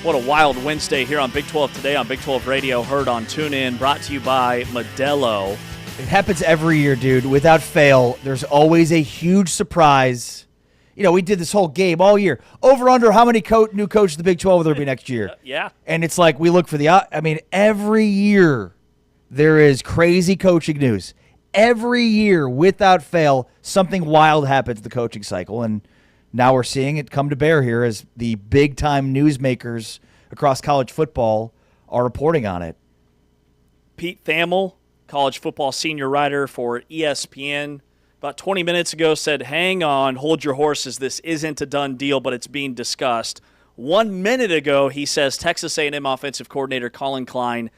What a wild Wednesday here on Big 12 Today on Big 12 Radio, heard on TuneIn, brought to you by Modelo. It happens every year, dude. Without fail, there's always a huge surprise. You know, we did this whole game all year. Over, under, how many new coaches the Big 12 will there be next year? Yeah. And it's like we look for every year there is crazy coaching news. Every year, without fail, something wild happens in the coaching cycle. And now we're seeing it come to bear here as the big-time newsmakers across college football are reporting on it. Pete Thamel, college football senior writer for ESPN, about 20 minutes ago said, hang on, hold your horses. This isn't a done deal, but it's being discussed. 1 minute ago, he says Texas A&M offensive coordinator Colin Klein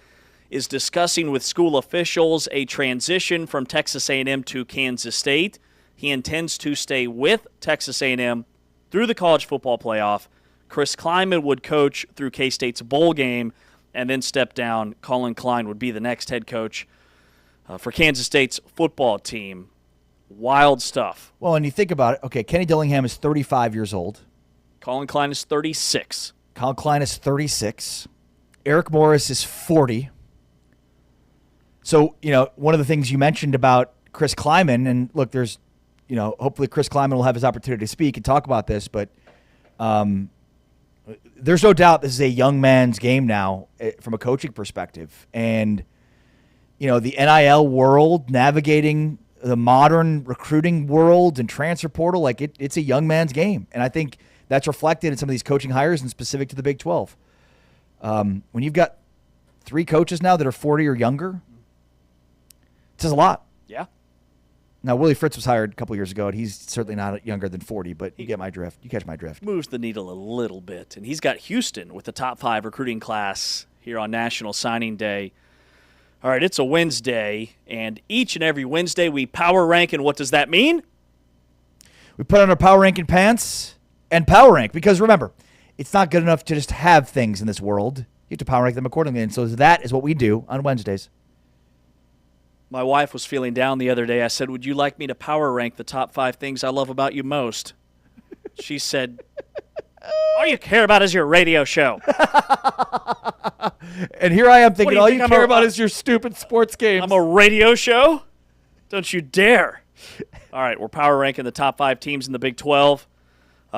is discussing with school officials a transition from Texas A&M to Kansas State. He intends to stay with Texas A&M through the college football playoff. Chris Klieman would coach through K-State's bowl game and then step down. Colin Klein would be the next head coach for Kansas State's football team. Wild stuff. Well, and you think about it. Okay, Kenny Dillingham is 35 years old. Colin Klein is 36. Colin Klein is 36. Eric Morris is 40. So, one of the things you mentioned about Chris Klieman, and look, there's hopefully Chris Klieman will have his opportunity to speak and talk about this, but there's no doubt this is a young man's game now from a coaching perspective. And, the NIL world, navigating the modern recruiting world and transfer portal, it's a young man's game. And I think that's reflected in some of these coaching hires and specific to the Big 12. When you've got 3 coaches now that are 40 or younger, it says a lot. Yeah. Now, Willie Fritz was hired a couple years ago, and he's certainly not younger than 40, but you get my drift. You catch my drift. Moves the needle a little bit. And he's got Houston with the top 5 recruiting class here on National Signing Day. All right, it's a Wednesday, and each and every Wednesday we power rank, and what does that mean? We put on our power ranking pants and power rank, because remember, it's not good enough to just have things in this world. You have to power rank them accordingly, and so that is what we do on Wednesdays. My wife was feeling down the other day. I said, would you like me to power rank the top 5 things I love about you most? She said, all you care about is your radio show. And here I am thinking, all you care about is your stupid sports games. I'm a radio show? Don't you dare. All right, we're power ranking the top 5 teams in the Big 12.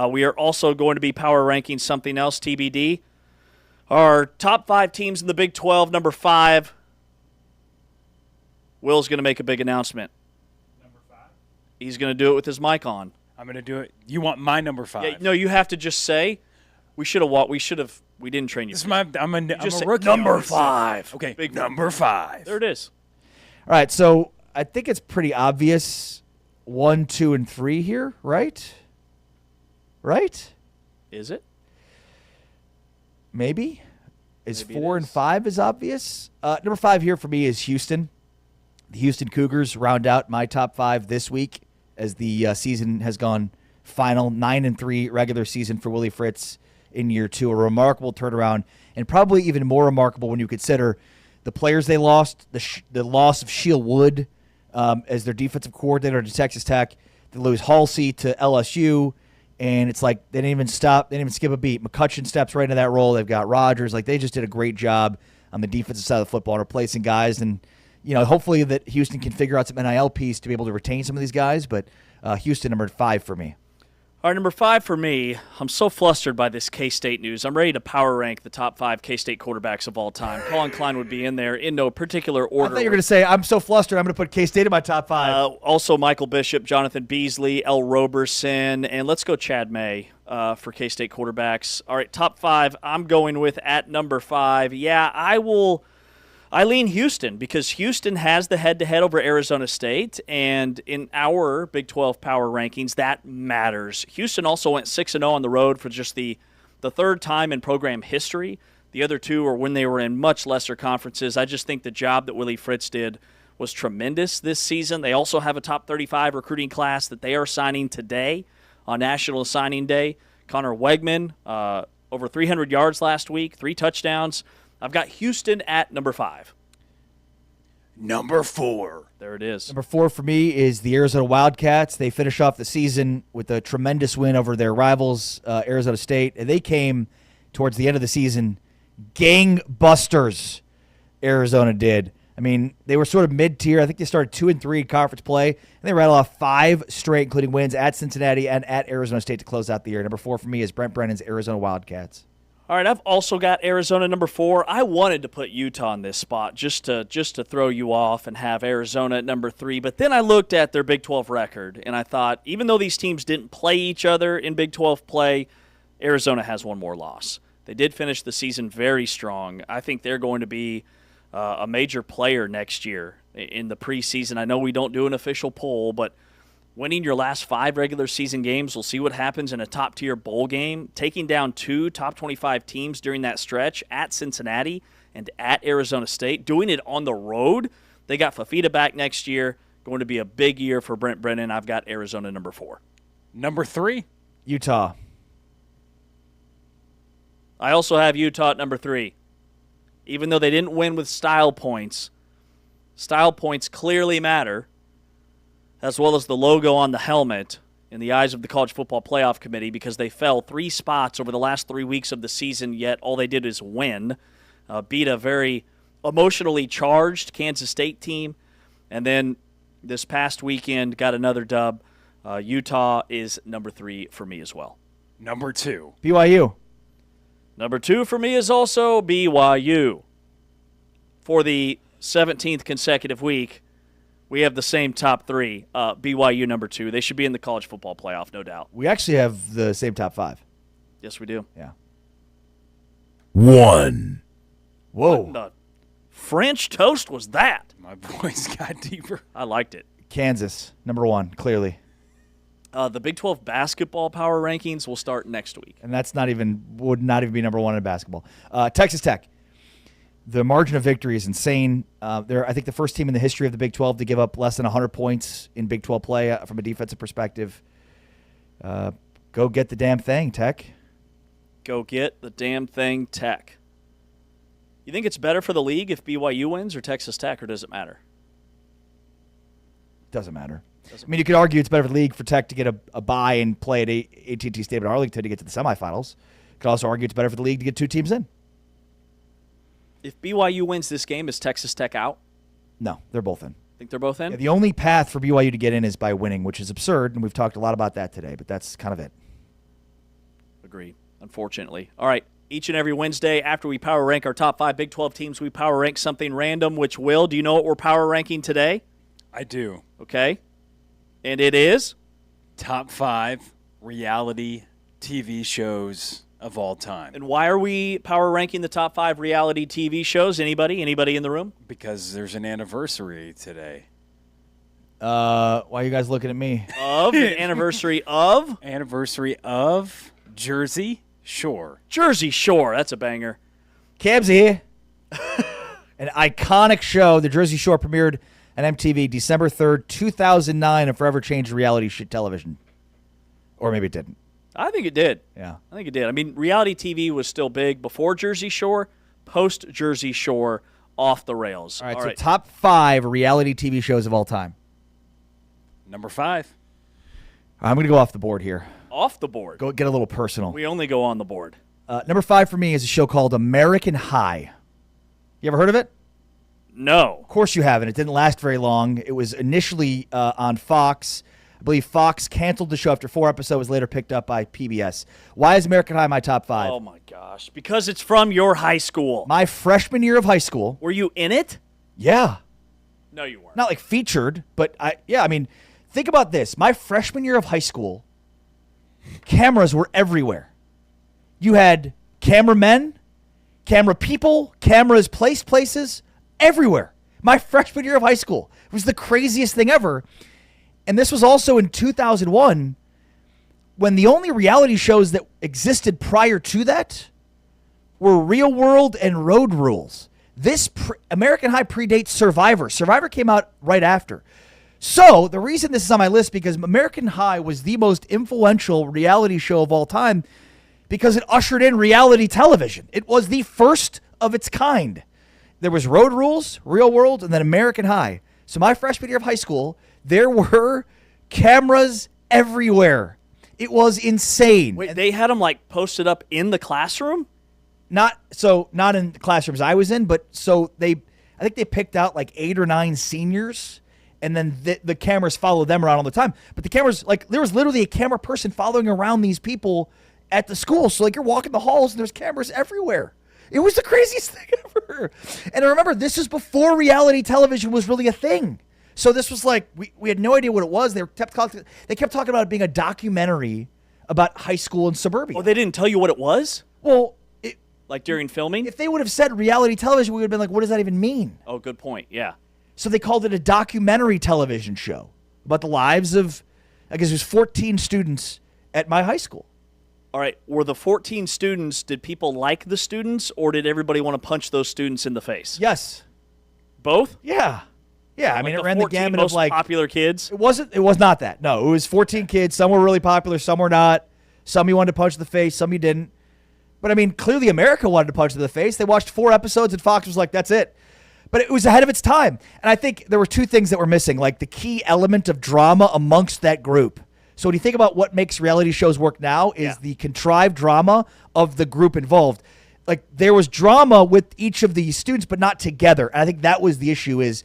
We are also going to be power ranking something else, TBD. Our top 5 teams in the Big 12, number 5. Will's going to make a big announcement. Number 5? He's going to do it with his mic on. I'm going to do it. You want my number 5? Yeah, no, you have to just say, we didn't train you. I'm a rookie. Number 5. Okay, big number 5. There it is. All right, so I think it's pretty obvious 1, 2, and 3 here, right? Right? Is it? Maybe. Is Maybe 4 and 5 is obvious? Number 5 here for me is Houston. The Houston Cougars round out my top 5 this week as the season has gone final. 9-3 regular season for Willie Fritz in year 2. A remarkable turnaround, and probably even more remarkable when you consider the players they lost, the loss of Sheil Wood as their defensive coordinator to Texas Tech. They lose Halsey to LSU, and it's like they didn't even stop. They didn't even skip a beat. McCutcheon steps right into that role. They've got Rodgers. They just did a great job on the defensive side of the football, replacing guys. And, hopefully that Houston can figure out some NIL piece to be able to retain some of these guys. But Houston, number 5 for me. All right, number 5 for me, I'm so flustered by this K-State news. I'm ready to power rank the top 5 K-State quarterbacks of all time. Colin Klein would be in there in no particular order. I thought you were going to say, I'm so flustered, I'm going to put K-State in my top 5. Also Michael Bishop, Jonathan Beasley, L. Roberson, and let's go Chad May for K-State quarterbacks. All right, top 5, I'm going with at number 5. Yeah, I lean Houston because Houston has the head-to-head over Arizona State, and in our Big 12 power rankings, that matters. Houston also went 6-0 on the road for just the 3rd time in program history. The other 2 are when they were in much lesser conferences. I just think the job that Willie Fritz did was tremendous this season. They also have a top 35 recruiting class that they are signing today on National Signing Day. Connor Wegman, over 300 yards last week, 3 touchdowns. I've got Houston at number 5. Number 4. There it is. Number 4 for me is the Arizona Wildcats. They finish off the season with a tremendous win over their rivals, Arizona State. And they came towards the end of the season. Gangbusters, Arizona did. I mean, they were sort of mid-tier. I think they started 2-3 in conference play, and they rattled off 5 straight, including wins at Cincinnati and at Arizona State to close out the year. Number 4 for me is Brent Brennan's Arizona Wildcats. All right, I've also got Arizona number 4. I wanted to put Utah in this spot just to throw you off and have Arizona at number 3, but then I looked at their Big 12 record, and I thought, even though these teams didn't play each other in Big 12 play, Arizona has one more loss. They did finish the season very strong. I think they're going to be a major player next year in the preseason. I know we don't do an official poll, but winning your last 5 regular season games, we'll see what happens in a top-tier bowl game. Taking down 2 top 25 teams during that stretch at Cincinnati and at Arizona State, doing it on the road. They got Fafita back next year. Going to be a big year for Brent Brennan. I've got Arizona number 4. Number 3? Utah. I also have Utah at number 3. Even though they didn't win with style points clearly matter, as well as the logo on the helmet in the eyes of the College Football Playoff Committee, because they fell 3 spots over the last 3 weeks of the season, yet all they did is win. Beat a very emotionally charged Kansas State team, and then this past weekend got another dub. Utah is number 3 for me as well. Number 2. BYU. Number 2 for me is also BYU. For the 17th consecutive week, we have the same top 3. BYU number 2. They should be in the College Football Playoff, no doubt. We actually have the same top 5. Yes, we do. Yeah. 1. Whoa. What the French toast was that? My voice got deeper. I liked it. Kansas, number 1, clearly. The Big 12 basketball power rankings will start next week. And that's would not even be number 1 in basketball. Texas Tech. The margin of victory is insane. They're, I think, the first team in the history of the Big 12 to give up less than 100 points in Big 12 play from a defensive perspective. Go get the damn thing, Tech. Go get the damn thing, Tech. You think it's better for the league if BYU wins or Texas Tech, or does it matter? Doesn't matter. I mean, you could argue it's better for the league for Tech to get a bye and play at AT&T Stadium in Arlington to get to the semifinals. You could also argue it's better for the league to get 2 teams in. If BYU wins this game, is Texas Tech out? No, they're both in. Think they're both in? Yeah, the only path for BYU to get in is by winning, which is absurd, and we've talked a lot about that today, but that's kind of it. Agreed, unfortunately. All right, each and every Wednesday after we power rank our top 5 Big 12 teams, we power rank something random, which do you know what we're power ranking today? I do. Okay. And it is? Top 5 reality TV shows of all time. And why are we power ranking the top 5 reality TV shows? Anybody in the room? Because there's an anniversary today. Why are you guys looking at me? An anniversary of? Anniversary of Jersey Shore. Jersey Shore. That's a banger. Cabs here. An iconic show. The Jersey Shore premiered on MTV December 3rd, 2009, and forever changed reality television. Or maybe it didn't. I think it did. Yeah. I think it did. I mean, reality TV was still big before Jersey Shore, post Jersey Shore, off the rails. All right, so top 5 reality TV shows of all time. Number 5. I'm going to go off the board here. Off the board? Go get a little personal. We only go on the board. Number 5 for me is a show called American High. You ever heard of it? No. Of course you haven't. It didn't last very long. It was initially on Fox. I believe Fox canceled the show after 4 episodes, was later picked up by PBS. Why is American High my top 5? Oh, my gosh. Because it's from your high school. My freshman year of high school. Were you in it? Yeah. No, you weren't. Not like featured, but I mean, think about this. My freshman year of high school, cameras were everywhere. You had cameramen, camera people, cameras placed places, everywhere. My freshman year of high school. It was the craziest thing ever. And this was also in 2001, when the only reality shows that existed prior to that were Real World and Road Rules. This American High predates Survivor. Survivor came out right after. So the reason this is on my list, because American High was the most influential reality show of all time because it ushered in reality television. It was the first of its kind. There was Road Rules, Real World, and then American High. So my freshman year of high school, there were cameras everywhere. It was insane. Wait, they had them like posted up in the classroom? not in the classrooms I was in, but I think they picked out like 8 or 9 seniors, and then the cameras follow them around all the time. But the cameras, like, there was literally a camera person following around these people at the school. So like you're walking the halls and there's cameras everywhere. It was the craziest thing ever. And I remember this is before reality television was really a thing. So this was like, we had no idea what it was. They kept talking about it being a documentary about high school in suburbia. Oh, they didn't tell you what it was? Well, like during filming? If they would have said reality television, we would have been like, what does that even mean? Oh, good point. Yeah. So they called it a documentary television show about the lives of, I guess it was 14 students at my high school. All right. Were the 14 students, did people like the students, or did everybody want to punch those students in the face? Yes. Both? Yeah. Yeah, I mean, Like it ran the 14 gamut most of like popular kids. It was not that. No, it was 14 kids. Some were really popular, some were not. Some you wanted to punch in the face, some you didn't. But I mean, clearly America wanted to punch in the face. They watched 4 episodes and Fox was like, that's it. But it was ahead of its time. And I think there were 2 things that were missing, like the key element of drama amongst that group. So when you think about what makes reality shows work now is the contrived drama of the group involved. Like there was drama with each of these students, but not together. And I think that was the issue is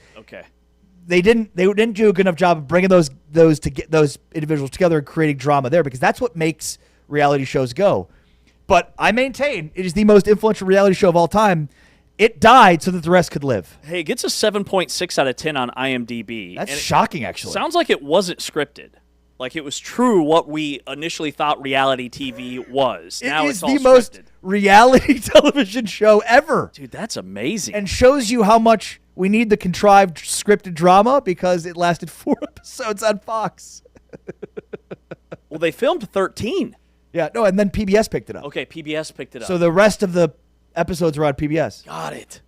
they didn't do a good enough job of bringing those individuals together and creating drama there, because that's what makes reality shows go. But I maintain it is the most influential reality show of all time. It died so that the rest could live. Hey, it gets a 7.6 out of 10 on IMDb. That's shocking, actually. Sounds like it wasn't scripted. Like it was true what we initially thought reality TV was. Now It is it's all the most scripted. reality television show ever. Dude, that's amazing. And shows you how much we need the contrived scripted drama because it lasted 4 episodes on Fox. Well, they filmed 13. Yeah, no, and then PBS picked it up. Okay, PBS picked it up. So the rest of the episodes are on PBS. Got it.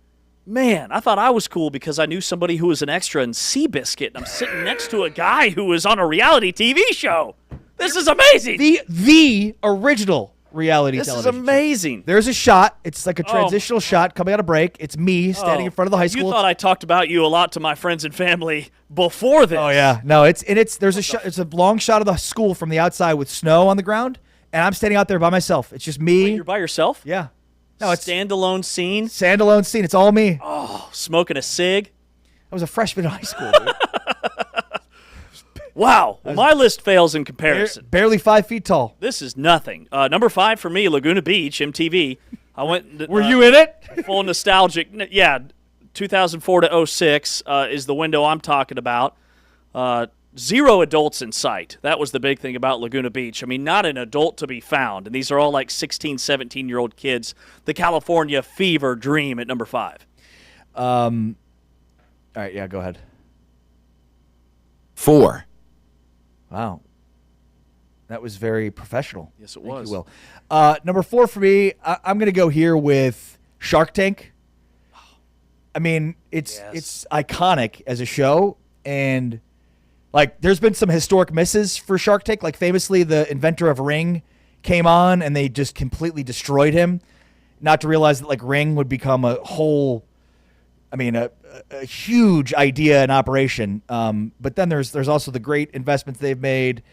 Man, I thought I was cool because I knew somebody who was an extra in Seabiscuit, and I'm sitting next to a guy who was on a reality TV show. This is amazing. The original reality This is television. amazing. There's a shot. It's like a transitional shot coming out of break. It's me standing Oh, in front of the high school. You thought I talked about you a lot to my friends and family before this. Oh yeah, no, there's a shot. It's a long shot of the school from the outside with snow on the ground, and I'm standing out there by myself. It's just me. Wait, you're by yourself? Yeah. No, it's standalone scene. Standalone scene. It's all me. Oh, smoking a cig. I was a freshman in high school. Dude. Wow, well, my list fails in comparison. Barely 5 feet tall. This is nothing. Number 5 for me, Laguna Beach, MTV. I went. Were you in it? Full nostalgic. Yeah, 2004 to 06 is the window I'm talking about. 0 adults in sight. That was the big thing about Laguna Beach. I mean, not an adult to be found. And these are all like 16, 17-year-old kids. The California fever dream at number 5. All right, yeah, go ahead. 4. Wow. That was very professional. Yes, it Thank was. you, Will. Number 4 for me, I'm going to go here with Shark Tank. I mean, it's iconic as a show, and like there's been some historic misses for Shark Tank. Like famously, the inventor of Ring came on, and they just completely destroyed him. Not to realize that like Ring would become a whole, I mean, a huge idea and operation. But then there's also the great investments they've made.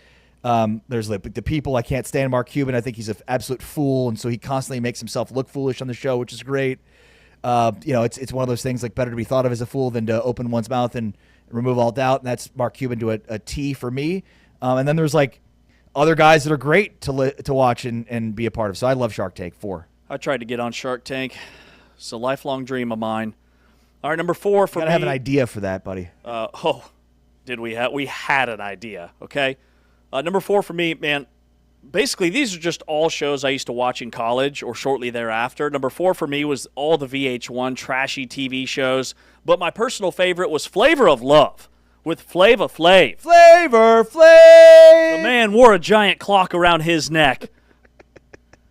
There's the people. I can't stand Mark Cuban. I think he's an absolute fool, and so he constantly makes himself look foolish on the show, which is great. It's one of those things like better to be thought of as a fool than to open one's mouth and remove all doubt. And that's Mark Cuban to a T for me. And then there's like other guys that are great to watch and be a part of. So I love Shark Tank. 4. I tried to get on Shark Tank. It's a lifelong dream of mine. All right, number 4 for me. Gotta have an idea for that, buddy. Did we have? We had an idea. Okay. Number 4 for me, man. Basically, these are just all shows I used to watch in college or shortly thereafter. Number 4 for me was all the VH1 trashy TV shows. But my personal favorite was Flavor of Love with Flava Flav. Flavor Flav! The man wore a giant clock around his neck.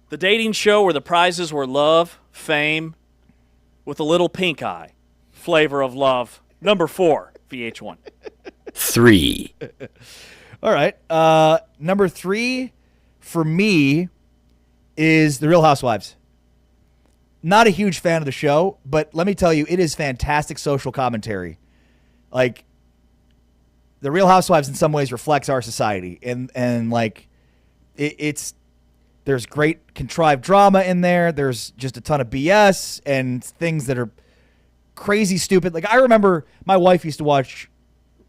The dating show where the prizes were love, fame, with a little pink eye. Flavor of Love. Number 4, VH1. 3. All right. Number 3 for me is The Real Housewives. Not a huge fan of the show, but let me tell you, it is fantastic social commentary. Like, The Real Housewives in some ways reflects our society, and like, it's There's great contrived drama in there. There's just a ton of BS and things that are crazy stupid. Like I remember my wife used to watch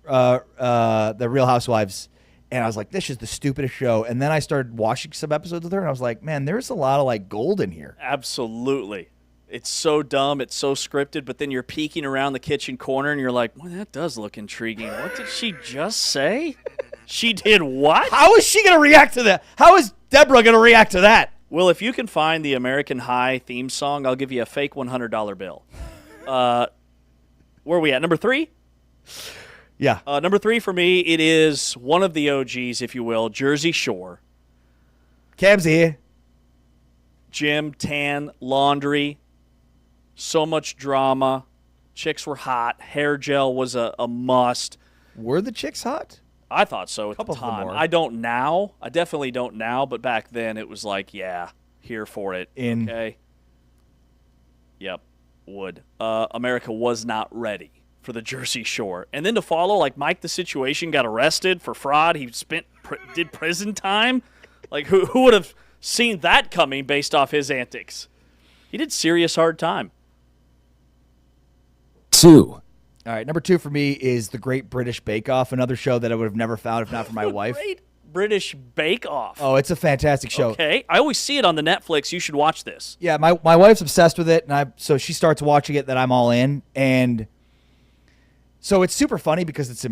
the Real Housewives, and I was like, this is the stupidest show. And then I started watching some episodes with her, and I was like, man, there's a lot of like gold in here. Absolutely. It's so dumb. It's so scripted, but then you're peeking around the kitchen corner, and you're like, well, that does look intriguing. What did she just say? She did what? How is she going to react to that? How is Deborah going to react to that? Well, if you can find the American High theme song, I'll give you a fake $100 bill. Where are we at? Number 3? Yeah. Number 3 for me, it is one of the OGs, if you will, Jersey Shore. Cam's here. Gym, tan, laundry, so much drama. Chicks were hot. Hair gel was a must. Were the chicks hot? I thought so at the Couple of them time. were. I don't now. I definitely don't now, but back then it was like, yeah, here for it. Okay. Yep. Would. America was not ready for the Jersey Shore. And then to follow, like Mike the Situation got arrested for fraud. He did prison time. Like who would have seen that coming based off his antics? He did serious hard time. 2. All right, number 2 for me is The Great British Bake Off, another show that I would have never found if not for my wife. Great British Bake Off. Oh, it's a fantastic show. Okay. I always see it on the Netflix. You should watch this. Yeah, my wife's obsessed with it, and so she starts watching it, then I'm all in. And so it's super funny because it's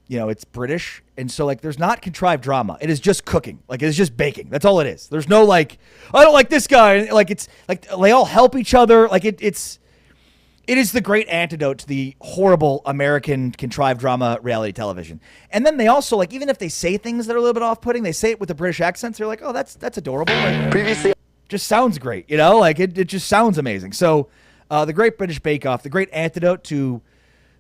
it's British, and so like there's not contrived drama. It is just cooking. Like it's just baking. That's all it is. There's no like I don't like this guy. Like it's like they all help each other. Like it is the great antidote to the horrible American contrived drama reality television. And then they also, like, even if they say things that are a little bit off-putting, they say it with a British accent. They're like, oh, that's adorable. Like, previously, just sounds great, Like, it just sounds amazing. So, The Great British Bake Off, the great antidote to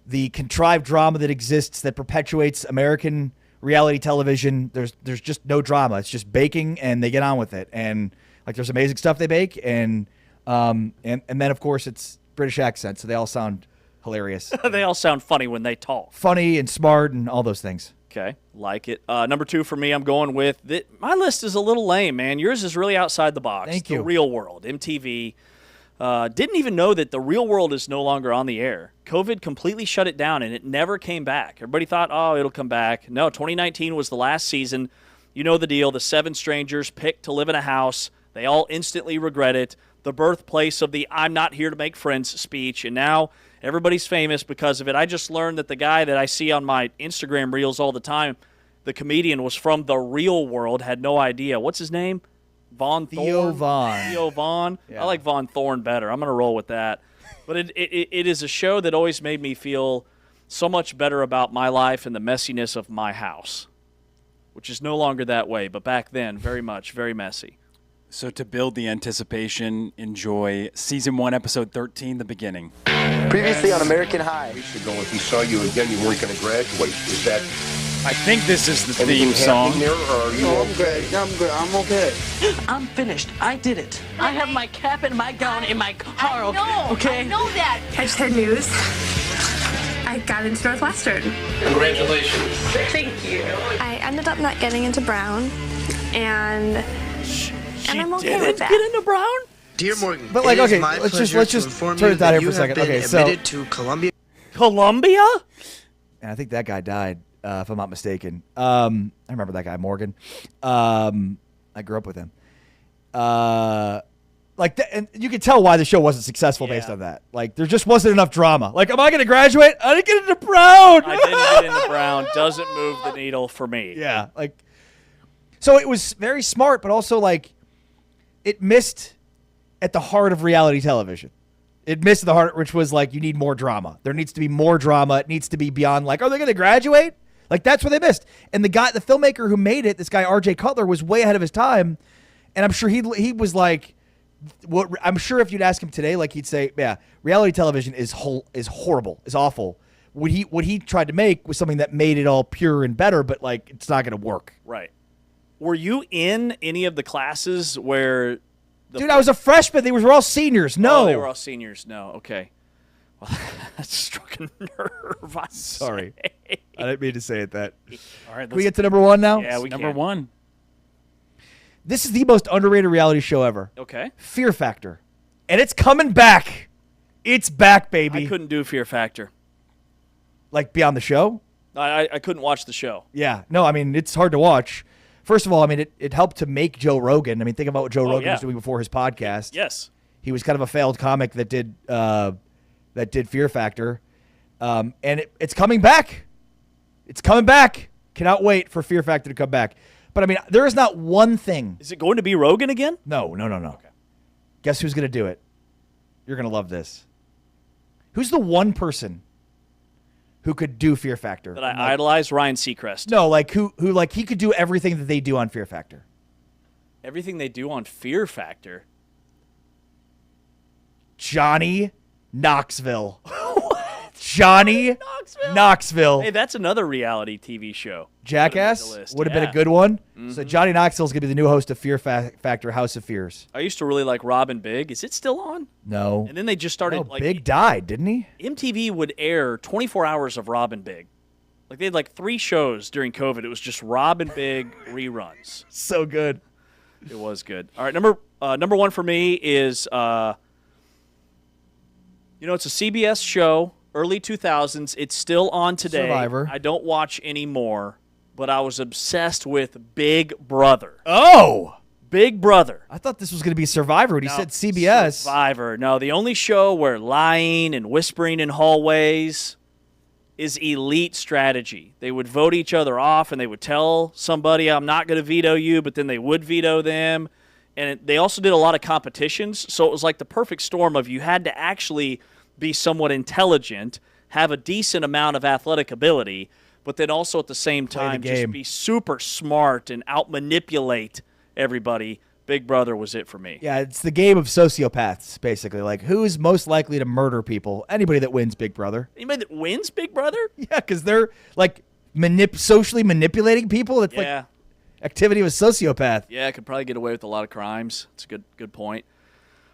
the contrived drama that exists that perpetuates American reality television. There's just no drama. It's just baking, and they get on with it. And, like, there's amazing stuff they bake. And then, of course, it's British accent, so they all sound hilarious. They all sound funny when they talk. Funny and smart and all those things. Okay, like it. Number 2 for me, I'm going with my list is a little lame, man. Yours is really outside the box. Thank you. The Real World, MTV. Didn't even know that The Real World is no longer on the air. COVID completely shut it down, and it never came back. Everybody thought, oh, it'll come back. No, 2019 was the last season. You know the deal. The 7 strangers picked to live in a house. They all instantly regret it. The birthplace of the I'm not here to make friends speech, and now everybody's famous because of it. I just learned that the guy that I see on my Instagram reels all the time, the comedian, was from The Real World, had no idea. What's his name? Theo Vaughn. Theo Vaughn. Yeah. I like Von Thorne better. I'm going to roll with that. But it is a show that always made me feel so much better about my life and the messiness of my house, which is no longer that way, but back then, very much, very messy. So to build the anticipation, enjoy Season 1, Episode 13, the beginning. Previously on American High. Weeks ago, if he saw you again, you weren't going to graduate. Is that... I think this is the theme anything song. happening there, or are you... No, I'm good. I'm good. I'm okay. I'm finished. I did it. I have my cap and my gown in my car. Okay? I know that. I just had news. I got into Northwestern. Congratulations. Thank you. I ended up not getting into Brown, and I'm okay with that. Get into Brown? Dear Morgan, But like, it is okay, my let's pleasure just to inform turn you it down that here for a you have second. been Okay, so admitted to Columbia. Columbia? And I think that guy died, if I'm not mistaken. I remember that guy, Morgan. I grew up with him. And you can tell why the show wasn't successful based on that. Like, there just wasn't enough drama. Like, am I going to graduate? I didn't get into Brown. I didn't get into Brown. Doesn't move the needle for me. Yeah, like, so it was very smart, but also like, it missed at the heart of reality television. It missed the heart, which was like, you need more drama. There needs to be more drama. It needs to be beyond like, are they going to graduate? Like, that's what they missed. And the filmmaker who made it, this guy R.J. Cutler, was way ahead of his time. And I'm sure he was like, what I'm sure if you'd ask him today, like, he'd say, yeah, reality television is horrible, is awful. What he tried to make was something that made it all pure and better, but like, it's not going to work. Right. Were you in any of the classes where... Dude, I was a freshman. They were all seniors. No. Oh, they were all seniors. No. Okay. Well, that struck a nerve. I'm sorry. I didn't mean to say it that. All right, Can we get to number 1 now? Yeah, we Number can. 1. This is the most underrated reality show ever. Okay. Fear Factor. And it's coming back. It's back, baby. I couldn't do Fear Factor. Like, beyond the show? I couldn't watch the show. Yeah. No, I mean, it's hard to watch. First of all, I mean, it helped to make Joe Rogan. I mean, think about what Joe Rogan was doing before his podcast. Yes. He was kind of a failed comic that did Fear Factor. And it's coming back. It's coming back. Cannot wait for Fear Factor to come back. But, I mean, there is not one thing. Is it going to be Rogan again? No. Okay. Guess who's going to do it? You're going to love this. Who's the one person who could do Fear Factor? That I idolize? Ryan Seacrest. No, like who like he could do everything that they do on Fear Factor. Everything they do on Fear Factor? Johnny Knoxville. Johnny Knoxville. Hey, that's another reality TV show. Jackass would have been a good one. So Johnny Knoxville's going to be the new host of Fear Factor House of Fears. I used to really like Robin Big. Is it still on? No. And then they just started Big died, didn't he? MTV would air 24 hours of Robin Big. Like they had like 3 shows during COVID. It was just Robin Big reruns. So good. It was good. All right, number 1 for me is it's a CBS show. Early 2000s. It's still on today. Survivor. I don't watch anymore, but I was obsessed with Big Brother. Oh! Big Brother. I thought this was going to be Survivor when he said CBS. Survivor. No, the only show where lying and whispering in hallways is elite strategy. They would vote each other off, and they would tell somebody, I'm not going to veto you, but then they would veto them. And they also did a lot of competitions, so it was like the perfect storm of you had to actually be somewhat intelligent, have a decent amount of athletic ability, but then also at the same time just be super smart and out-manipulate everybody. Big Brother was it for me. Yeah, it's the game of sociopaths, basically. Like, who's most likely to murder people? Anybody that wins Big Brother. Anybody that wins Big Brother? Yeah, because they're, like, socially manipulating people. It's like activity of a sociopath. Yeah, could probably get away with a lot of crimes. It's a good point.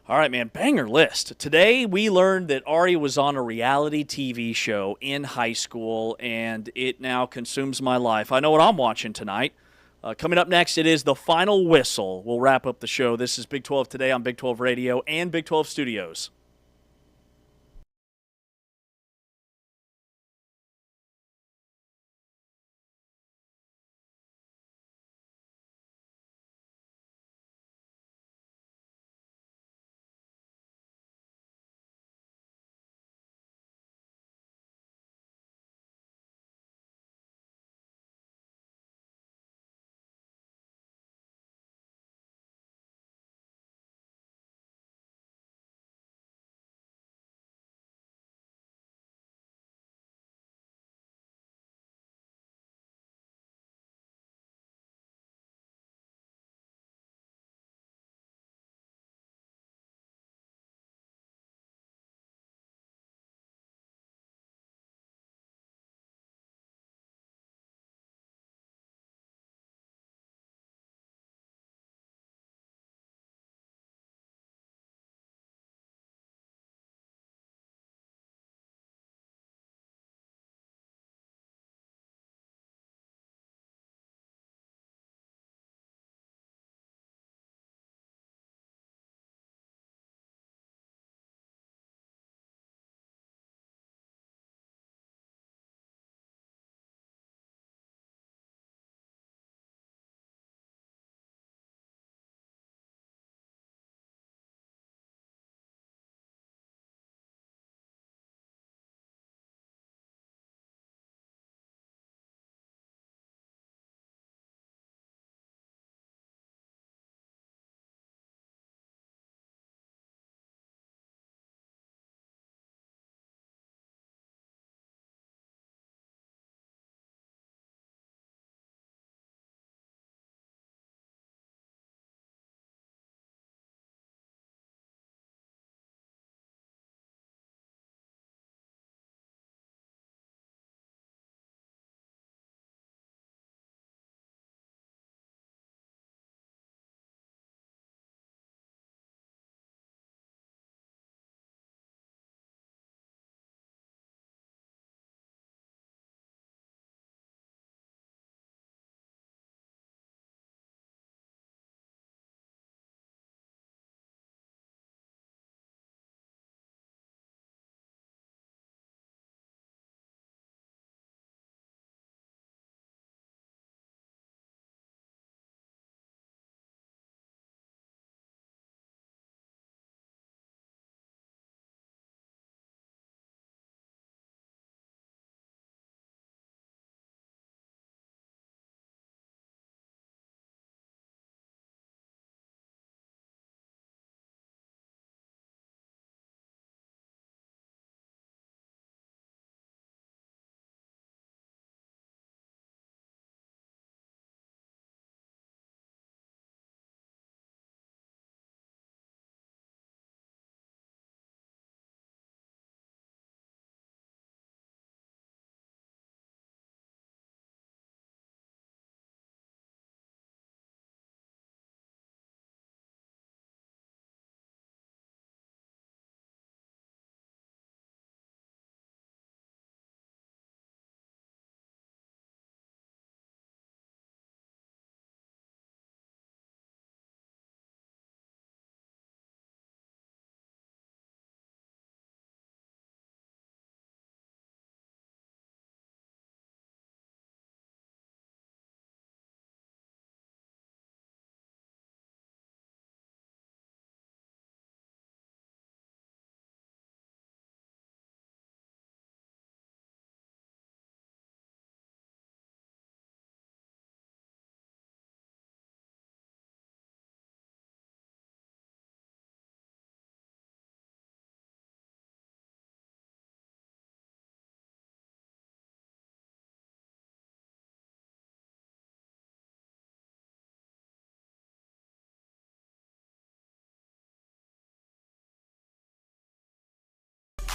All right, man, banger list. Today we learned that Ari was on a reality TV show in high school, and it now consumes my life. I know what I'm watching tonight. Coming up next, it is The Final Whistle. We'll wrap up the show. This is Big 12 Today on Big 12 Radio and Big 12 Studios.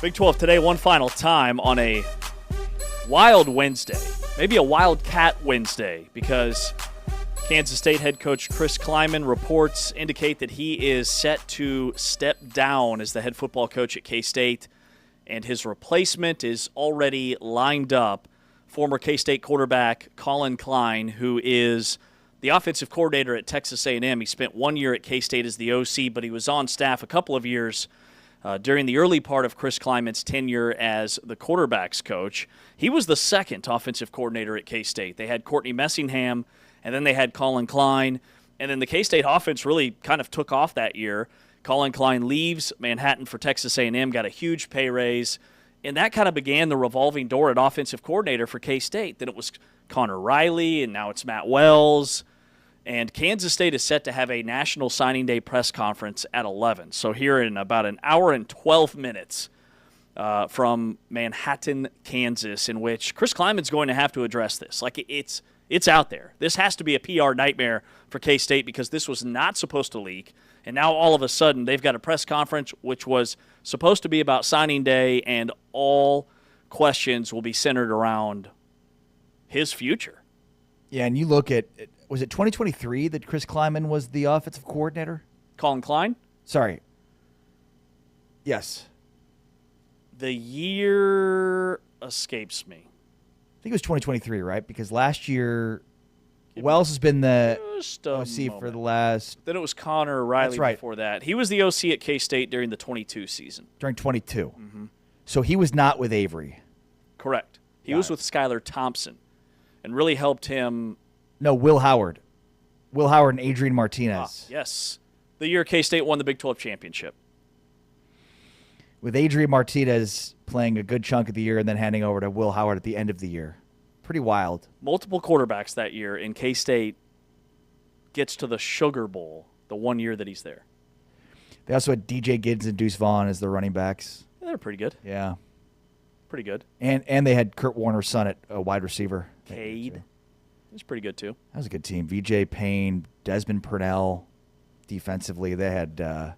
Big 12 today, one final time on a wild Wednesday. Maybe a Wildcat Wednesday, because Kansas State head coach Chris Klieman reports indicate that he is set to step down as the head football coach at K-State, and his replacement is already lined up. Former K-State quarterback Colin Klein, who is the offensive coordinator at Texas A&M. He spent 1 year at K-State as the OC, but he was on staff a couple of years during the early part of Chris Klieman's tenure as the quarterback's coach. He was the second offensive coordinator at K-State. They had Courtney Messingham, and then they had Colin Klein, and then the K-State offense really kind of took off that year. Colin Klein leaves Manhattan for Texas A&M, got a huge pay raise, and that kind of began the revolving door at offensive coordinator for K-State. Then it was Connor Riley, and now it's Matt Wells. And Kansas State is set to have a National Signing Day press conference at 11. So here in about an hour and 12 minutes from Manhattan, Kansas, in which Chris Klieman's going to have to address this. Like, it's out there. This has to be a PR nightmare for K-State, because this was not supposed to leak. And now all of a sudden they've got a press conference which was supposed to be about signing day, and all questions will be centered around his future. Yeah, and you look at, was it 2023 that Chris Klieman was the offensive coordinator? Colin Klein? Sorry. Yes. The year escapes me. I think it was 2023, right? Because last year, Wells has been the OC for the last... Then it was Connor Riley That's right. before that. He was the OC at K-State during the 22 season. During 22. Mm-hmm. So he was not with Avery. Correct. He was with Skylar Thompson and really helped him... No, Will Howard. Will Howard and Adrian Martinez. Yes. The year K-State won the Big 12 championship. With Adrian Martinez playing a good chunk of the year and then handing over to Will Howard at the end of the year. Pretty wild. Multiple quarterbacks that year, and K-State gets to the Sugar Bowl the 1 year that he's there. They also had DJ Giddens and Deuce Vaughn as the running backs. Yeah, they're pretty good. Yeah. Pretty good. And they had Kurt Warner's son at a wide receiver. Cade. He's pretty good, too. That was a good team. VJ Payne, Desmond Purnell defensively. They had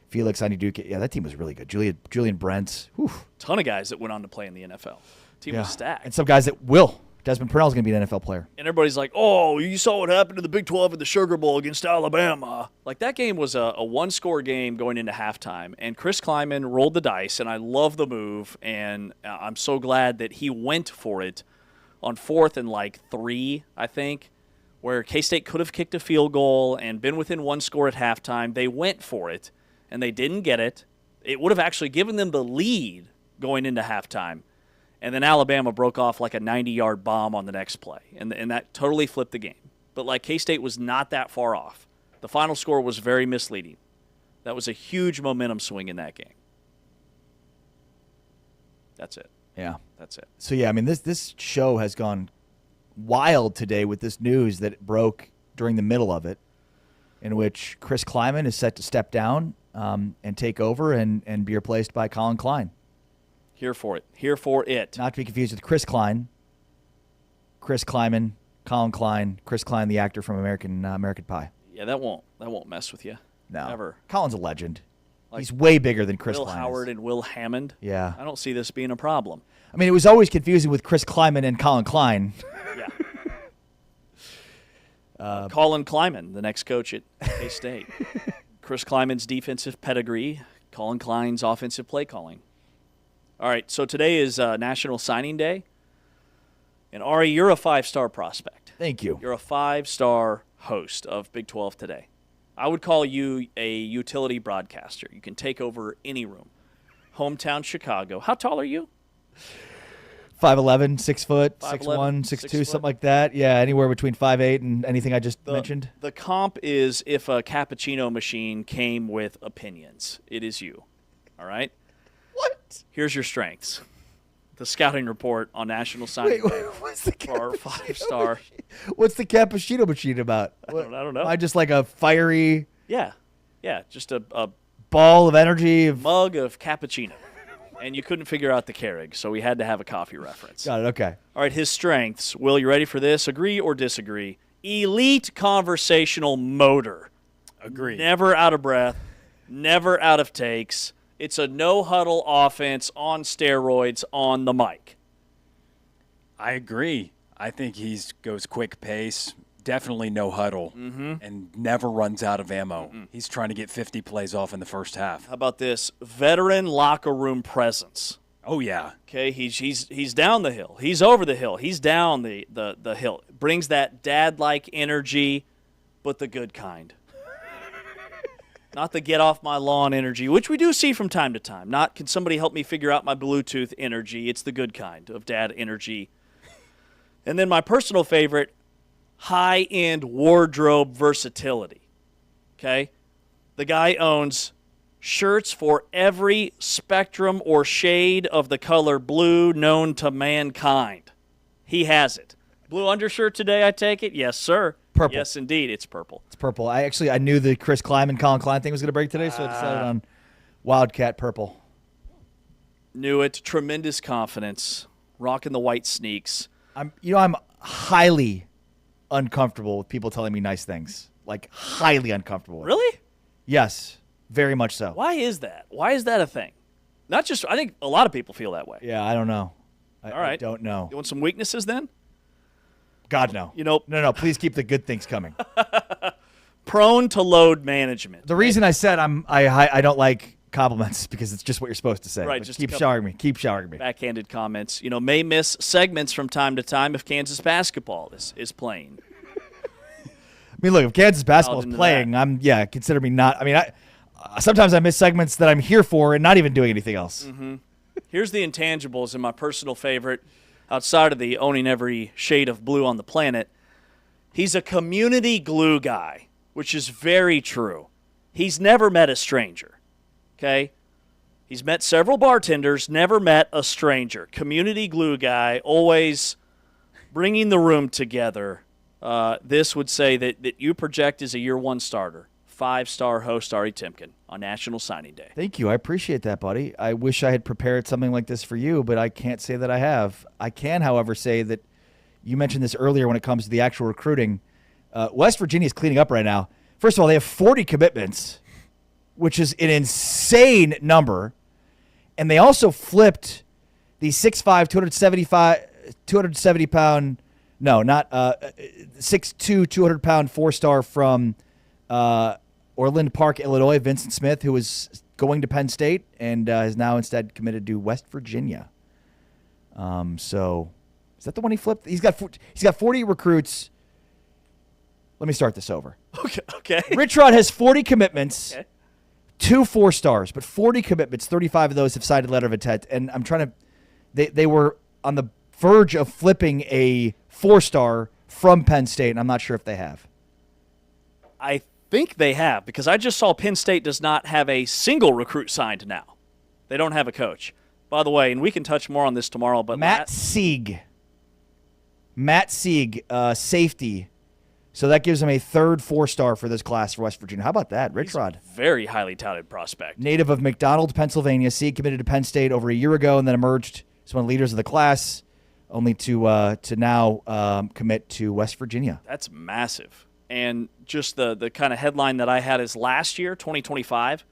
Felix Aniduke. Yeah, that team was really good. Julian Brents. Whew. Ton of guys that went on to play in the NFL. Team was stacked. And some guys that will. Desmond Purnell's going to be an NFL player. And everybody's like, oh, you saw what happened to the Big 12 in the Sugar Bowl against Alabama. Like, that game was a one-score game going into halftime, and Chris Klieman rolled the dice, and I love the move, and I'm so glad that he went for it on 4th and 3, I think, where K-State could have kicked a field goal and been within one score at halftime. They went for it, and they didn't get it. It would have actually given them the lead going into halftime. And then Alabama broke off like a 90-yard bomb on the next play, and that totally flipped the game. But K-State was not that far off. The final score was very misleading. That was a huge momentum swing in that game. That's it. Yeah. That's it. So, yeah, I mean, this show has gone wild today with this news that broke during the middle of it, in which Chris Klieman is set to step down and take over and be replaced by Colin Klein. Here for it. Here for it. Not to be confused with Chris Klein. Chris Klieman, Colin Klein, Chris Klein, the actor from American Pie. Yeah, that won't mess with you. No. Ever. Colin's a legend. He's way bigger than Chris Will Klein. Howard and Will Hammond. Yeah. I don't see this being a problem. I mean, it was always confusing with Chris Klieman and Colin Klein. Yeah. Colin Klieman, the next coach at K-State. Chris Kleiman's defensive pedigree, Colin Klein's offensive play calling. All right, so today is National Signing Day. And Ari, you're a 5-star prospect. Thank you. You're a 5-star host of Big 12 Today. I would call you a utility broadcaster. You can take over any room. Hometown Chicago. How tall are you? 5'11", 6 foot, 5'11", 6'1", 6 6'2", foot. something like that. Yeah, anywhere between 5'8" and anything I just mentioned. The comp is if a cappuccino machine came with opinions. It is you. All right? What? Here's your strengths. The scouting report on National Signing Day for our 5-star. What's the cappuccino machine about? I don't know. Am I just like a fiery Yeah, just a ball of energy? Mug of cappuccino. And you couldn't figure out the Keurig, so we had to have a coffee reference. Got it, okay. All right, his strengths. Will, you ready for this? Agree or disagree? Elite conversational motor. Agree. Never out of breath, never out of takes, It's a no-huddle offense on steroids on the mic. I agree. I think he goes quick pace, definitely no huddle, Mm-hmm. and never runs out of ammo. He's trying to get 50 plays off in the first half. How about this? Veteran locker room presence. Oh, yeah. Okay, he's down the hill. He's over the hill. He's down the hill. Brings that dad-like energy, but the good kind. Not the get off my lawn energy, which we do see from time to time. Not can somebody help me figure out my Bluetooth energy. It's the good kind of dad energy. And then my personal favorite, high-end wardrobe versatility. Okay? The guy owns shirts for every spectrum or shade of the color blue known to mankind. He has it. Blue undershirt today, I take it? Yes, sir. Purple. Yes, indeed, it's purple. It's purple. I knew the Chris Kleiman, Colin Klein thing was going to break today, so I decided on Wildcat purple. Knew it. Tremendous confidence. Rocking the white sneaks. I'm highly uncomfortable with people telling me nice things. Like, highly uncomfortable with it. Really? Yes, very much so. Why is that? Why is that a thing? Not just, I think a lot of people feel that way. Yeah, I don't know. All right. I don't know. You want some weaknesses then? God, no. No, please keep the good things coming. Prone to load management. The reason I said I don't like compliments is because it's just what you're supposed to say. Right, But just keep a couple showering me. Keep showering me. Backhanded comments. May miss segments from time to time if Kansas basketball is playing. I mean, look, if Kansas basketball is into playing, consider me not. I mean, sometimes I miss segments that I'm here for and not even doing anything else. Mm-hmm. Here's the intangibles and my personal favorite, outside of the owning every shade of blue on the planet. He's a community glue guy, which is very true. He's never met a stranger, okay? He's met several bartenders, never met a stranger. Community glue guy, always bringing the room together. This would say that you project as a year one starter. 5-star host Ari Timken on National Signing Day. Thank you. I appreciate that, buddy. I wish I had prepared something like this for you, but I can't say that I have. I can, however, say that you mentioned this earlier when it comes to the actual recruiting. West Virginia is cleaning up right now. First of all, they have 40 commitments, which is an insane number. And they also flipped the 6'5", 270-pound, no, not 6'2", 200-pound 4-star from Orland Park, Illinois, Vincent Smith, who was going to Penn State and is now instead committed to West Virginia. So is that the one he flipped? He's got 40 recruits. Let me start this over. Okay. Rich Rod has 40 commitments, Okay. 2 4-stars, but 40 commitments. 35 of those have signed a letter of intent. And I'm trying to. They were on the verge of flipping a 4-star from Penn State, and I'm not sure if they have. I think they have, because I just saw Penn State does not have a single recruit signed now. They don't have a coach. By the way, and we can touch more on this tomorrow, but Matt Sieg, safety. So that gives him a third 4-star for this class for West Virginia. How about that? Rich Rod. Very highly touted prospect. Native of McDonald, Pennsylvania. Sieg committed to Penn State over a year ago and then emerged as one of the leaders of the class, only to now commit to West Virginia. That's massive. And just the kind of headline that I had is last year, 2025,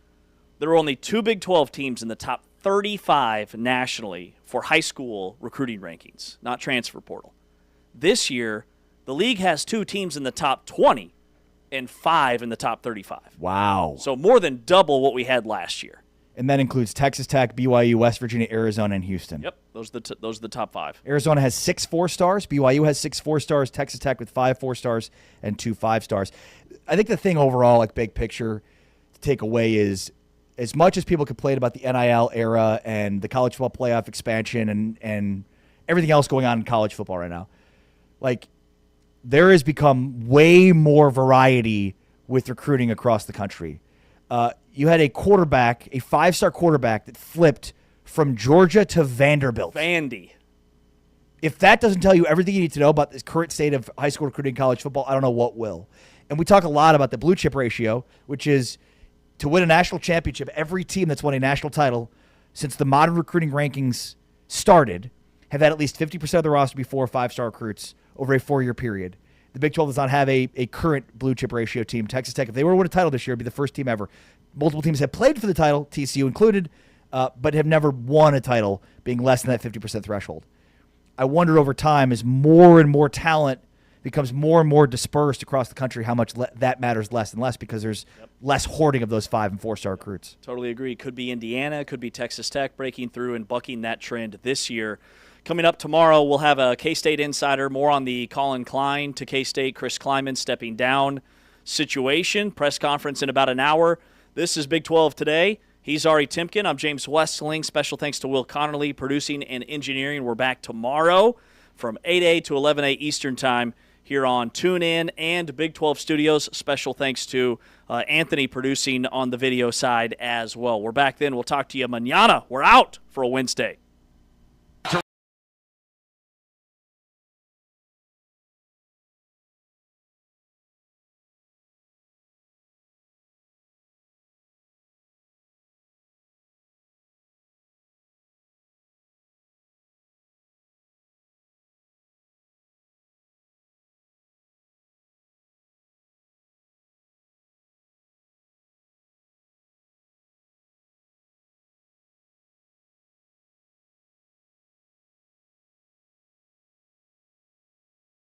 there were only 2 Big 12 teams in the top 35 nationally for high school recruiting rankings, not transfer portal. This year, the league has 2 teams in the top 20 and 5 in the top 35. Wow. So more than double what we had last year. And that includes Texas Tech, BYU, West Virginia, Arizona, and Houston. Yep, those are the top 5. Arizona has 6 4-stars. BYU has 6 4-stars. Texas Tech with 5 4-stars and 2 5-stars. I think the thing overall, like big picture, to take away is as much as people complain about the NIL era and the college football playoff expansion and everything else going on in college football right now, like there has become way more variety with recruiting across the country. You had a quarterback, a 5-star quarterback that flipped from Georgia to Vanderbilt. Vandy. If that doesn't tell you everything you need to know about this current state of high school recruiting in college football, I don't know what will. And we talk a lot about the blue chip ratio, which is to win a national championship, every team that's won a national title since the modern recruiting rankings started have had at least 50% of the roster be 4 or 5-star recruits over a 4-year period. The Big 12 does not have a current blue chip ratio team. Texas Tech, if they were to win a title this year, would be the first team ever. Multiple teams have played for the title, TCU included, but have never won a title, being less than that 50% threshold. I wonder over time, as more and more talent becomes more and more dispersed across the country, how much that matters less and less, because there's less hoarding of those 5- and 4-star recruits. Totally agree. Could be Indiana, could be Texas Tech breaking through and bucking that trend this year. Coming up tomorrow, we'll have a K-State insider, more on the Colin Klein to K-State, Chris Kleiman stepping down situation. Press conference in about an hour. This is Big 12 Today. He's Ari Timken. I'm James Westling. Special thanks to Will Connerly, producing and engineering. We're back tomorrow from 8 to 11 Eastern Time here on TuneIn and Big 12 Studios. Special thanks to Anthony producing on the video side as well. We're back then. We'll talk to you mañana. We're out for a Wednesday.